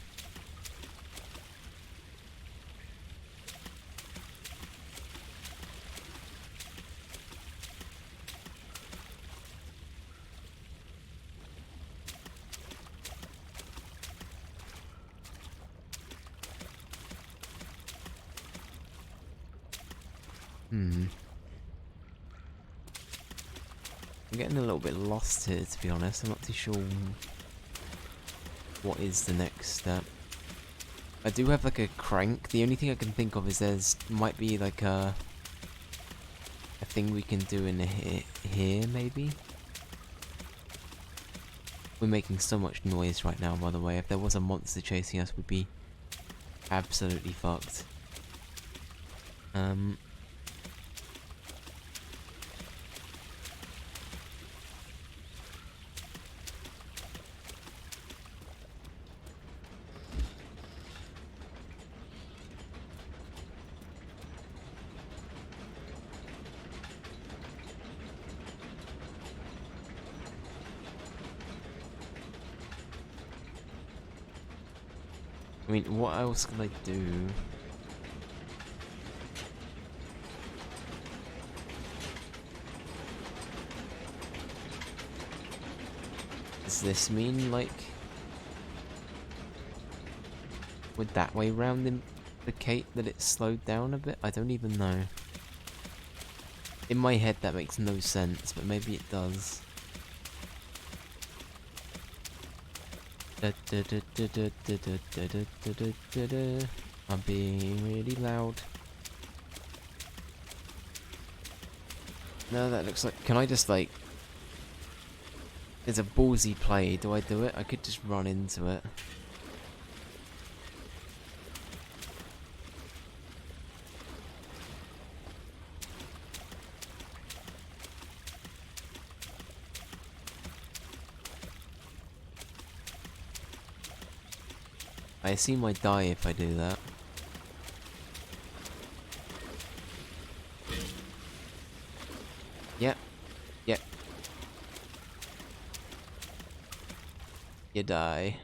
I'm getting a little bit lost here, to be honest. I'm not too sure what is the next step. I do have like a crank. The only thing I can think of is there's might be like a thing we can do in here maybe. We're making so much noise right now, by the way. If there was a monster chasing us, we'd be absolutely fucked. I mean, what else can I do? Does this mean, like... would that way round indicate that it's slowed down a bit? I don't even know. In my head that makes no sense, but maybe it does. I'm being really loud. No, that looks like... Can I just like... It's a ballsy play. Do I do it? I could just run into it. assume I die if I do that. Yep. Yep. You die.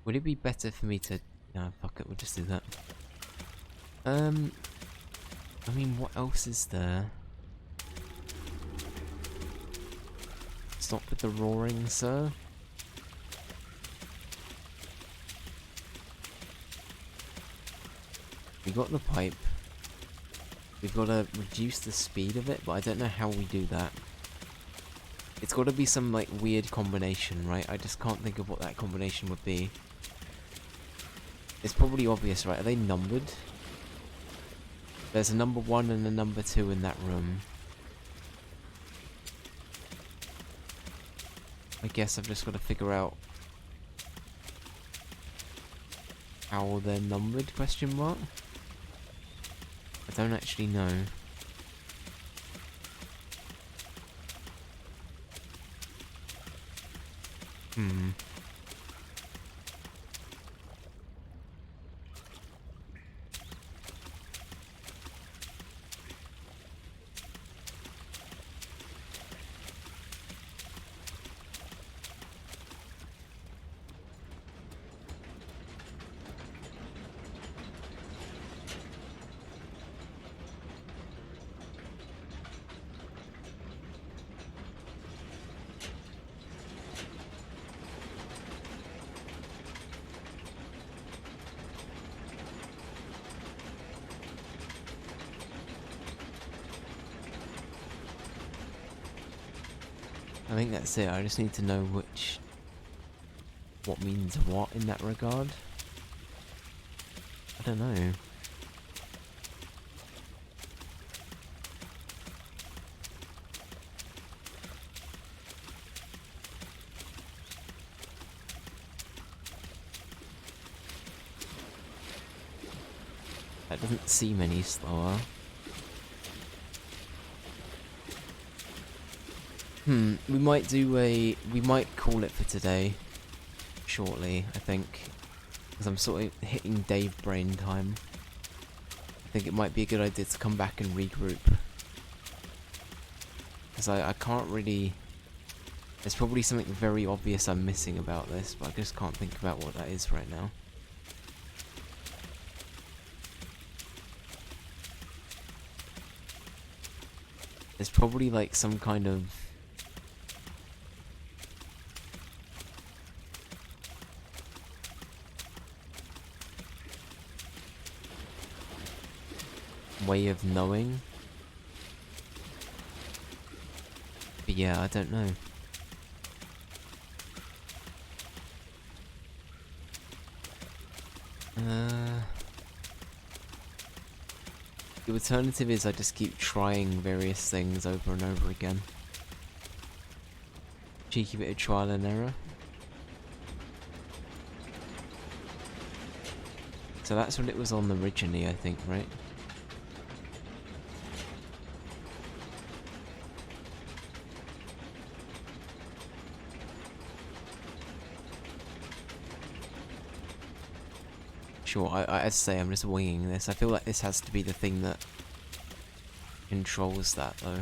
Would it be better for me to... No, fuck it, we'll just do that. I mean, what else is there? Stop with the roaring, sir. We got the pipe. We've got to reduce the speed of it, but I don't know how we do that. It's got to be some, like, weird combination, right? I just can't think of what that combination would be. It's probably obvious, right? Are they numbered? There's a number 1 and a number 2 in that room. I guess I've just got to figure out how they're numbered, question mark? I don't actually know. I think that's it. I just need to know what means what in that regard. I don't know. That doesn't seem any slower. We might call it for today. Shortly, I think. Because I'm sort of hitting Dave brain time. I think it might be a good idea to come back and regroup. Because I can't really... There's probably something very obvious I'm missing about this, but I just can't think about what that is right now. There's probably like some kind of... way of knowing. But yeah, I don't know. The alternative is I just keep trying various things over and over again. Cheeky bit of trial and error. So that's what it was on originally, I think, right? Sure, I say I'm just winging this. I feel like this has to be the thing that controls that, though.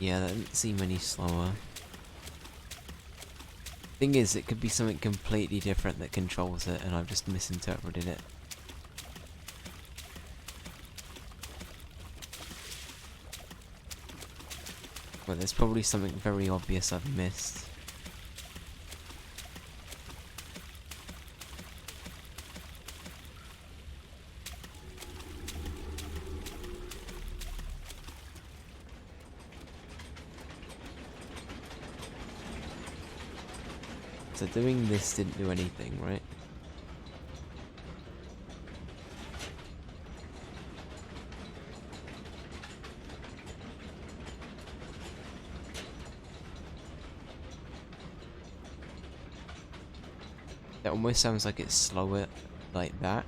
Yeah, that didn't seem any slower. Thing is, it could be something completely different that controls it, and I've just misinterpreted it. Well, there's probably something very obvious I've missed. So doing this didn't do anything, right? It almost sounds like it's slower like that.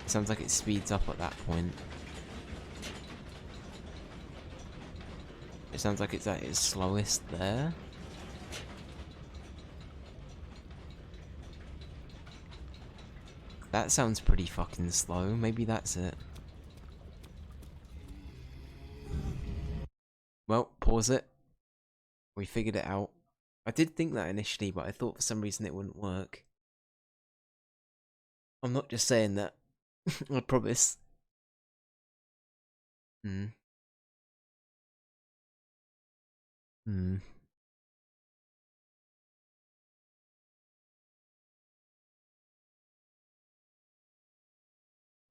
It sounds like it speeds up at that point. It sounds like it's at its slowest there. That sounds pretty fucking slow. Maybe that's it. Well, pause it. We figured it out. I did think that initially, but I thought for some reason it wouldn't work. I'm not just saying that. I promise. Hmm. Hmm.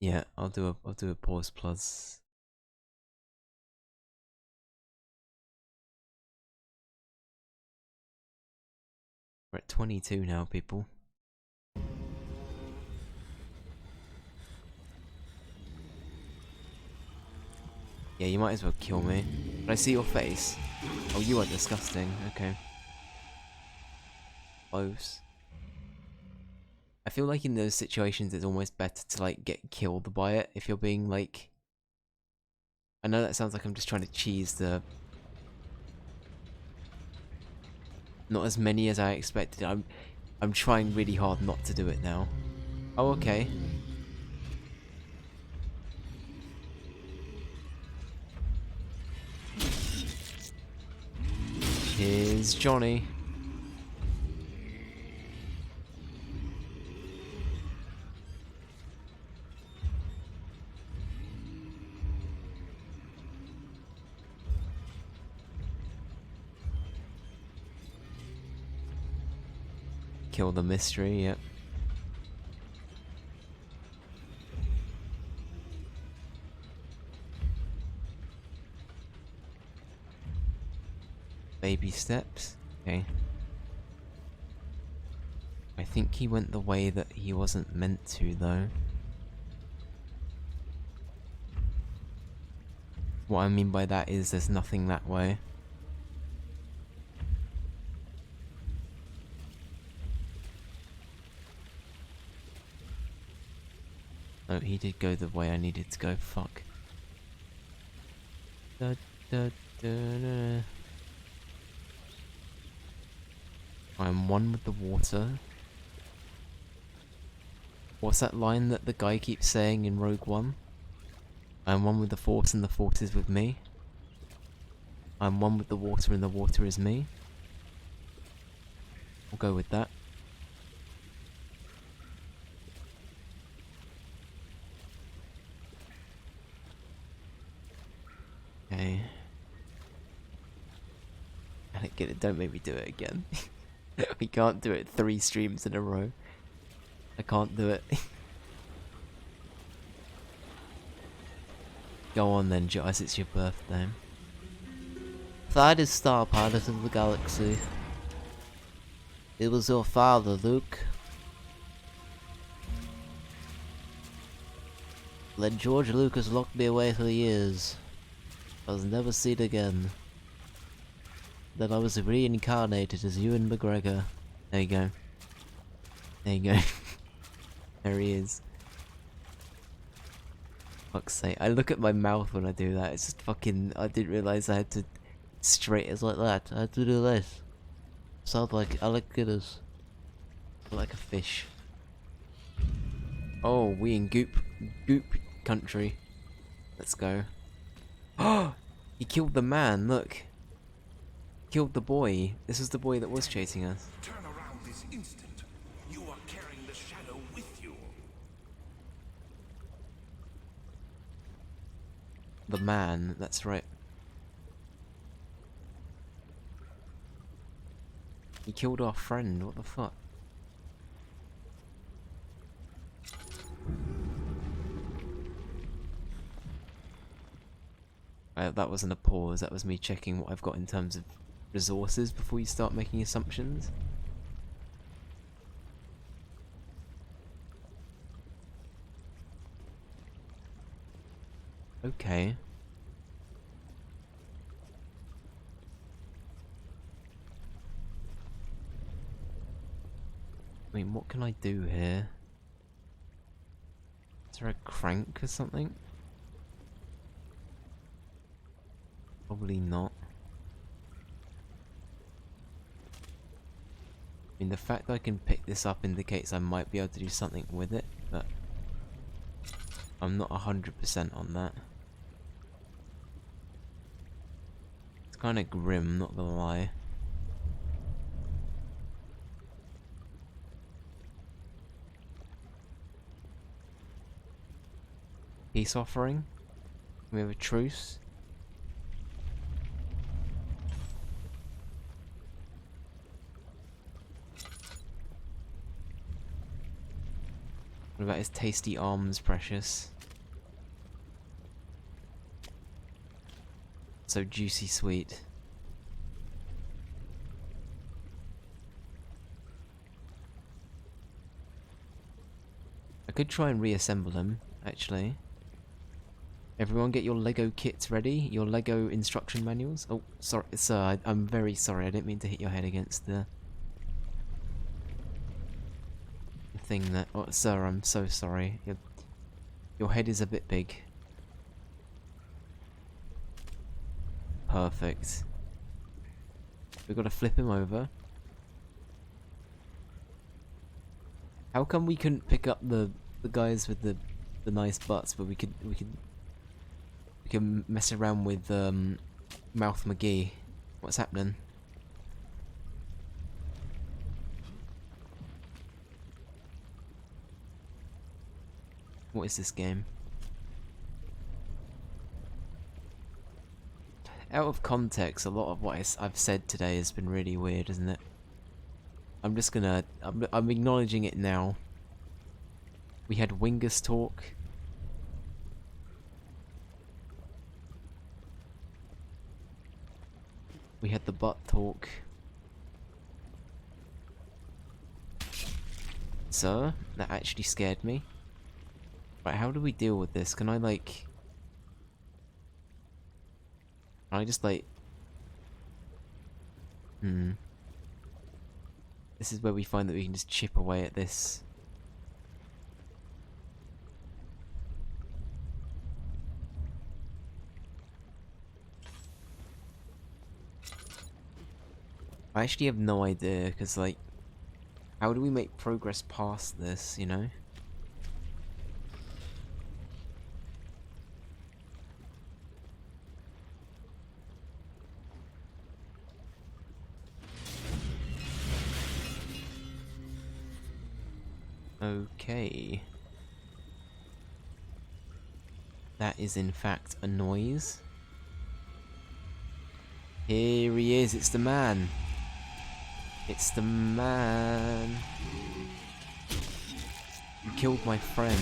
Yeah, I'll do a pause plus. We're at 22 now, people. Yeah, you might as well kill me. Can I see your face? Oh, you are disgusting. Okay. Close. I feel like in those situations it's almost better to like get killed by it if you're being like... I know that sounds like I'm just trying to cheese the... Not as many as I expected. I'm trying really hard not to do it now. Oh, okay. Here's Johnny. Kill the mystery, yep. Baby steps. Okay. I think he went the way that he wasn't meant to, though. What I mean by that is there's nothing that way. No, he did go the way I needed to go. Fuck. Da, da, da, da. I'm one with the water. What's that line that the guy keeps saying in Rogue One? I'm one with the Force and the Force is with me. I'm one with the water and the water is me. We'll go with that. Okay. I don't get it, don't make me do it again. We can't do it 3 streams in a row. I can't do it. Go on then, Joyce, it's your birthday. Finest star pilot in the galaxy. It was your father, Luke. Then George Lucas locked me away for years. I was never seen again. Then I was reincarnated as Ewan McGregor. There you go. There you go. There he is. Fuck's sake. I look at my mouth when I do that. It's just fucking... I didn't realise I had to... Straight as like that. I had to do this. Sound like Alec Guinness. Like a fish. Oh, we in goop country. Let's go. Oh! He killed the man, look. Killed the boy. This is the boy that was chasing us. Turn around this instant. You are carrying the shadow with you. The man, that's right. He killed our friend, what the fuck? That wasn't a pause, that was me checking what I've got in terms of resources before you start making assumptions. Okay. mean, what can I do here? Is there a crank or something? Probably not. I mean, the fact that I can pick this up indicates I might be able to do something with it, but I'm not 100% on that. It's kind of grim, not gonna lie. Peace offering? We have a truce? What about his tasty arms, precious? So juicy sweet. I could try and reassemble him, actually. Everyone get your Lego kits ready, your Lego instruction manuals. Oh, sorry, sir, I'm very sorry, I didn't mean to hit your head against the thing that... Oh, sir, I'm so sorry. Your head is a bit big. Perfect. We've got to flip him over. How come we couldn't pick up the guys with the nice butts, but we can mess around with Mouth McGee? What's happening? What is this game? Out of context, a lot of what I've said today has been really weird, isn't it? I'm just gonna... I'm acknowledging it now. We had Wingus talk. We had the butt talk. Sir, that actually scared me. Right, how do we deal with this? Can I, like... Can I just, like... This is where we find that we can just chip away at this. I actually have no idea, because, like... How do we make progress past this, you know? Okay. That is in fact a noise. Here he is, it's the man. It's the man. You killed my friend.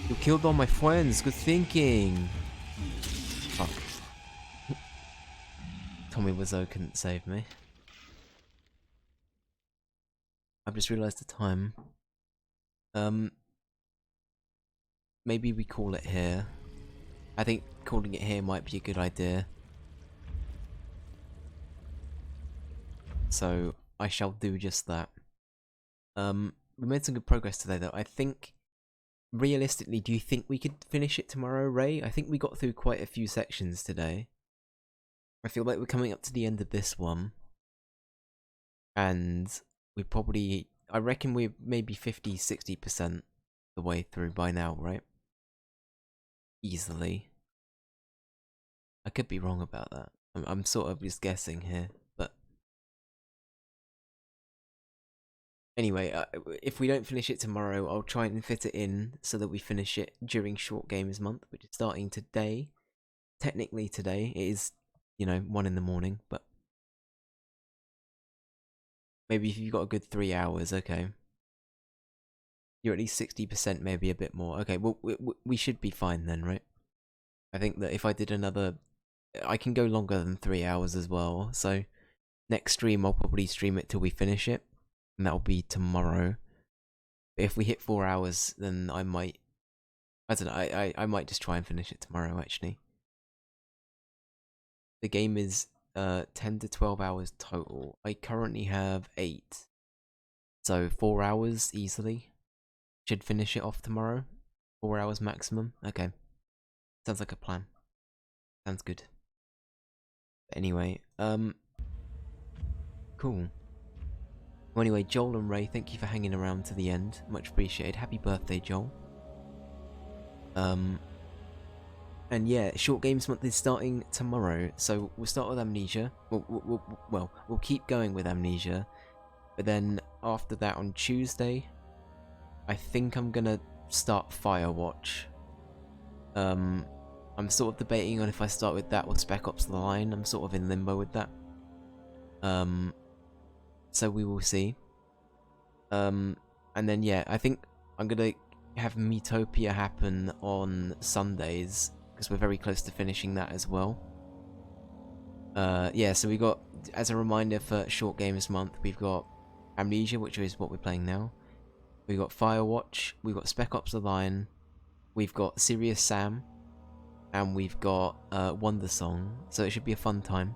You killed all my friends, good thinking. Fuck. Tommy Wiseau couldn't save me. I've just realised the time. Maybe we call it here. I think calling it here might be a good idea. So, I shall do just that. We made some good progress today though. I think, realistically, do you think we could finish it tomorrow, Ray? I think we got through quite a few sections today. I feel like we're coming up to the end of this one. And we probably, I reckon we're maybe 50-60% the way through by now, right? Easily. I could be wrong about that. I'm sort of just guessing here, but... Anyway, if we don't finish it tomorrow, I'll try and fit it in so that we finish it during Short Games Month, which is starting today. Technically today, it is, you know, 1 in the morning, but... Maybe if you've got a good 3 hours, okay. You're at least 60%, maybe a bit more. Okay, well, we should be fine then, right? I think that if I did another... I can go longer than 3 hours as well, so... Next stream, I'll probably stream it till we finish it. And that'll be tomorrow. But if we hit 4 hours, then I might... I don't know, I might just try and finish it tomorrow, actually. The game is 10 to 12 hours total. I currently have 8. So 4 hours easily. Should finish it off tomorrow. 4 hours maximum. Okay. Sounds like a plan. Sounds good. But anyway, cool. Well, anyway, Joel and Ray, thank you for hanging around to the end. Much appreciated. Happy birthday, Joel. And yeah, Short Games Month is starting tomorrow, so we'll start with Amnesia. We'll keep going with Amnesia, but then after that on Tuesday, I think I'm gonna start Firewatch. I'm sort of debating on if I start with that or Spec Ops: The Line. I'm sort of in limbo with that. So we will see. And then yeah, I think I'm gonna have Metopia happen on Sundays, because we're very close to finishing that as well. Yeah, so we got, as a reminder for Short Games Month, we've got Amnesia, which is what we're playing now. We've got Firewatch, we've got Spec Ops: The Line, we've got Serious Sam, and we've got Wonder Song, so it should be a fun time.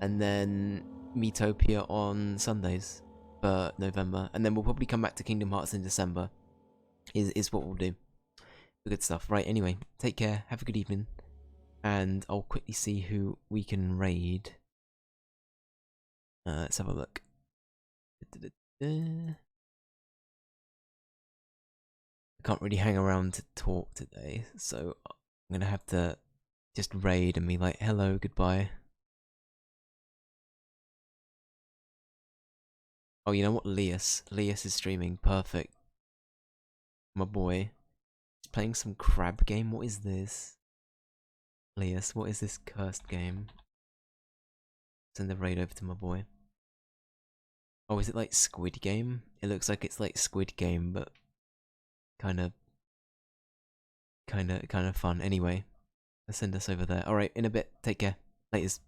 And then Metopia on Sundays for November, and then we'll probably come back to Kingdom Hearts in December, is what we'll do. Good stuff. Right, anyway, take care, have a good evening, and I'll quickly see who we can raid. Let's have a look. I can't really hang around to talk today, so I'm gonna have to just raid and be like, hello, goodbye. Oh, you know what? Lias is streaming. Perfect. My boy. He's playing some crab game. What is this? Lias, what is this cursed game? Send the raid over to my boy. Oh, is it like Squid Game? It looks like it's like Squid Game, but kind of fun. Anyway, let's send us over there. Alright, in a bit. Take care. Laters.